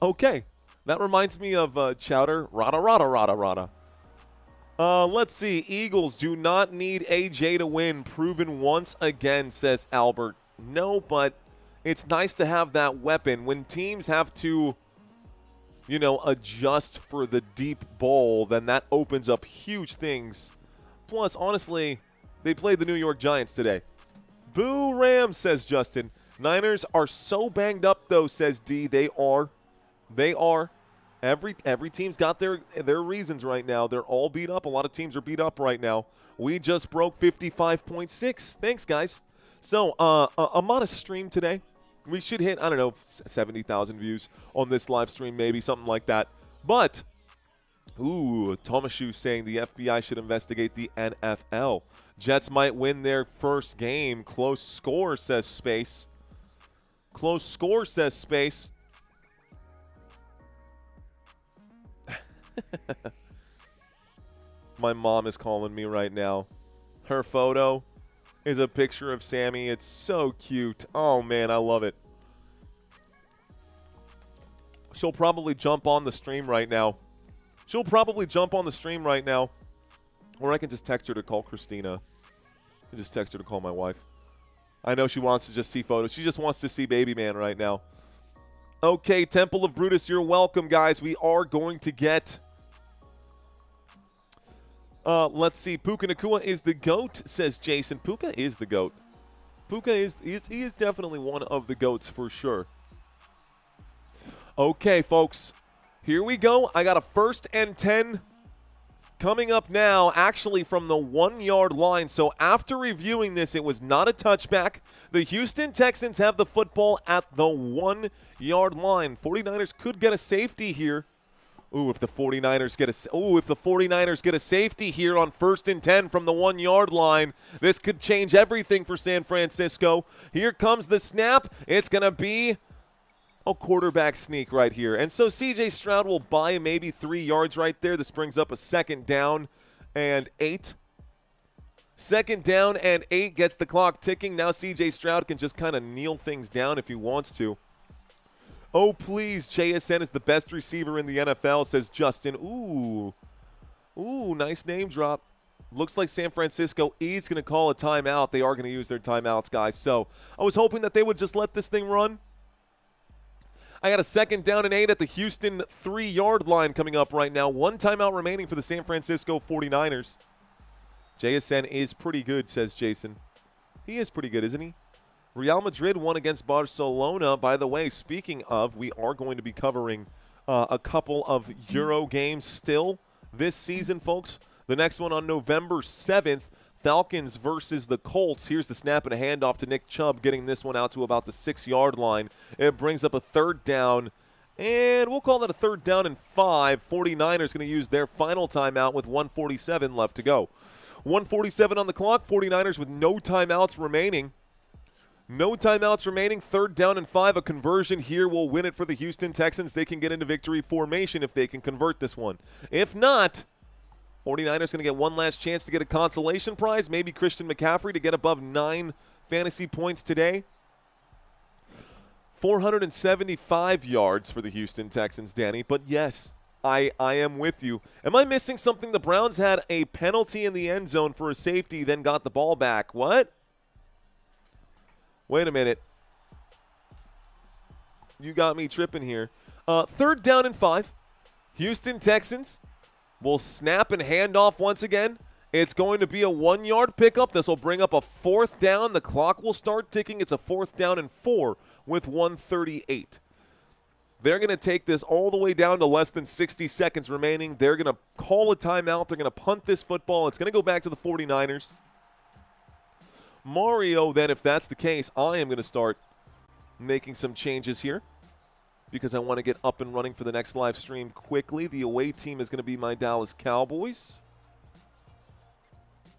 Okay. That reminds me of Chowder. Rada. Let's see. Eagles do not need AJ to win. Proven once again, says Albert. No, but it's nice to have that weapon. When teams have to, adjust for the deep ball, then that opens up huge things. Plus, honestly, they played the New York Giants today. Boo Rams, says Justin. Niners are so banged up, though, says D. They are. They are. Every team's got their reasons right now. They're all beat up. A lot of teams are beat up right now. We just broke 55.6. Thanks, guys. So, a modest stream today. We should hit, I don't know, 70,000 views on this live stream, maybe, something like that. But, Tomashu saying the FBI should investigate the NFL. Jets might win their first game. Close score, says Space. Close score, says Space. My mom is calling me right now. Her photo is a picture of Sammy. It's so cute. Oh, man, I love it. She'll probably jump on the stream right now. Or I can just text her to call Christina. I can just text her to call my wife. I know she wants to just see photos. She just wants to see Baby Man right now. Okay, Temple of Brutus, you're welcome, guys. We are going to get... let's see. Puka Nacua is the GOAT, says Jason. Puka is the GOAT. Puka is definitely one of the GOATs for sure. Okay, folks. Here we go. I got a 1st and 10 coming up now, actually from the 1-yard line. So after reviewing this, it was not a touchback. The Houston Texans have the football at the 1-yard line. 49ers could get a safety here. If the 49ers get a safety here on 1st and 10 from the 1-yard line, this could change everything for San Francisco. Here comes the snap. It's going to be a quarterback sneak right here. And so C.J. Stroud will buy maybe 3 yards right there. This brings up a 2nd down and 8. 2nd down and 8 gets the clock ticking. Now C.J. Stroud can just kind of kneel things down if he wants to. Oh, please, JSN is the best receiver in the NFL, says Justin. Ooh, nice name drop. Looks like San Francisco is going to call a timeout. They are going to use their timeouts, guys. So I was hoping that they would just let this thing run. I got a 2nd down and 8 at the Houston 3-yard line coming up right now. 1 timeout remaining for the San Francisco 49ers. JSN is pretty good, says Jason. He is pretty good, isn't he? Real Madrid won against Barcelona. By the way, speaking of, we are going to be covering a couple of Euro games still this season, folks. The next one on November 7th, Falcons versus the Colts. Here's the snap and a handoff to Nick Chubb, getting this one out to about the 6-yard line. It brings up a 3rd down, and we'll call that a 3rd down and 5. 49ers going to use their final timeout with 1:47 left to go. 1:47 on the clock. 49ers with no timeouts remaining. No timeouts remaining. 3rd down and 5. A conversion here will win it for the Houston Texans. They can get into victory formation if they can convert this one. If not, 49ers going to get one last chance to get a consolation prize. Maybe Christian McCaffrey to get above 9 fantasy points today. 475 yards for the Houston Texans, Danny. But yes, I am with you. Am I missing something? The Browns had a penalty in the end zone for a safety, then got the ball back. What? Wait a minute. You got me tripping here. 3rd down and 5. Houston Texans will snap and hand off once again. It's going to be a 1-yard pickup. This will bring up a 4th down. The clock will start ticking. It's a 4th down and 4 with 1:38. They're going to take this all the way down to less than 60 seconds remaining. They're going to call a timeout. They're going to punt this football. It's going to go back to the 49ers. Mario, then, if that's the case, I am going to start making some changes here because I want to get up and running for the next live stream quickly. The away team is going to be my Dallas Cowboys.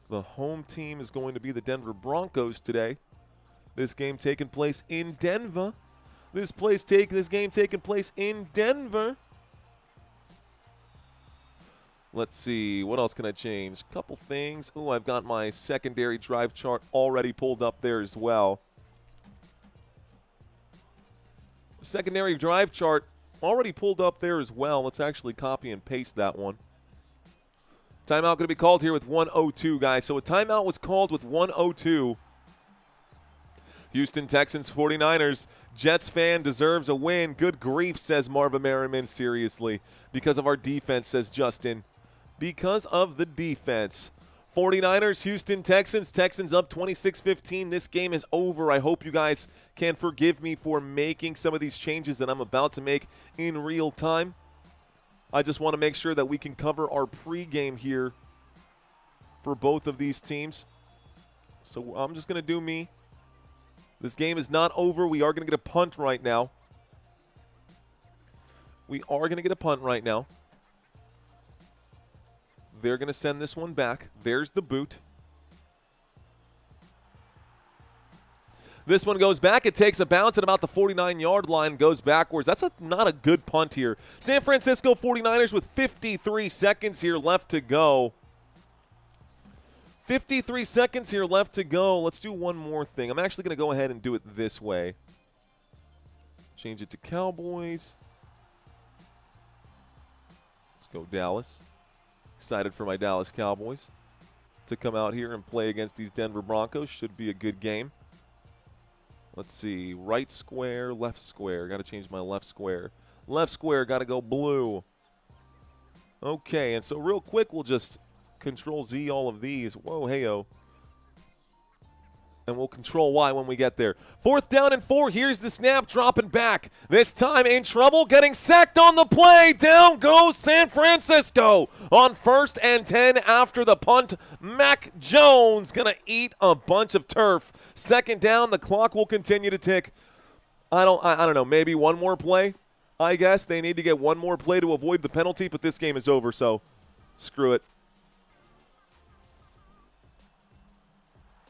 The home team is going to be the Denver Broncos today. This game taking place in Denver. This game taking place in Denver. Let's see. What else can I change? A couple things. Oh, I've got my secondary drive chart already pulled up there as well. Secondary drive chart already pulled up there as well. Let's actually copy and paste that one. Timeout going to be called here with 1:02, guys. So a timeout was called with 1:02. Houston Texans, 49ers. Jets fan deserves a win. Good grief, says Marva Merriman. Seriously. Because of our defense, says Justin. Because of the defense. 49ers, Houston Texans. Texans up 26-15. This game is over. I hope you guys can forgive me for making some of these changes that I'm about to make in real time. I just want to make sure that we can cover our pregame here for both of these teams. So I'm just going to do me. This game is not over. We are going to get a punt right now. We are going to get a punt right now. They're going to send this one back. There's the boot. This one goes back. It takes a bounce at about the 49-yard line, goes backwards. That's not a good punt here. San Francisco 49ers with 53 seconds here left to go. 53 seconds here left to go. Let's do one more thing. I'm actually going to go ahead and do it this way. Change it to Cowboys. Let's go Dallas. Excited for my Dallas Cowboys to come out here and play against these Denver Broncos. Should be a good game. Let's see. Right square, left square. Got to change my left square. Left square, got to go blue. Okay, and so real quick, we'll just Control-Z all of these. Whoa, hey-oh. And we'll Control-Y when we get there. 4th down and 4. Here's the snap, dropping back. This time in trouble, getting sacked on the play. Down goes San Francisco on 1st and 10 after the punt. Mac Jones going to eat a bunch of turf. 2nd down, the clock will continue to tick. I don't know, maybe one more play, I guess. They need to get one more play to avoid the penalty, but this game is over, so screw it.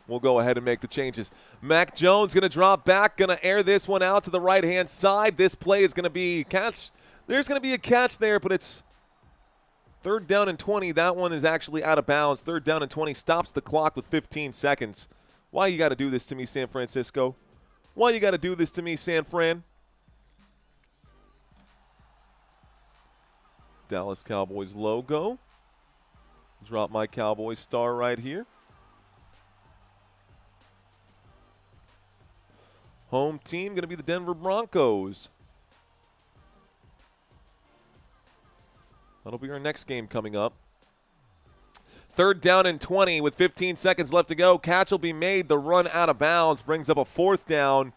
We'll go ahead and make the changes. Mac Jones going to drop back, going to air this one out to the right-hand side. This play is going to be catch. There's going to be a catch there, but it's 3rd down and 20. That one is actually out of bounds. 3rd down and 20 stops the clock with 15 seconds. Why you got to do this to me, San Francisco? Why you got to do this to me, San Fran? Dallas Cowboys logo. Drop my Cowboys star right here. Home team going to be the Denver Broncos. That'll be our next game coming up. 3rd down and 20 with 15 seconds left to go. Catch will be made. The run out of bounds brings up a 4th down.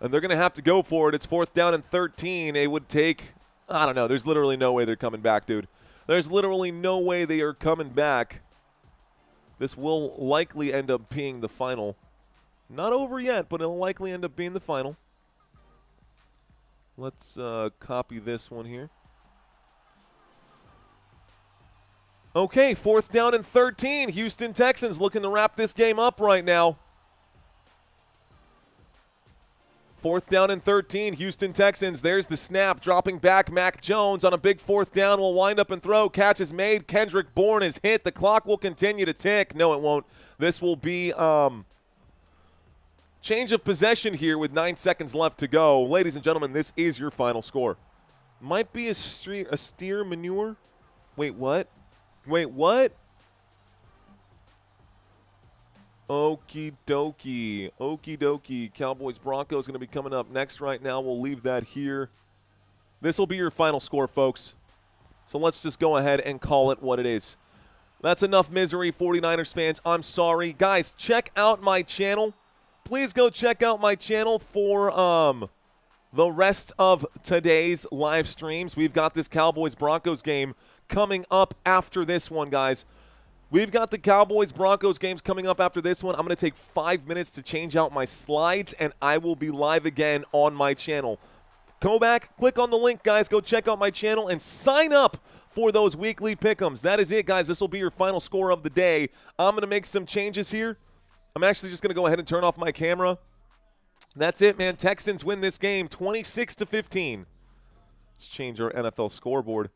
And they're going to have to go for it. It's 4th down and 13. It would take, I don't know. There's literally no way they're coming back, dude. There's literally no way they are coming back. This will likely end up being the final. Not over yet, but it'll likely end up being the final. Let's copy this one here. Okay, 4th down and 13. Houston Texans looking to wrap this game up right now. 4th down and 13. Houston Texans. There's the snap. Dropping back. Mac Jones on a big 4th down will wind up and throw. Catch is made. Kendrick Bourne is hit. The clock will continue to tick. No, it won't. This will be change of possession here with 9 seconds left to go. Ladies and gentlemen, this is your final score. Might be a steer manure. Wait, what? Wait, what? Okie dokie. Okie dokie. Cowboys Broncos going to be coming up next right now. We'll leave that here. This will be your final score, folks. So let's just go ahead and call it what it is. That's enough misery, 49ers fans. I'm sorry. Guys, check out my channel. Please go check out my channel for the rest of today's live streams. We've got this Cowboys-Broncos game coming up after this one, guys. We've got the Cowboys-Broncos games coming up after this one. I'm going to take 5 minutes to change out my slides, and I will be live again on my channel. Go back, click on the link, guys. Go check out my channel and sign up for those weekly pick'ems. That is it, guys. This will be your final score of the day. I'm going to make some changes here. I'm actually just going to go ahead and turn off my camera. That's it, man. Texans win this game 26-15. Let's change our NFL scoreboard.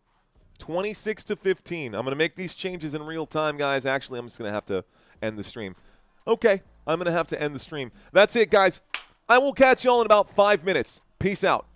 26-15. I'm going to make these changes in real time, guys. Actually, I'm just going to have to end the stream. Okay, I'm going to have to end the stream. That's it, guys. I will catch y'all in about 5 minutes. Peace out.